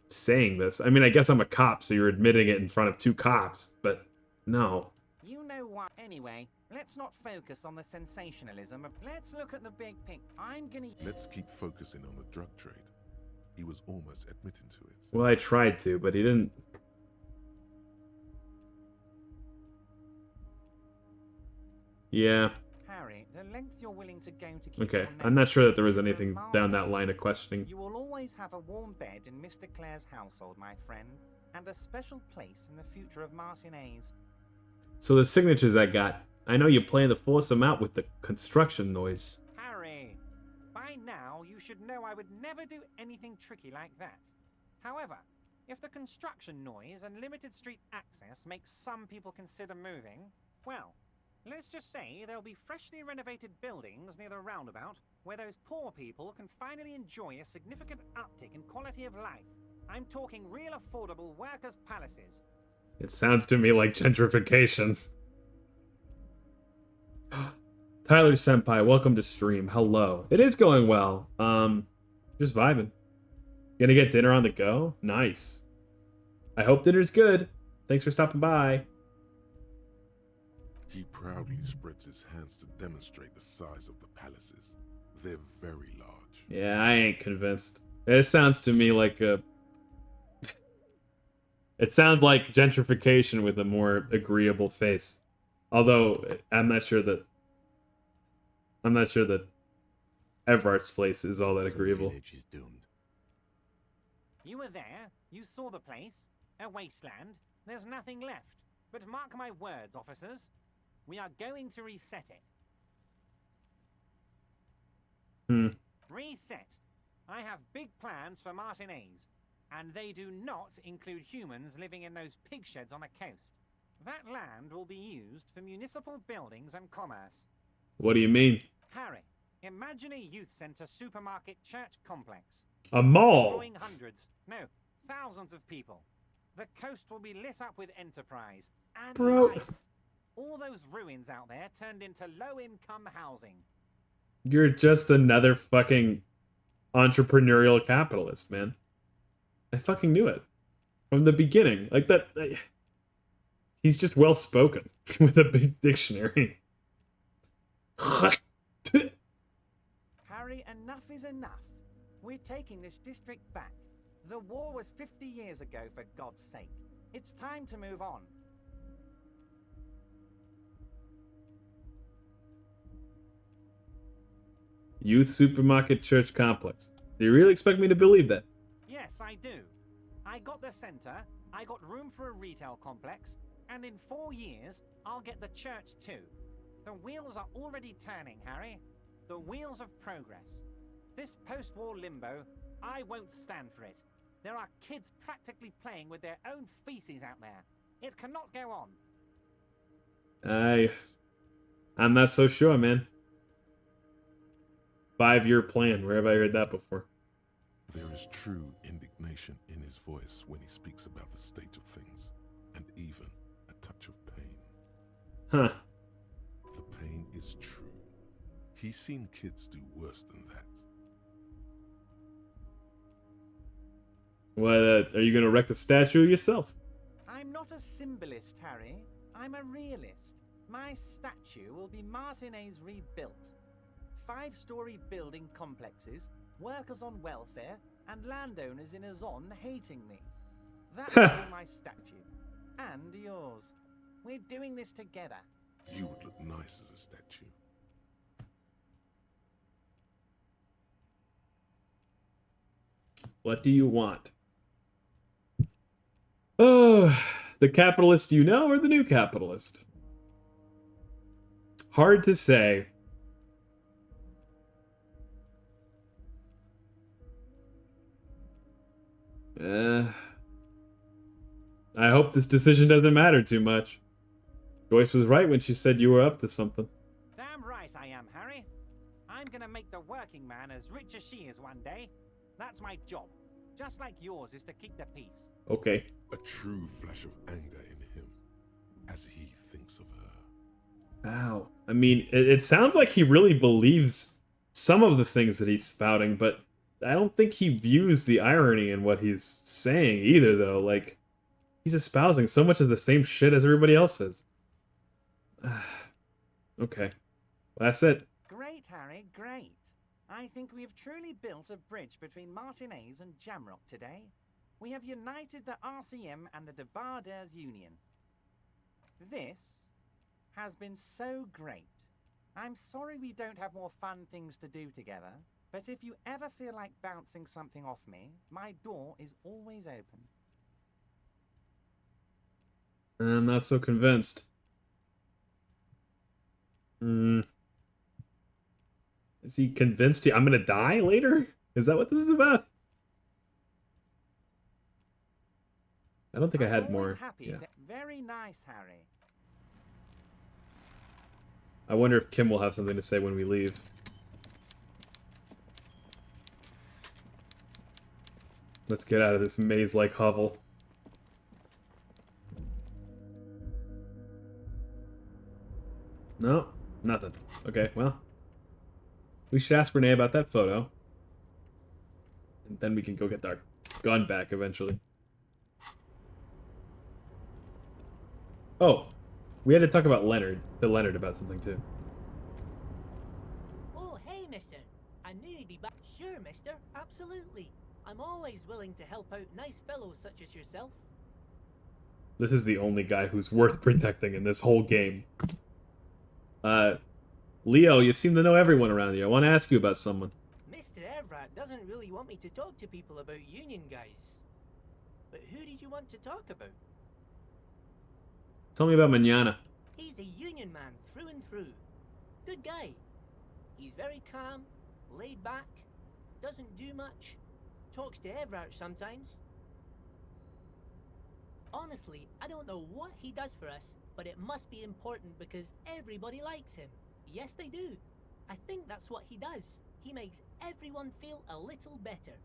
saying this. I mean, I guess I'm a cop, so you're admitting it in front of two cops, but no. You know what? Anyway, let's not focus on the sensationalism. Let's look at the big picture. I'm gonna... Let's keep focusing on the drug trade. He was almost admitting to it. Well, I tried to, but he didn't. Yeah. Harry, the length you're willing to go to keep Okay. your I'm not name sure that there was is anything down that line of questioning. You will always have a warm bed in Mr. Clare's household, my friend, and a special place in the future of Martinez. So the signatures I got. I know you plan to force them out with the construction noise. Harry, by now you should know I would never do anything tricky like that. However, if the construction noise and limited street access makes some people consider moving, well, let's just say there'll be freshly renovated buildings near the roundabout where those poor people can finally enjoy a significant uptick in quality of life. I'm talking real affordable workers' palaces. It sounds to me like gentrification. Tyler Senpai, welcome to stream. Hello. It is going well. Just vibing. Gonna get dinner on the go? Nice. I hope dinner's good. Thanks for stopping by. He proudly spreads his hands to demonstrate the size of the palaces. They're very large. Yeah, I ain't convinced. It sounds to me like a... It sounds like gentrification with a more agreeable face. Although, I'm not sure that Everart's place is all that agreeable. The village is doomed. You were there, you saw the place, a wasteland, there's nothing left. But mark my words, officers, we are going to reset it. Reset. I have big plans for Martinez, and they do not include humans living in those pig sheds on the coast. That land will be used for municipal buildings and commerce. What do you mean? Harry, imagine a youth center supermarket church complex. A mall? Employing hundreds, no, thousands of people. The coast will be lit up with enterprise and Bro. life. All those ruins out there turned into low-income housing. You're just another fucking entrepreneurial capitalist, man. I fucking knew it from the beginning. Like that. He's just well spoken with a big dictionary. Harry, enough is enough. We're taking this district back. The war was 50 years ago, for God's sake. It's time to move on. Youth Supermarket Church Complex. Do you really expect me to believe that? Yes, I do. I got the center, I got room for a retail complex, and in 4 years, I'll get the church too. The wheels are already turning, Harry. The wheels of progress. This post-war limbo, I won't stand for it. There are kids practically playing with their own feces out there. It cannot go on. I'm not so sure, man. 5-year plan. Where have I heard that before? There is true indignation in his voice when he speaks about the state of things, and even a touch of pain. Huh. The pain is true. He's seen kids do worse than that. What, are you gonna erect a statue of yourself? I'm not a symbolist, Harry. I'm a realist. My statue will be Martinez rebuilt. 5-story building complexes, workers on welfare, and landowners in Azon hating me. That will be my statue. And yours. We're doing this together. You would look nice as a statue. What do you want? Oh, the capitalist you know or the new capitalist? Hard to say. I hope this decision doesn't matter too much. Joyce was right when she said you were up to something. Damn right I am, Harry. I'm gonna make the working man as rich as she is one day. That's my job. Just like yours is to keep the peace. Okay. A true flash of anger in him as he thinks of her. Wow. I mean, it sounds like he really believes some of the things that he's spouting, but I don't think he views the irony in what he's saying either, though. Like, he's espousing so much of the same shit as everybody else is. Okay. Well, that's it. Great, Harry, great. I think we have truly built a bridge between Martinez and Jamrock today. We have united the RCM and the Debarders Union. This has been so great. I'm sorry we don't have more fun things to do together, but if you ever feel like bouncing something off me, my door is always open. I'm not so convinced. Is he convinced I'm gonna die later? Is that what this is about? I don't think I had more. Yeah. Very nice, Harry. I wonder if Kim will have something to say when we leave. Let's get out of this maze-like hovel. No, nothing. Okay, well. We should ask Renee about that photo. And then we can go get our gun back eventually. Oh, we had to talk about Leonard about something too. Oh, hey, mister. I knew you'd be back. Sure, mister. Absolutely. I'm always willing to help out nice fellows such as yourself. This is the only guy who's worth protecting in this whole game. Leo, you seem to know everyone around here. I want to ask you about someone. Mr. Everett doesn't really want me to talk to people about union guys. But who did you want to talk about? Tell me about Manana. He's a union man through and through. Good guy. He's very calm, laid back, doesn't do much, talks to Everett sometimes. Honestly, I don't know what he does for us, but it must be important because everybody likes him. Yes, they do. I think that's what he does. He makes everyone feel a little better.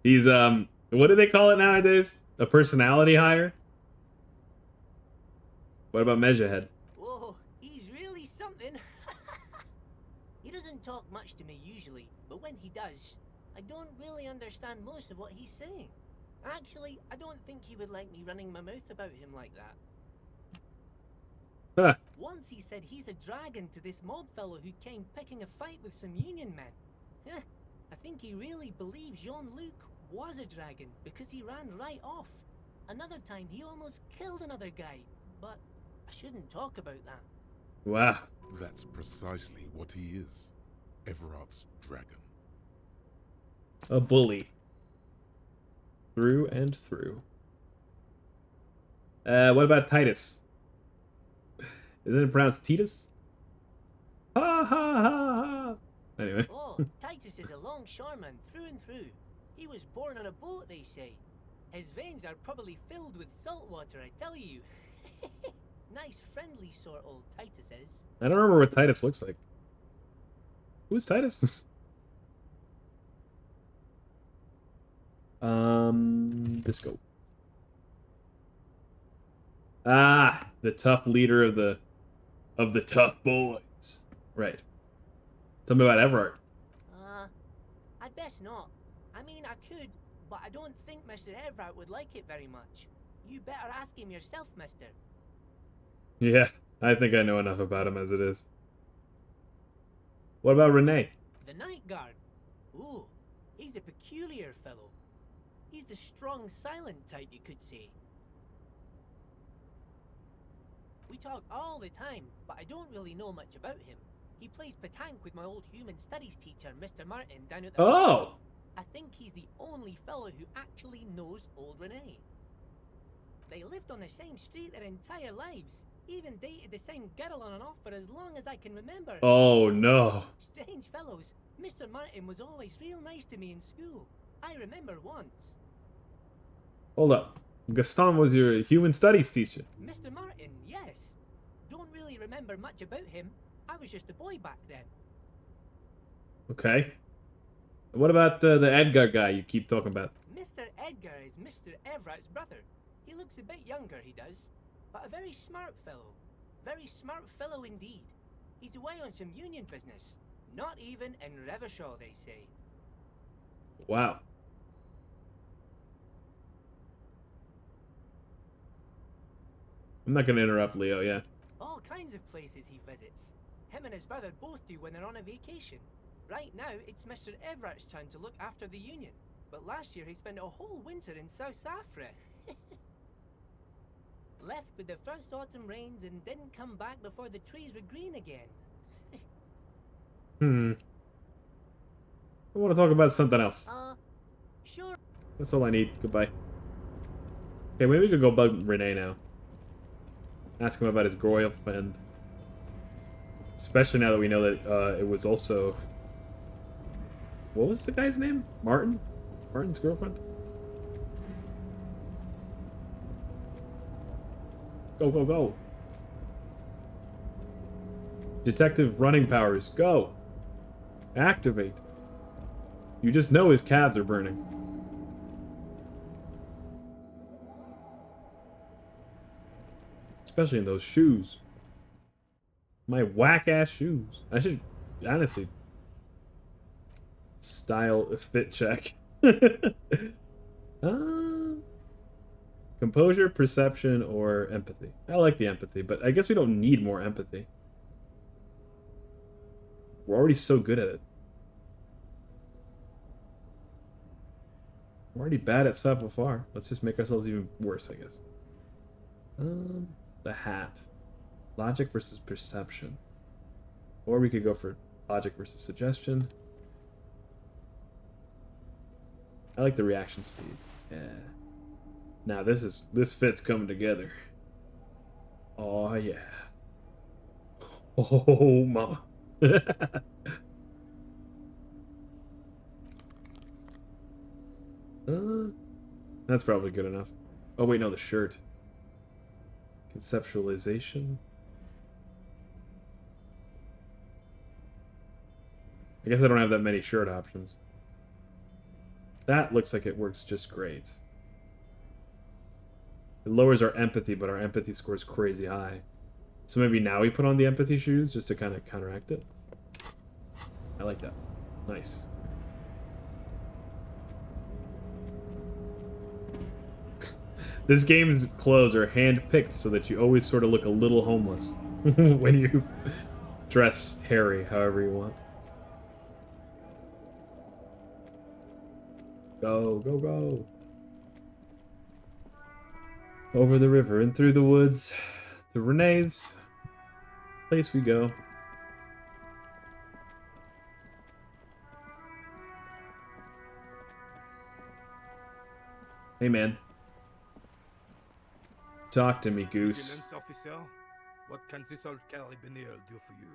He's, what do they call it nowadays? A personality hire? What about Measurehead? Whoa, he's really something. He doesn't talk much to me usually, but when he does, I don't really understand most of what he's saying. Actually, I don't think he would like me running my mouth about him like that. Huh. Once he said he's a dragon to this mob fellow who came picking a fight with some Union men. I think he really believes Jean-Luc was a dragon because he ran right off. Another time he almost killed another guy, but I shouldn't talk about that. Wow. That's precisely what he is. Everard's dragon. A bully. Through and through. What about Titus? Isn't it pronounced Titus? Ha ha ha ha. Anyway. Oh, Titus is a longshoreman through and through. He was born on a boat, they say. His veins are probably filled with salt water, I tell you. Nice, friendly sort, old Titus is. I don't remember what Titus looks like. Who's Titus? Bisco. Ah, the tough leader of the tough boys. Right. Tell me about Everard. I'd best not. I mean, I could, but I don't think Mr. Everard would like it very much. You better ask him yourself, mister. Yeah, I think I know enough about him as it is. What about Renee? The Night Guard. Ooh, he's a peculiar fellow. He's the strong, silent type, you could say. We talk all the time, but I don't really know much about him. He plays petanque with my old human studies teacher, Mr. Martin, down at the... Oh! I think he's the only fellow who actually knows old Renee. They lived on the same street their entire lives. Even dated the same girl on and off for as long as I can remember. Oh, no. Strange fellows. Mr. Martin was always real nice to me in school. I remember once. Hold up. Gaston was your human studies teacher. Mr. Martin, yes. Don't really remember much about him. I was just a boy back then. Okay. What about the Edgar guy you keep talking about? Mr. Edgar is Mr. Everard's brother. He looks a bit younger, he does. But a very smart fellow. Very smart fellow indeed. He's away on some union business. Not even in Revershaw, they say. Wow. I'm not gonna interrupt Leo, yeah. All kinds of places he visits. Him and his brother both do when they're on a vacation. Right now, it's Mr. Everard's turn to look after the union. But last year he spent a whole winter in South Africa. Left with the first autumn rains and didn't come back before the trees were green again. I want to talk about something else. Sure. That's all I need. Goodbye. Okay, maybe we could go bug Renee now. Ask him about his girlfriend. Especially now that we know that it was also... What was the guy's name? Martin? Martin's girlfriend? Go, go, go. Detective running powers, go. Activate. You just know his calves are burning. Especially in those shoes. My whack-ass shoes. I should, honestly, style a fit check. Composure, perception, or empathy. I like the empathy, but I guess we don't need more empathy. We're already so good at it. We're already bad at savoir-faire. Let's just make ourselves even worse, I guess. The hat. Logic versus perception. Or we could go for logic versus suggestion. I like the reaction speed. Yeah. Now this fit's coming together. Oh yeah. Oh mama. That's probably good enough. Oh wait, no, the shirt. Conceptualization. I guess I don't have that many shirt options. That looks like it works just great. It It lowers our empathy, but our empathy score is crazy high. So maybe now we put on the empathy shoes just to kind of counteract it. I like that. Nice. This game's clothes are hand-picked so that you always sort of look a little homeless when you dress hairy however you want. Go, go, go. Over the river and through the woods to Renee's place we go. Hey, man. Talk to me, Goose. Vigilance officer, what can this old carabinier do for you?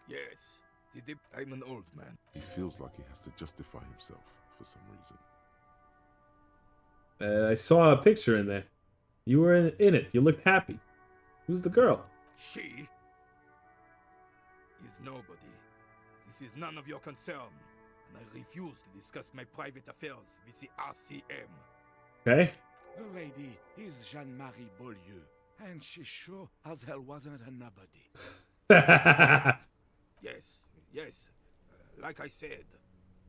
Yes, I'm an old man. He feels like he has to justify himself for some reason. I saw a picture in there. You were in it. You looked happy. Who's the girl? She is nobody. This is none of your concern, and I refuse to discuss my private affairs with the RCM. Okay. The lady is Jeanne-Marie Beaulieu, and she sure as hell wasn't a nobody. Yes. Like I said,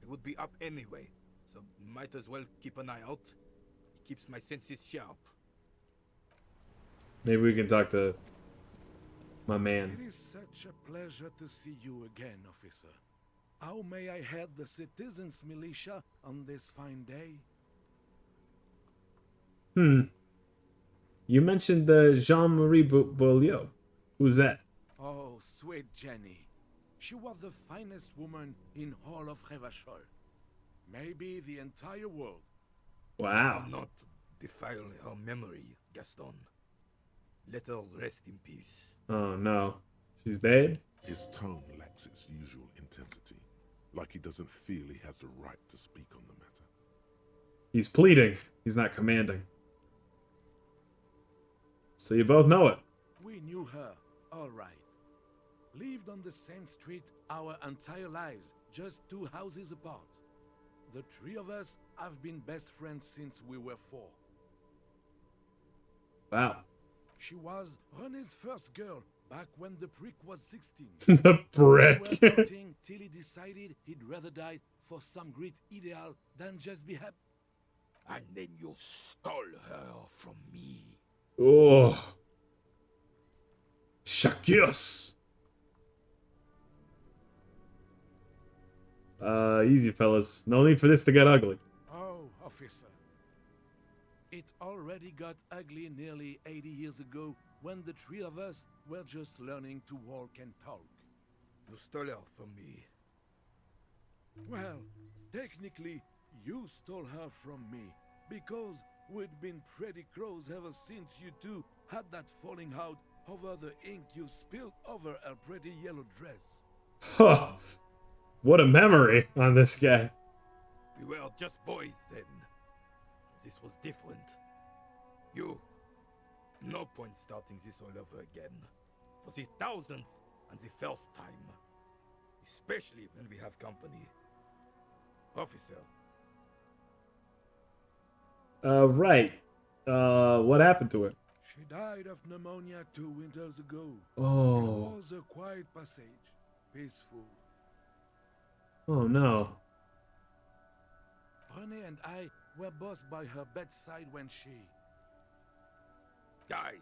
it would be up anyway, so might as well keep an eye out. It keeps my senses sharp. Maybe we can talk to my man. It is such a pleasure to see you again, officer. How may I head the citizens' militia on this fine day? You mentioned the Jean-Marie Beaulieu. Who's that? Oh, sweet Jenny. She was the finest woman in all of Revachol. Maybe the entire world. Wow. Do not defile her memory, Gaston. Let her rest in peace. Oh, no. She's dead? His tone lacks its usual intensity, like he doesn't feel he has the right to speak on the matter. He's pleading. He's not commanding. So you both know it. We knew her, all right. Lived on the same street our entire lives, just 2 houses apart. The 3 of us have been best friends since we were 4. Wow. She was René's first girl back when the prick was 16. The prick. We were courting till he decided he'd rather die for some great ideal than just be happy. And then you stole her from me. Oh. Shakios. Easy, fellas. No need for this to get ugly. Oh, officer. It already got ugly nearly 80 years ago when the 3 of us were just learning to walk and talk. You stole her from me. Well, technically, you stole her from me, because we'd been pretty close ever since you two had that falling out over the ink you spilled over her pretty yellow dress. Huh. What a memory on this guy. We were just boys then. This was different. No point starting this all over again. For the 1000th and the first time. Especially when we have company. Officer. Right. What happened to her? She died of pneumonia 2 winters ago. Oh. It was a quiet passage. Peaceful. Oh, no. René and I were both by her bedside when she died.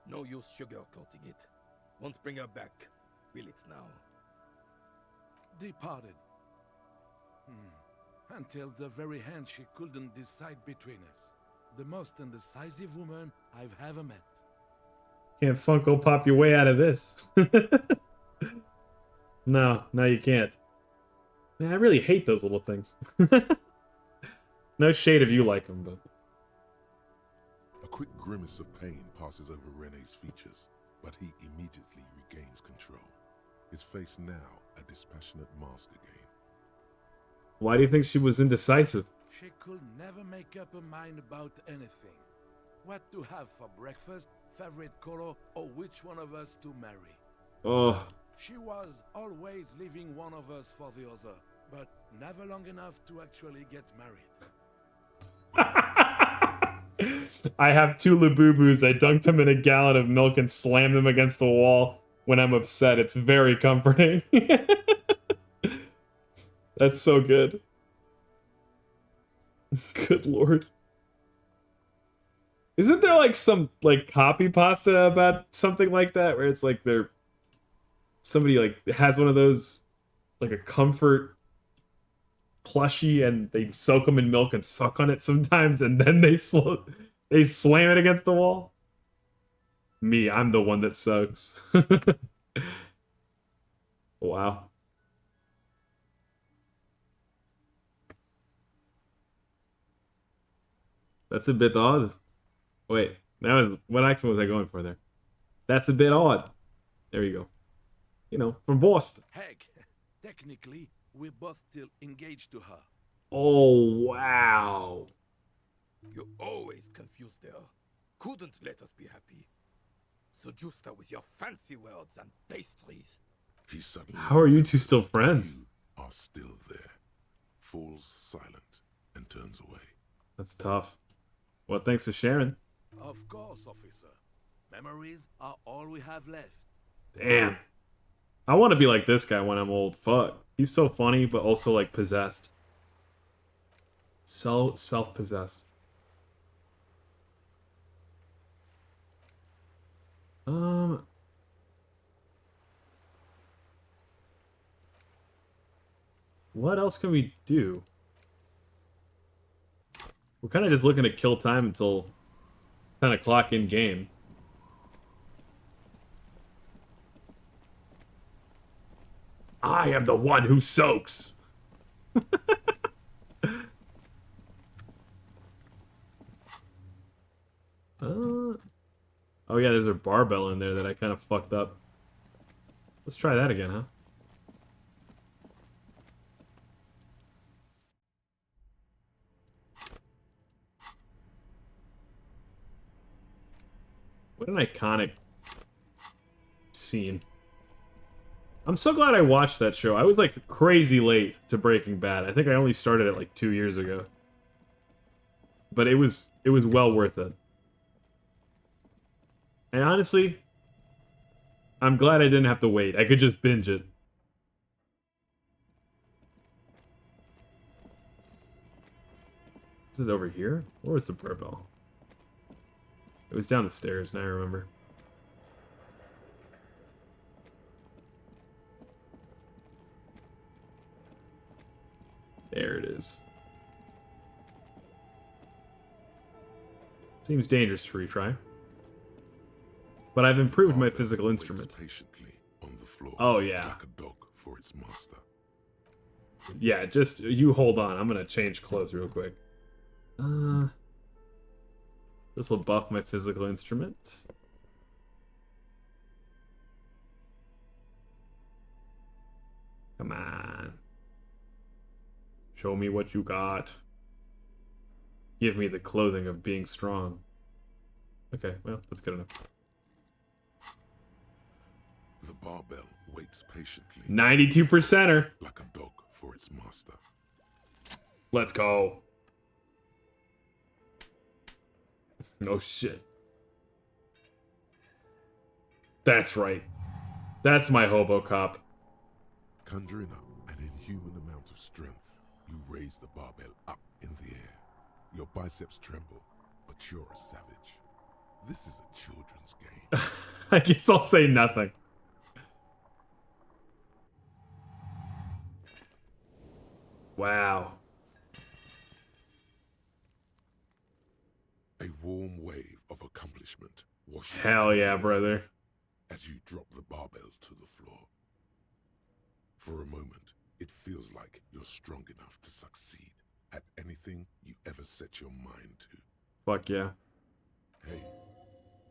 No use sugarcoating it. Won't bring her back. Will it now? departed. Until the very end she couldn't decide between us. The most indecisive woman I've ever met. Can't Funko Pop your way out of this. No, you can't. Man, I really hate those little things. No shade if you like them, but... A quick grimace of pain passes over René's features, but he immediately regains control. His face now a dispassionate mask again. Why do you think she was indecisive? She could never make up her mind about anything. What to have for breakfast, favorite color, or which one of us to marry. Oh. She was always leaving one of us for the other, but never long enough to actually get married. I have 2 Labubus. I dunked them in a gallon of milk and slammed them against the wall when I'm upset. It's very comforting. That's so good. Good lord. Isn't there like some like copy pasta about something like that where it's like somebody like has one of those like a comfort plushie and they soak them in milk and suck on it sometimes and then they slam it against the wall? Me, I'm the one that sucks. Wow. That's a bit odd. Wait, that was what accent was I going for there? That's a bit odd. There you go. You know, from Boston. Heck, technically, we're both still engaged to her. Oh, wow. You always confused her. Couldn't let us be happy. Seduced her with your fancy words and pastries. He suddenly. How are you two still friends? You are still there. Falls silent and turns away. That's tough. Well, thanks for sharing. Of course, officer. Memories are all we have left. Damn. I want to be like this guy when I'm old. Fuck. He's so funny, but also like possessed. So self-possessed. What else can we do? We're kind of just looking to kill time until 10 o'clock in game. I am the one who soaks. Oh yeah, there's a barbell in there that I kind of fucked up. Let's try that again, huh? What an iconic scene. I'm so glad I watched that show. I was like crazy late to Breaking Bad. I think I only started it like 2 years ago. But it was well worth it. And honestly, I'm glad I didn't have to wait. I could just binge it. Is it over here? Where was the barbell? It was down the stairs, now I remember. There it is. Seems dangerous to retry. But I've improved my physical instrument. Patiently on the floor, oh yeah. like a dog for its master. Yeah, just you hold on. I'm gonna change clothes real quick. This will buff my physical instrument. Come on. Show me what you got. Give me the clothing of being strong. Okay, well, that's good enough. The barbell waits patiently. 92%er. Like a dog for its master. Let's go. No shit. That's right. That's my hobo cop. Conjuring up an inhuman amount of strength, you raise the barbell up in the air. Your biceps tremble, but you're a savage. This is a children's game. I guess I'll say nothing. Wow. A warm wave of accomplishment washes Hell yeah, brother. as you drop the barbell to the floor. For a moment, it feels like you're strong enough to succeed at anything you ever set your mind to. Fuck yeah. Hey,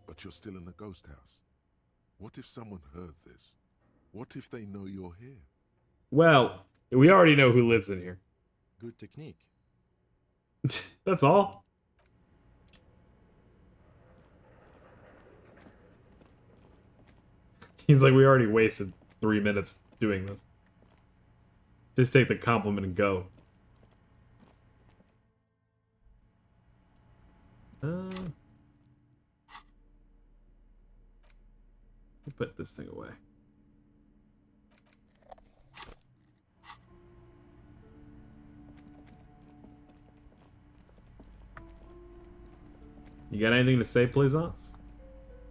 but you're still in a ghost house. What if someone heard this? What if they know you're here? Well, we already know who lives in here. Good technique. That's all. He's like, we already wasted 3 minutes doing this. Just take the compliment and go. put this thing away. You got anything to say, Plaisance?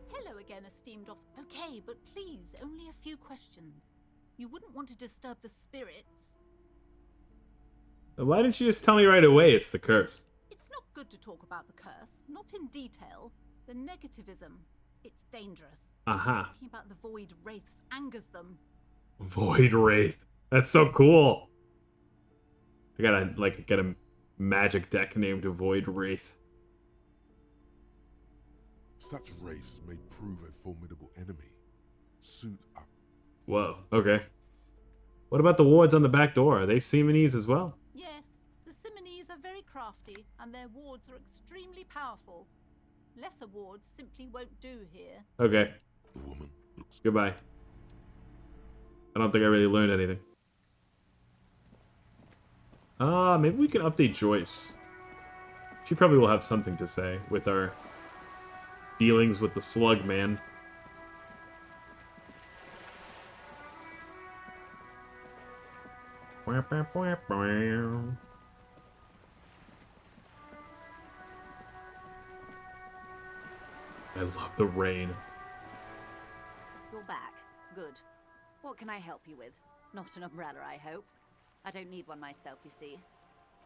Hello again, esteemed off. Okay, but please, only a few questions. You wouldn't want to disturb the spirits. Why didn't you just tell me right away it's the curse? It's not good to talk about the curse, not in detail. The negativism, it's dangerous. Aha. Talking about the void wraiths angers them. Void Wraith. That's so cool. I gotta, like, get a magic deck named Void Wraith. Such wraiths may prove a formidable enemy. Suit up. Whoa, okay. What about the wards on the back door? Are they Seamanese as well? Yes, the Simonese are very crafty, and their wards are extremely powerful. Lesser wards simply won't do here. Okay. The woman looks Goodbye. I don't think I really learned anything. Maybe we can update Joyce. She probably will have something to say with our dealings with the slug man. I love the rain. You're back. Good. What can I help you with? Not an umbrella, I hope. I don't need one myself, you see.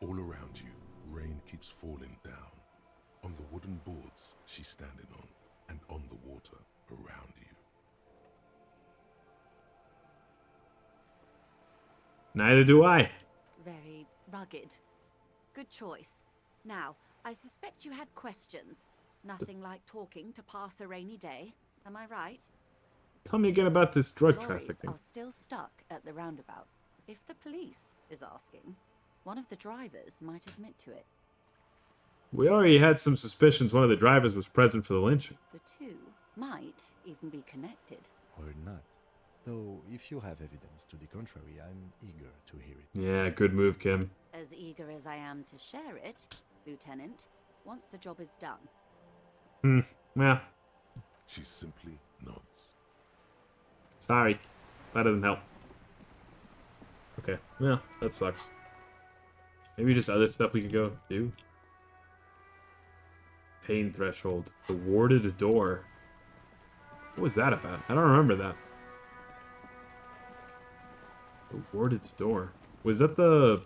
all around you. Rain keeps falling down. On the wooden boards she's standing on, and on the water around you. Neither do I. Very rugged. Good choice. Now, I suspect you had questions. Nothing like talking to pass a rainy day. Am I right? Tell me again about this drug Lorries trafficking. are still stuck at the roundabout. If the police is asking, one of the drivers might admit to it. We already had some suspicions one of the drivers was present for the lynching. The two might even be connected. Or not. Though, if you have evidence to the contrary, I'm eager to hear it. Yeah, good move, Kim. As eager as I am to share it, Lieutenant, once the job is done. Yeah. She simply nods. Sorry. That doesn't help. Okay. Yeah, that sucks. Maybe just other stuff we could go do. Pain threshold. The warded door. What was that about? I don't remember that. The warded door. Was that the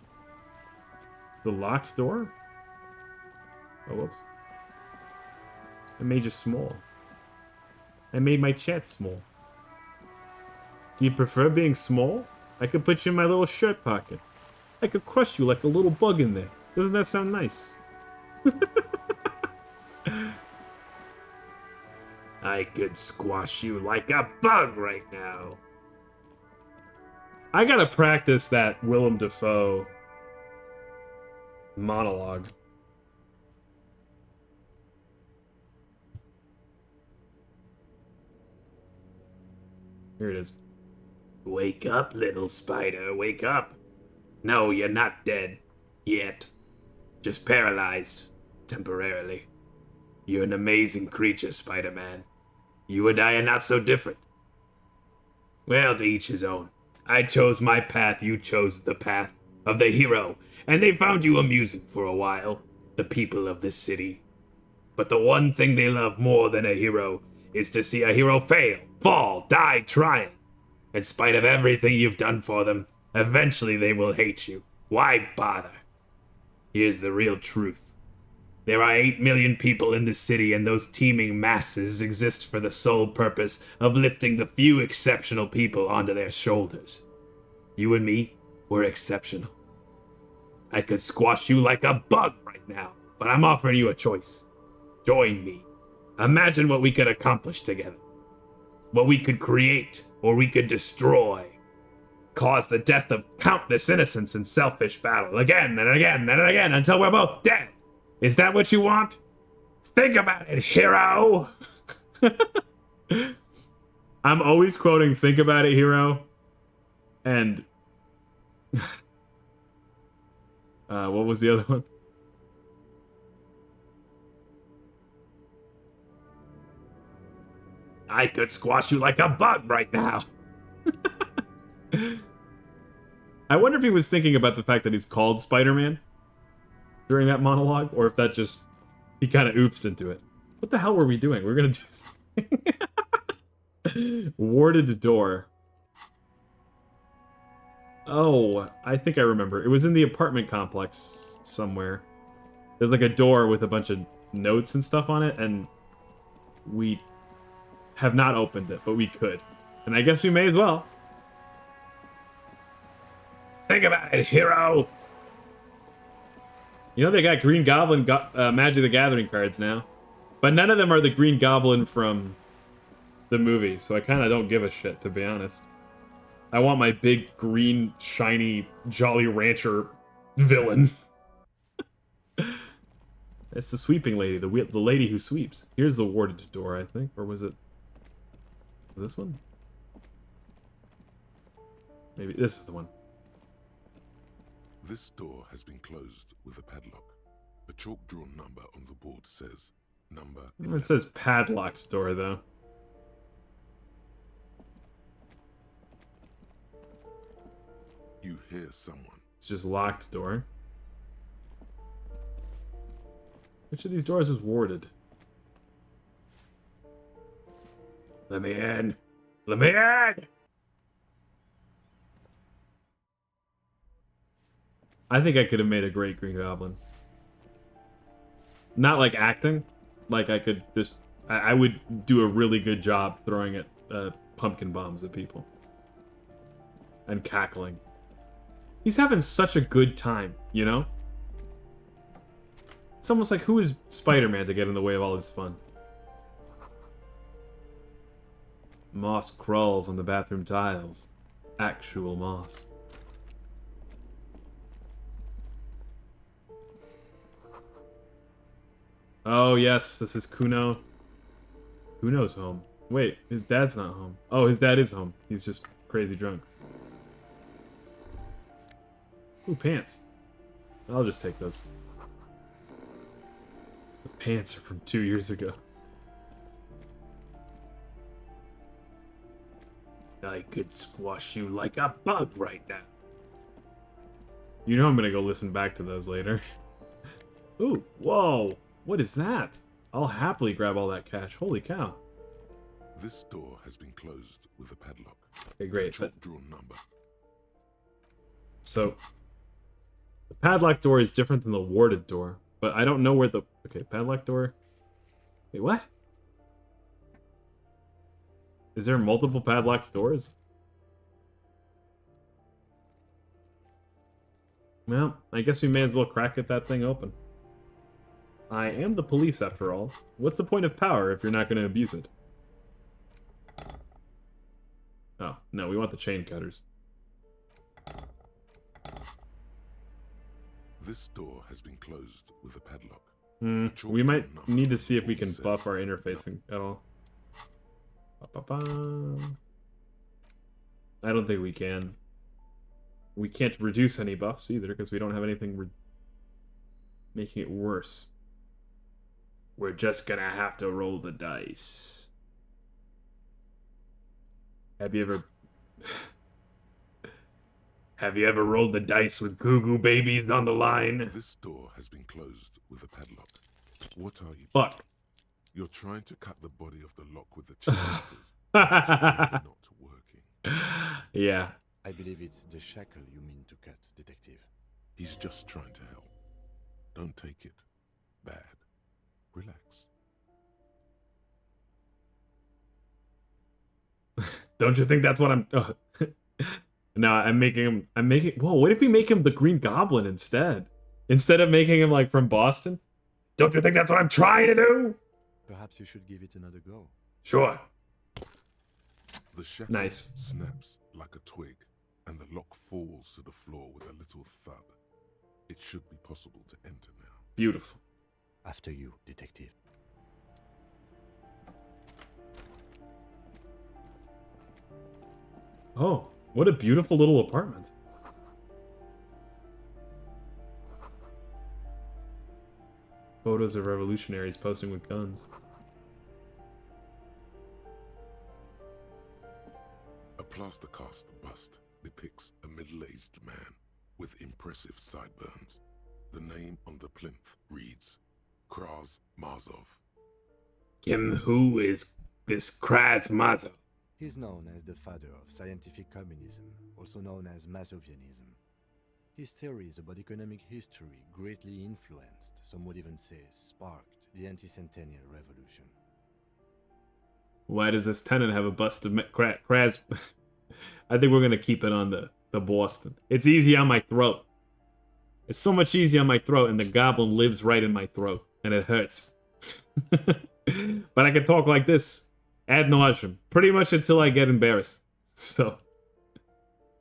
locked door? Oh, whoops. I made you small. I made my chat small. Do you prefer being small? I could put you in my little shirt pocket. I could crush you like a little bug in there. Doesn't that sound nice? I could squash you like a bug right now. I gotta practice that Willem Dafoe monologue. Here it is. Wake up, little spider, wake up. No, you're not dead. Yet. Just paralyzed. Temporarily. You're an amazing creature, Spider-Man. You and I are not so different. Well, to each his own. I chose my path, you chose the path of the hero, and they found you amusing for a while, the people of this city. But the one thing they love more than a hero is to see a hero fail, fall, die trying. In spite of everything you've done for them, eventually they will hate you. Why bother? Here's the real truth. There are 8 million people in this city, and those teeming masses exist for the sole purpose of lifting the few exceptional people onto their shoulders. You and me, we're exceptional. I could squash you like a bug right now, but I'm offering you a choice. Join me. Imagine what we could accomplish together. What we could create, or we could destroy. Cause the death of countless innocents in selfish battle, again and again and again, until we're both dead. Is that what you want? Think about it, hero! I'm always quoting Think About It, Hero. And... what was the other one? I could squash you like a bug right now. I wonder if he was thinking about the fact that he's called Spider-Man during that monologue, or if that just, he kind of oopsed into it. What the hell were we doing? We're gonna do something. Warded door. Oh, I think I remember. It was in the apartment complex somewhere. There's like a door with a bunch of notes and stuff on it, and we have not opened it, but we could. And I guess we may as well. Think about it, hero! You know they got Green Goblin Magic the Gathering cards now. But none of them are the Green Goblin from the movie, so I kind of don't give a shit, to be honest. I want my big, green, shiny, Jolly Rancher villain. It's the sweeping lady, the lady who sweeps. Here's the warded door, I think. Or was it this one? Maybe this is the one. This door has been closed with a padlock. A chalk-drawn number on the board says number 11. It says padlocked door, though. You hear someone. It's just locked door. Which of these doors was warded? Let me in! Let me in! I think I could have made a great Green Goblin. Not like acting. Like I could just... I would do a really good job throwing at pumpkin bombs at people. And cackling. He's having such a good time, you know? It's almost like, who is Spider-Man to get in the way of all his fun? Moss crawls on the bathroom tiles. Actual moss. Oh, yes, this is Kuno. Kuno's home. Wait, his dad's not home. Oh, his dad is home. He's just crazy drunk. Ooh, pants. I'll just take those. The pants are from 2 years ago. I could squash you like a bug right now. You know I'm gonna go listen back to those later. Ooh, whoa. What is that? I'll happily grab all that cash. Holy cow. This door has been closed with a padlock. Okay, great. Chalk-drawn number. So, the padlock door is different than the warded door, but I don't know where the... Okay, padlock door... Wait, what? Is there multiple padlocked doors? Well, I guess we may as well crack that thing open. I am the police, after all. What's the point of power if you're not going to abuse it? Oh, no, we want the chain cutters. This door has been closed with a padlock. We might need to see if we can buff our interfacing at all. I don't think we can. We can't reduce any buffs either, because we don't have anything making it worse. We're just gonna have to roll the dice. Have you ever rolled the dice with Goo Goo babies on the line? This door has been closed with a padlock. What are you? Fuck. You're trying to cut the body of the lock with the chain cutters. It's really not working. Yeah. I believe it's the shackle you mean to cut, Detective. He's just trying to help. Don't take it bad. Relax. Don't you think that's what I'm... No, I'm making... Whoa, what if we make him the Green Goblin instead? Instead of making him, like, from Boston? Don't you think that's what I'm trying to do? Perhaps you should give it another go. Sure. The shackle snaps like a twig, and the lock falls to the floor with a little thud. It should be possible to enter now. Beautiful. After you, Detective. Oh, what a beautiful little apartment. Photos of revolutionaries posing with guns. plaster cast bust depicts a middle-aged man with impressive sideburns. The name on the plinth reads Kraz Mazov. Kim, who is this Kraz Mazov? He's known as the father of scientific communism, also known as Masovianism. His theories about economic history greatly influenced, some would even say sparked, the anti-centennial revolution. Why does this tenant have a bust of Kraz? I think we're gonna keep it on the Boston. It's easy on my throat. It's so much easier on my throat, and the goblin lives right in my throat, and it hurts. But I can talk like this, ad nauseum, pretty much until I get embarrassed. So,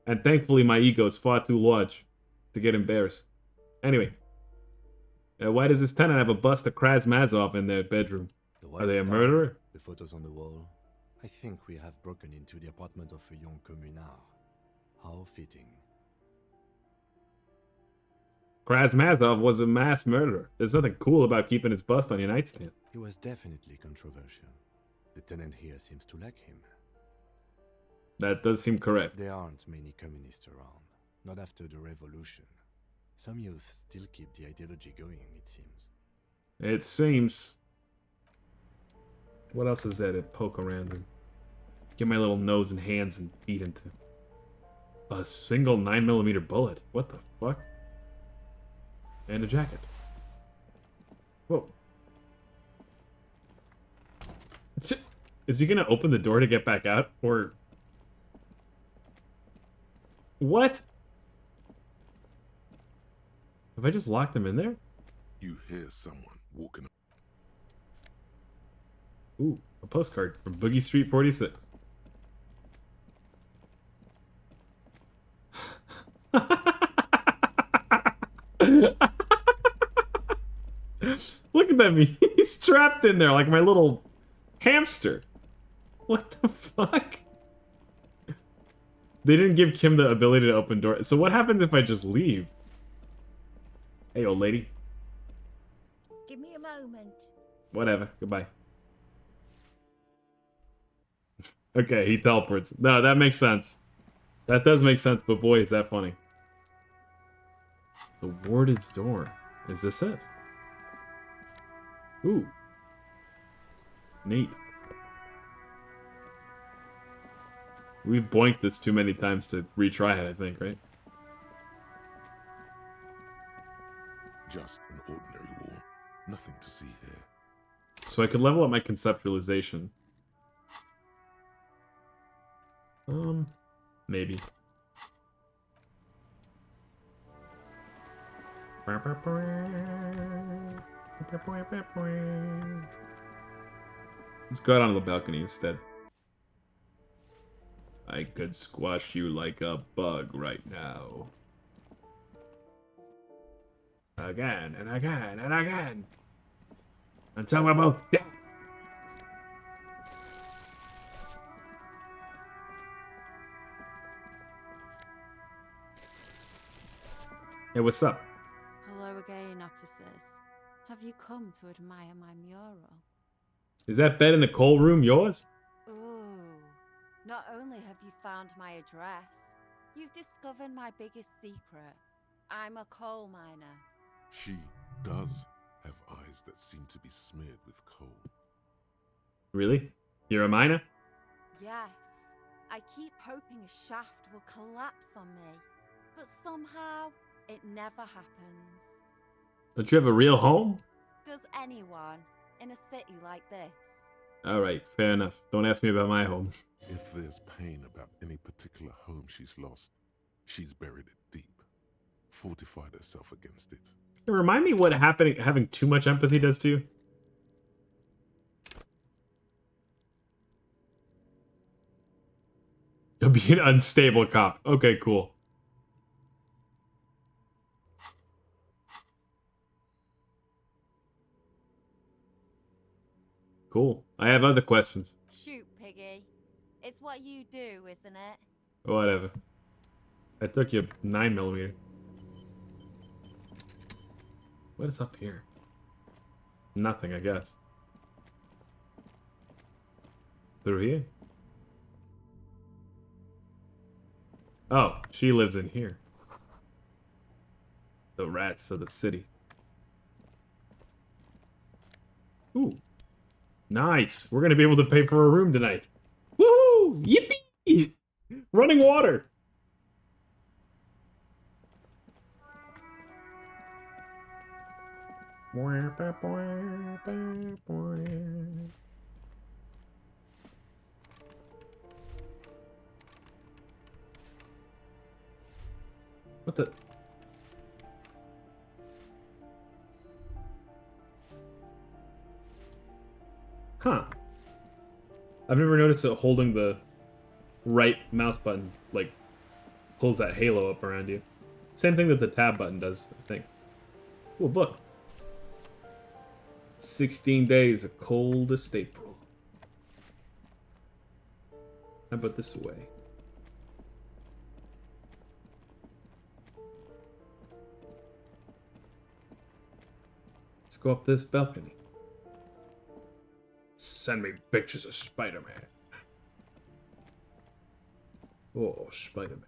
and thankfully my ego is far too large to get embarrassed. Anyway, why does this tenant have a bust of Kraz Mazov in their bedroom? Are they a murderer? The photos on the wall. I think we have broken into the apartment of a young communard. How fitting. Kraz Mazov was a mass murderer. There's nothing cool about keeping his bust on your nightstand. He was definitely controversial. The tenant here seems to like him. That does seem correct. There aren't many communists around. Not after the revolution. Some youth still keep the ideology going, it seems. It seems. What else is there to poke around in? Get my little nose and hands and feet into. A single 9mm bullet. What the fuck? And a jacket. Whoa. Is he gonna open the door to get back out? Or... What? Have I just locked him in there? You hear someone walking. Ooh, a postcard from Boogie Street 46. Look at that. He's trapped in there like my little hamster. What the fuck? They didn't give Kim the ability to open doors. So what happens if I just leave? Hey, old lady. Give me a moment. Whatever. Goodbye. Okay, he teleports. No, that makes sense. That does make sense, but boy, is that funny. The warded door. Is this it? Ooh. Neat. We've boinked this too many times to retry it, I think, right? Just an ordinary wall. Nothing to see here. So I could level up my conceptualization. Maybe. Let's go out onto the balcony instead. I could squash you like a bug right now. Again and again and again. Until we're both dead. Hey, what's up? Hello again, officers. Have you come to admire my mural? Is that bed in the coal room yours? Ooh. Not only have you found my address, you've discovered my biggest secret. I'm a coal miner. She does have eyes that seem to be smeared with coal. Really? You're a miner? Yes. I keep hoping a shaft will collapse on me, but somehow it never happens. Don't you have a real home? Does anyone in a city like this? Alright, fair enough. Don't ask me about my home. If there's pain about any particular home she's lost, she's buried it deep, fortified herself against it. Remind me what having too much empathy does to you? You'll be an unstable cop. Okay, cool. Cool. I have other questions. Shoot, Piggy. It's what you do, isn't it? Whatever. I took you 9mm. What is up here? Nothing, I guess. Through here? Oh, she lives in here. The rats of the city. Ooh. Nice. We're gonna be able to pay for a room tonight. Woohoo! Yippee! Running water! What the? Huh. I've never noticed that holding the right mouse button, like, pulls that halo up around you. Same thing that the tab button does, I think. Ooh, a book. 16 days of coldest April. How about this way? Let's go up this balcony. Send me pictures of Spider-Man. Oh, Spider-Man.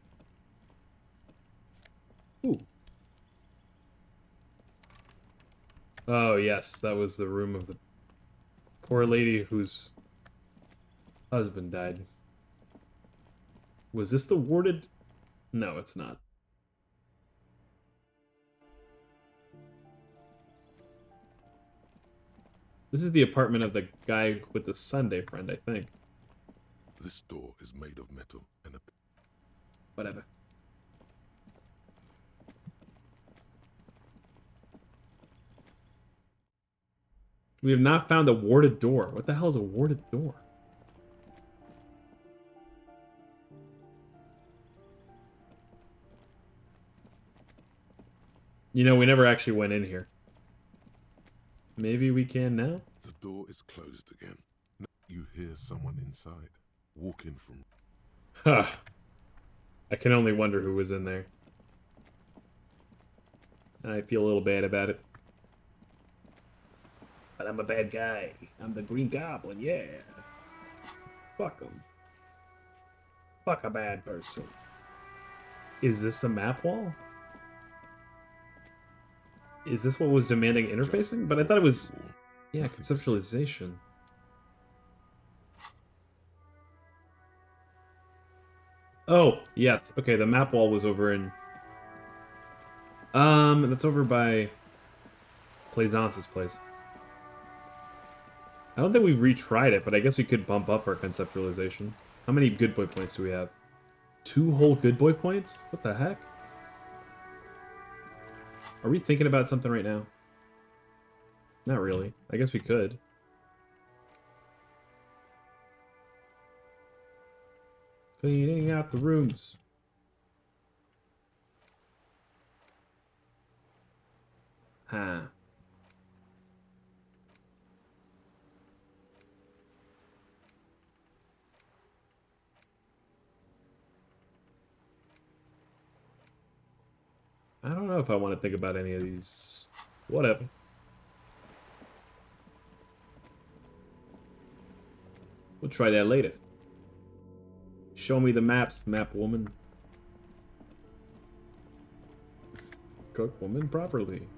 Ooh. Oh, yes, that was the room of the poor lady whose husband died. Was this the warded? No, it's not. This is the apartment of the guy with the Sunday friend, I think. This door is made of metal and a... Whatever. We have not found a warded door. What the hell is a warded door? You know, we never actually went in here. Maybe we can now? The door is closed again. Now you hear someone inside. Walk in from... Huh. I can only wonder who was in there. I feel a little bad about it. But I'm a bad guy. I'm the Green Goblin, yeah. Fuck him. Fuck a bad person. Is this a map wall? Is this what was demanding interfacing? But I thought it was... Yeah, conceptualization. Oh, yes. Okay, the map wall was over in... That's over by... Plaisance' place. I don't think we've retried it, but I guess we could bump up our conceptualization. How many good boy points do we have? 2 whole good boy points? What the heck? Are we thinking about something right now? Not really. I guess we could. Cleaning out the rooms. Huh. I don't know if I want to think about any of these. Whatever. We'll try that later. Show me the maps, map woman. Cook woman properly.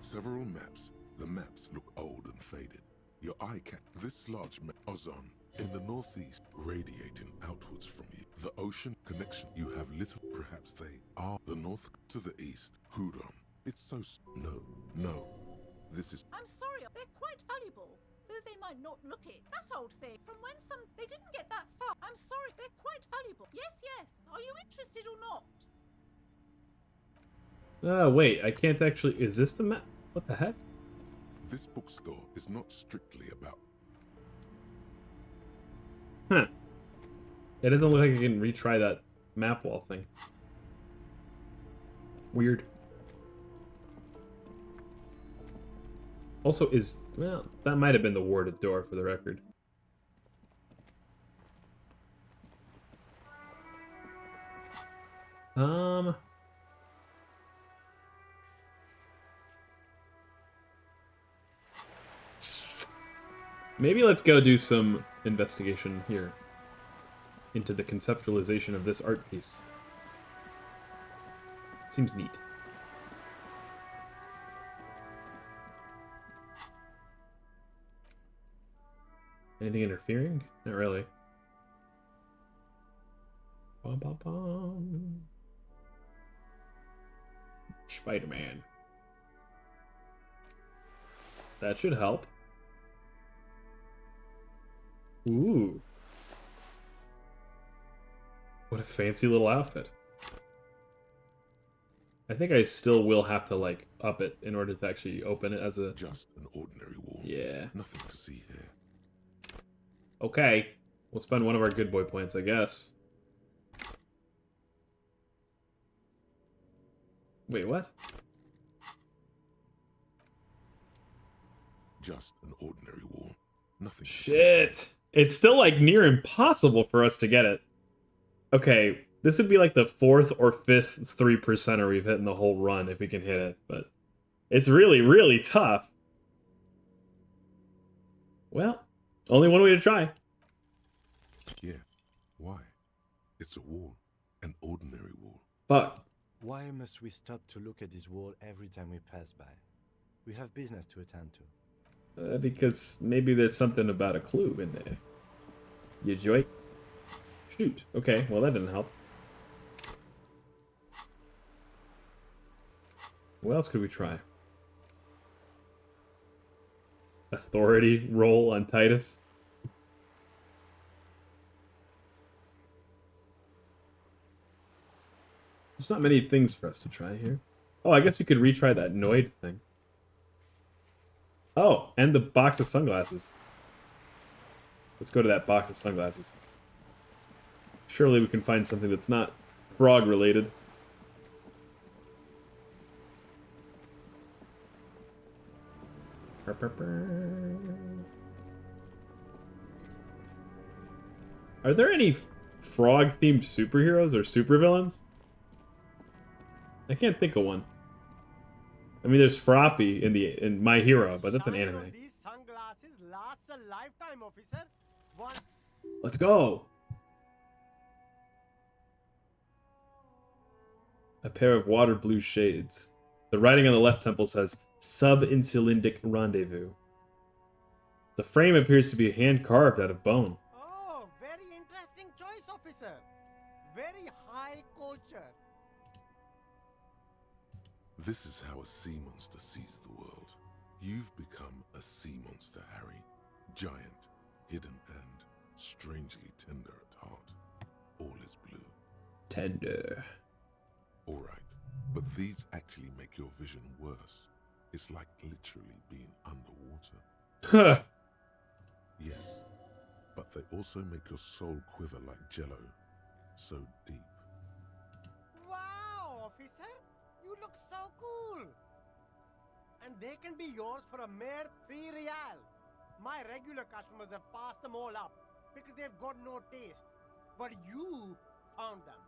Several maps. The maps look old and faded. Your eye can... This large map, Ozon, in the northeast, radiating outwards from you. The ocean connection. You have little... Perhaps they are the north to the east. Huron. It's so... No. This is... I'm sorry, they're quite valuable. Though they might not look it. That old thing, from when they didn't get that far. I'm sorry, they're quite valuable. Yes. Are you interested or not? Oh, wait, I can't actually... Is this the map? What the heck? This bookstore is not strictly about... Huh. It doesn't look like I can retry that map wall thing. Weird. Also, well, that might have been the warded door, for the record. Maybe let's go do some investigation here into the conceptualization of this art piece. Seems neat. Anything interfering? Not really. Bum, bum, bum. Spider-Man. That should help. Ooh. What a fancy little outfit. I think I still will have to, like, up it in order to actually open it as a... Just an ordinary wall. Yeah. Nothing to see here. Okay. We'll spend one of our good boy points, I guess. Wait, what? Just an ordinary wall. Nothing. Shit! It's still, like, near impossible for us to get it. Okay, this would be like the 4th or 5th 3%er we've hit in the whole run if we can hit it, but it's really, really tough. Well, only one way to try. Yeah. Why? It's a wall. An ordinary wall. Fuck. Why must we stop to look at this wall every time we pass by? We have business to attend to. Because maybe there's something about a clue in there. You joy? Shoot. Okay, well that didn't help. What else could we try? Authority roll on Titus. There's not many things for us to try here. Oh, I guess we could retry that Noid thing. Oh, and the box of sunglasses. Let's go to that box of sunglasses. Surely we can find something that's not frog related. Are there any frog-themed superheroes or supervillains? I can't think of one. I mean, there's Froppy in My Hero, but that's an anime. These sunglasses last a lifetime, officer. Let's go. A pair of water blue shades. The writing on the left temple says Sub-Insulindic Rendezvous. The frame appears to be hand carved out of bone. Oh, very interesting choice, officer. Very high culture. This is how a sea monster sees the world. You've become a sea monster, Harry. Giant, hidden, and strangely tender at heart. All is blue. Tender. Alright, but these actually make your vision worse. It's like literally being underwater. Huh. Yes, but they also make your soul quiver like jello. So deep. Wow, officer. You look so cool. And they can be yours for a mere 3 real. My regular customers have passed them all up because they've got no taste. But you found them.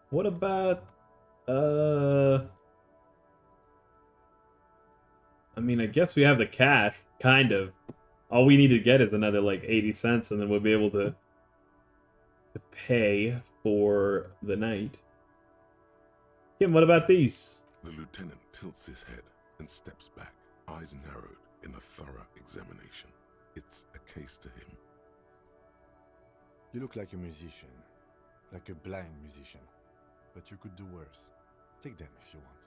What about, I mean, I guess we have the cash, kind of. All we need to get is another, like, 80 cents, and then we'll be able to pay for the night. Kim, what about these? The lieutenant tilts his head and steps back, eyes narrowed in a thorough examination. It's a case to him. You look like a musician. Like a blind musician. But you could do worse. Take them if you want.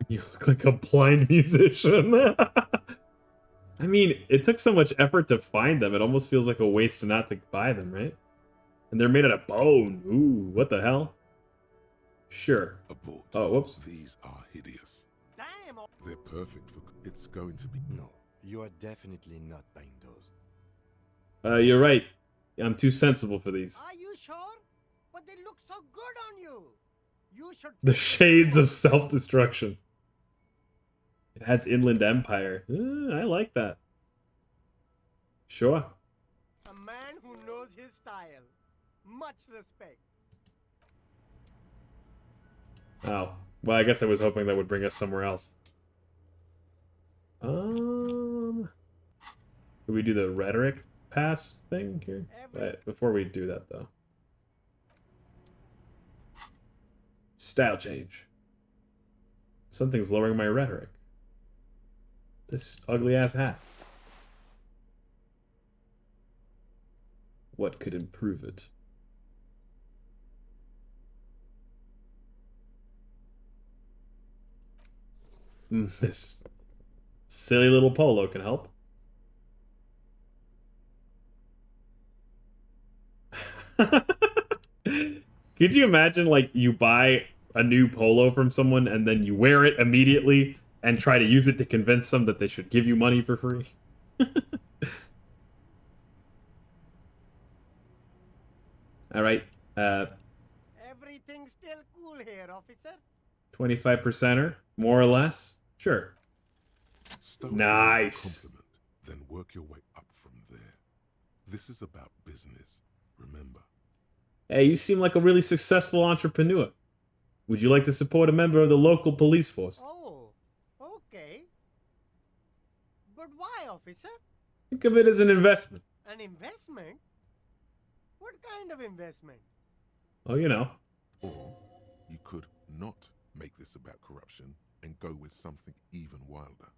You look like a blind musician. I mean, it took so much effort to find them, it almost feels like a waste not to buy them, right? And they're made out of bone. Ooh, what the hell? Sure. Abort. Oh, whoops. These are hideous. Damn. They're perfect for... It's going to be... No, you are definitely not buying those. You're right. I'm too sensible for these. Are you sure? But they look so good on you. You should... The shades of self-destruction. It has Inland Empire. I like that. Sure. A man who knows his style. Much respect. Oh. Well, I guess I was hoping that would bring us somewhere else. Could we do the rhetoric pass thing here? Wait, before we do that, though. Style change. Something's lowering my rhetoric. This ugly-ass hat. What could improve it? This silly little polo can help. Could you imagine, like, you buy a new polo from someone and then you wear it immediately and try to use it to convince them that they should give you money for free? All right. Everything's still cool here, officer. 25%er, more or less. Sure. Start Nice. with a compliment, then work your way up from there. This is about business, remember. Hey, you seem like a really successful entrepreneur. Would you like to support a member of the local police force? Oh, okay. But why, officer? Think of it as an investment. An investment? What kind of investment? Oh, you know. Or you could not make this about corruption and go with something even wilder.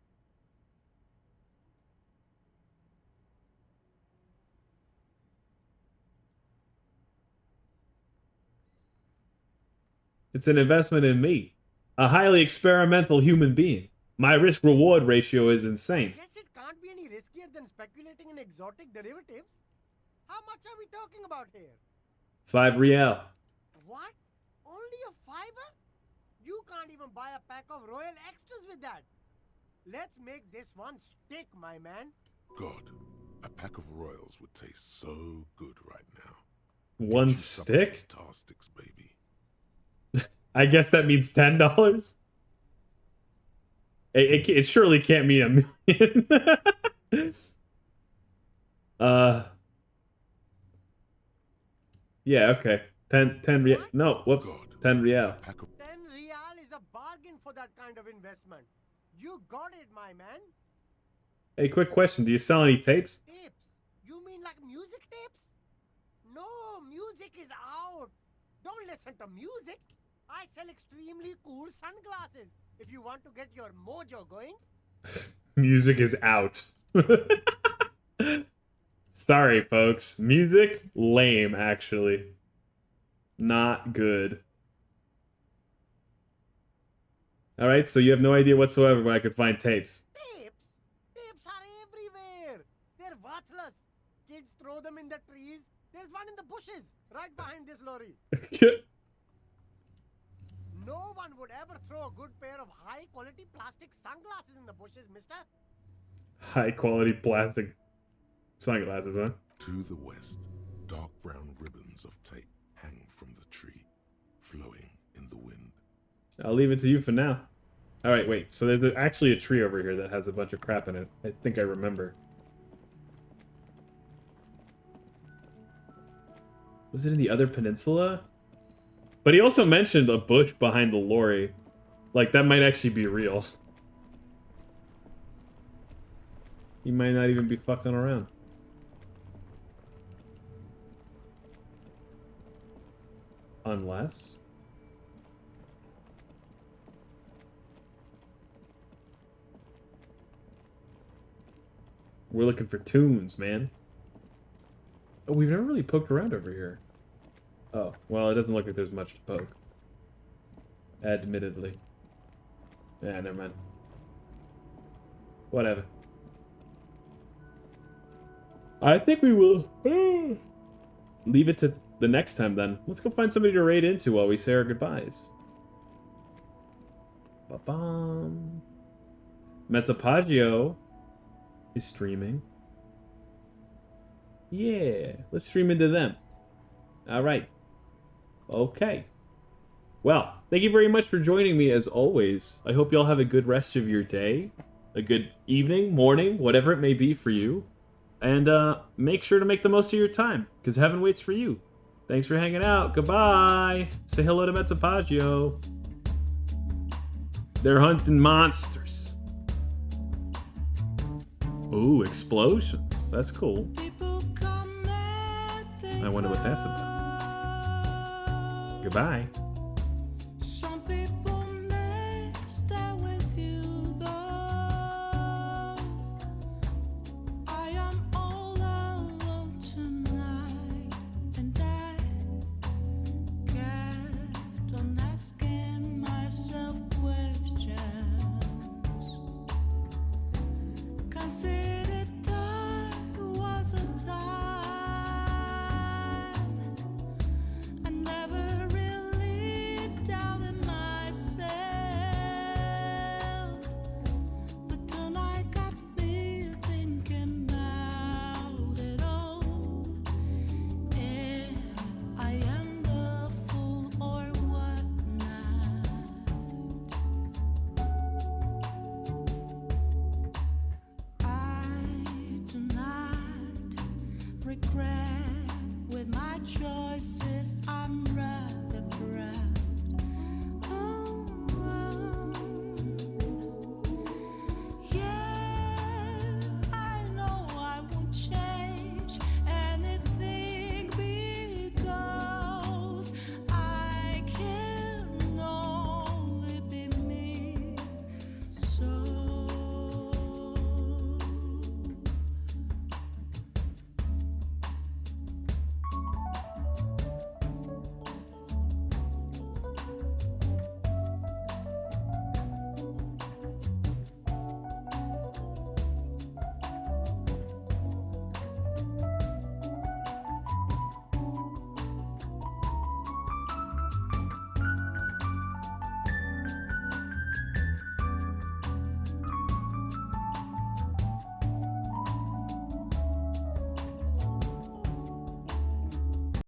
It's an investment in me. A highly experimental human being. My risk-reward ratio is insane. Guess it can't be any riskier than speculating in exotic derivatives. How much are we talking about here? 5 real. What? Only a fiver? You can't even buy a pack of Royal Extras with that. Let's make this one stick, my man. God, a pack of Royals would taste so good right now. One Get you some of stick? those tar sticks, baby. I guess that means $10? It surely can't mean $1 million. Yeah, okay. 10 real. No, whoops. God, 10 real. a pack of 10 real is a bargain for that kind of investment. You got it, my man. Hey, quick question. Do you sell any tapes? Tapes? You mean like music tapes? No, music is out. Don't listen to music. I sell extremely cool sunglasses. If you want to get your mojo going. Music is out. Sorry, folks. Music, lame, actually. Not good. Alright, so you have no idea whatsoever where I could find tapes. Tapes? Tapes are everywhere. They're worthless. Kids throw them in the trees. There's one in the bushes, right behind this lorry. No one would ever throw a good pair of high-quality plastic sunglasses in the bushes, mister. High quality plastic sunglasses, huh? To the west, dark brown ribbons of tape hang from the tree, flowing in the wind. I'll leave it to you for now. Alright, wait. So there's actually a tree over here that has a bunch of crap in it. I think I remember. Was it in the other peninsula? But he also mentioned a bush behind the lorry. Like, that might actually be real. He might not even be fucking around. Unless... we're looking for tunes, man. Oh, we've never really poked around over here. Oh, well, it doesn't look like there's much to poke. Admittedly. Yeah, never mind. Whatever. I think we will leave it to the next time, then. Let's go find somebody to raid into while we say our goodbyes. Ba-bum. Metapaggio is streaming. Yeah, let's stream into them. Alright. Okay. Well, thank you very much for joining me as always. I hope y'all have a good rest of your day, a good evening, morning, whatever it may be for you. And make sure to make the most of your time, because heaven waits for you. Thanks for hanging out. Goodbye. Say hello to Metapaggio. They're hunting monsters. Ooh, explosions. That's cool. I wonder what that's about. Goodbye. Some people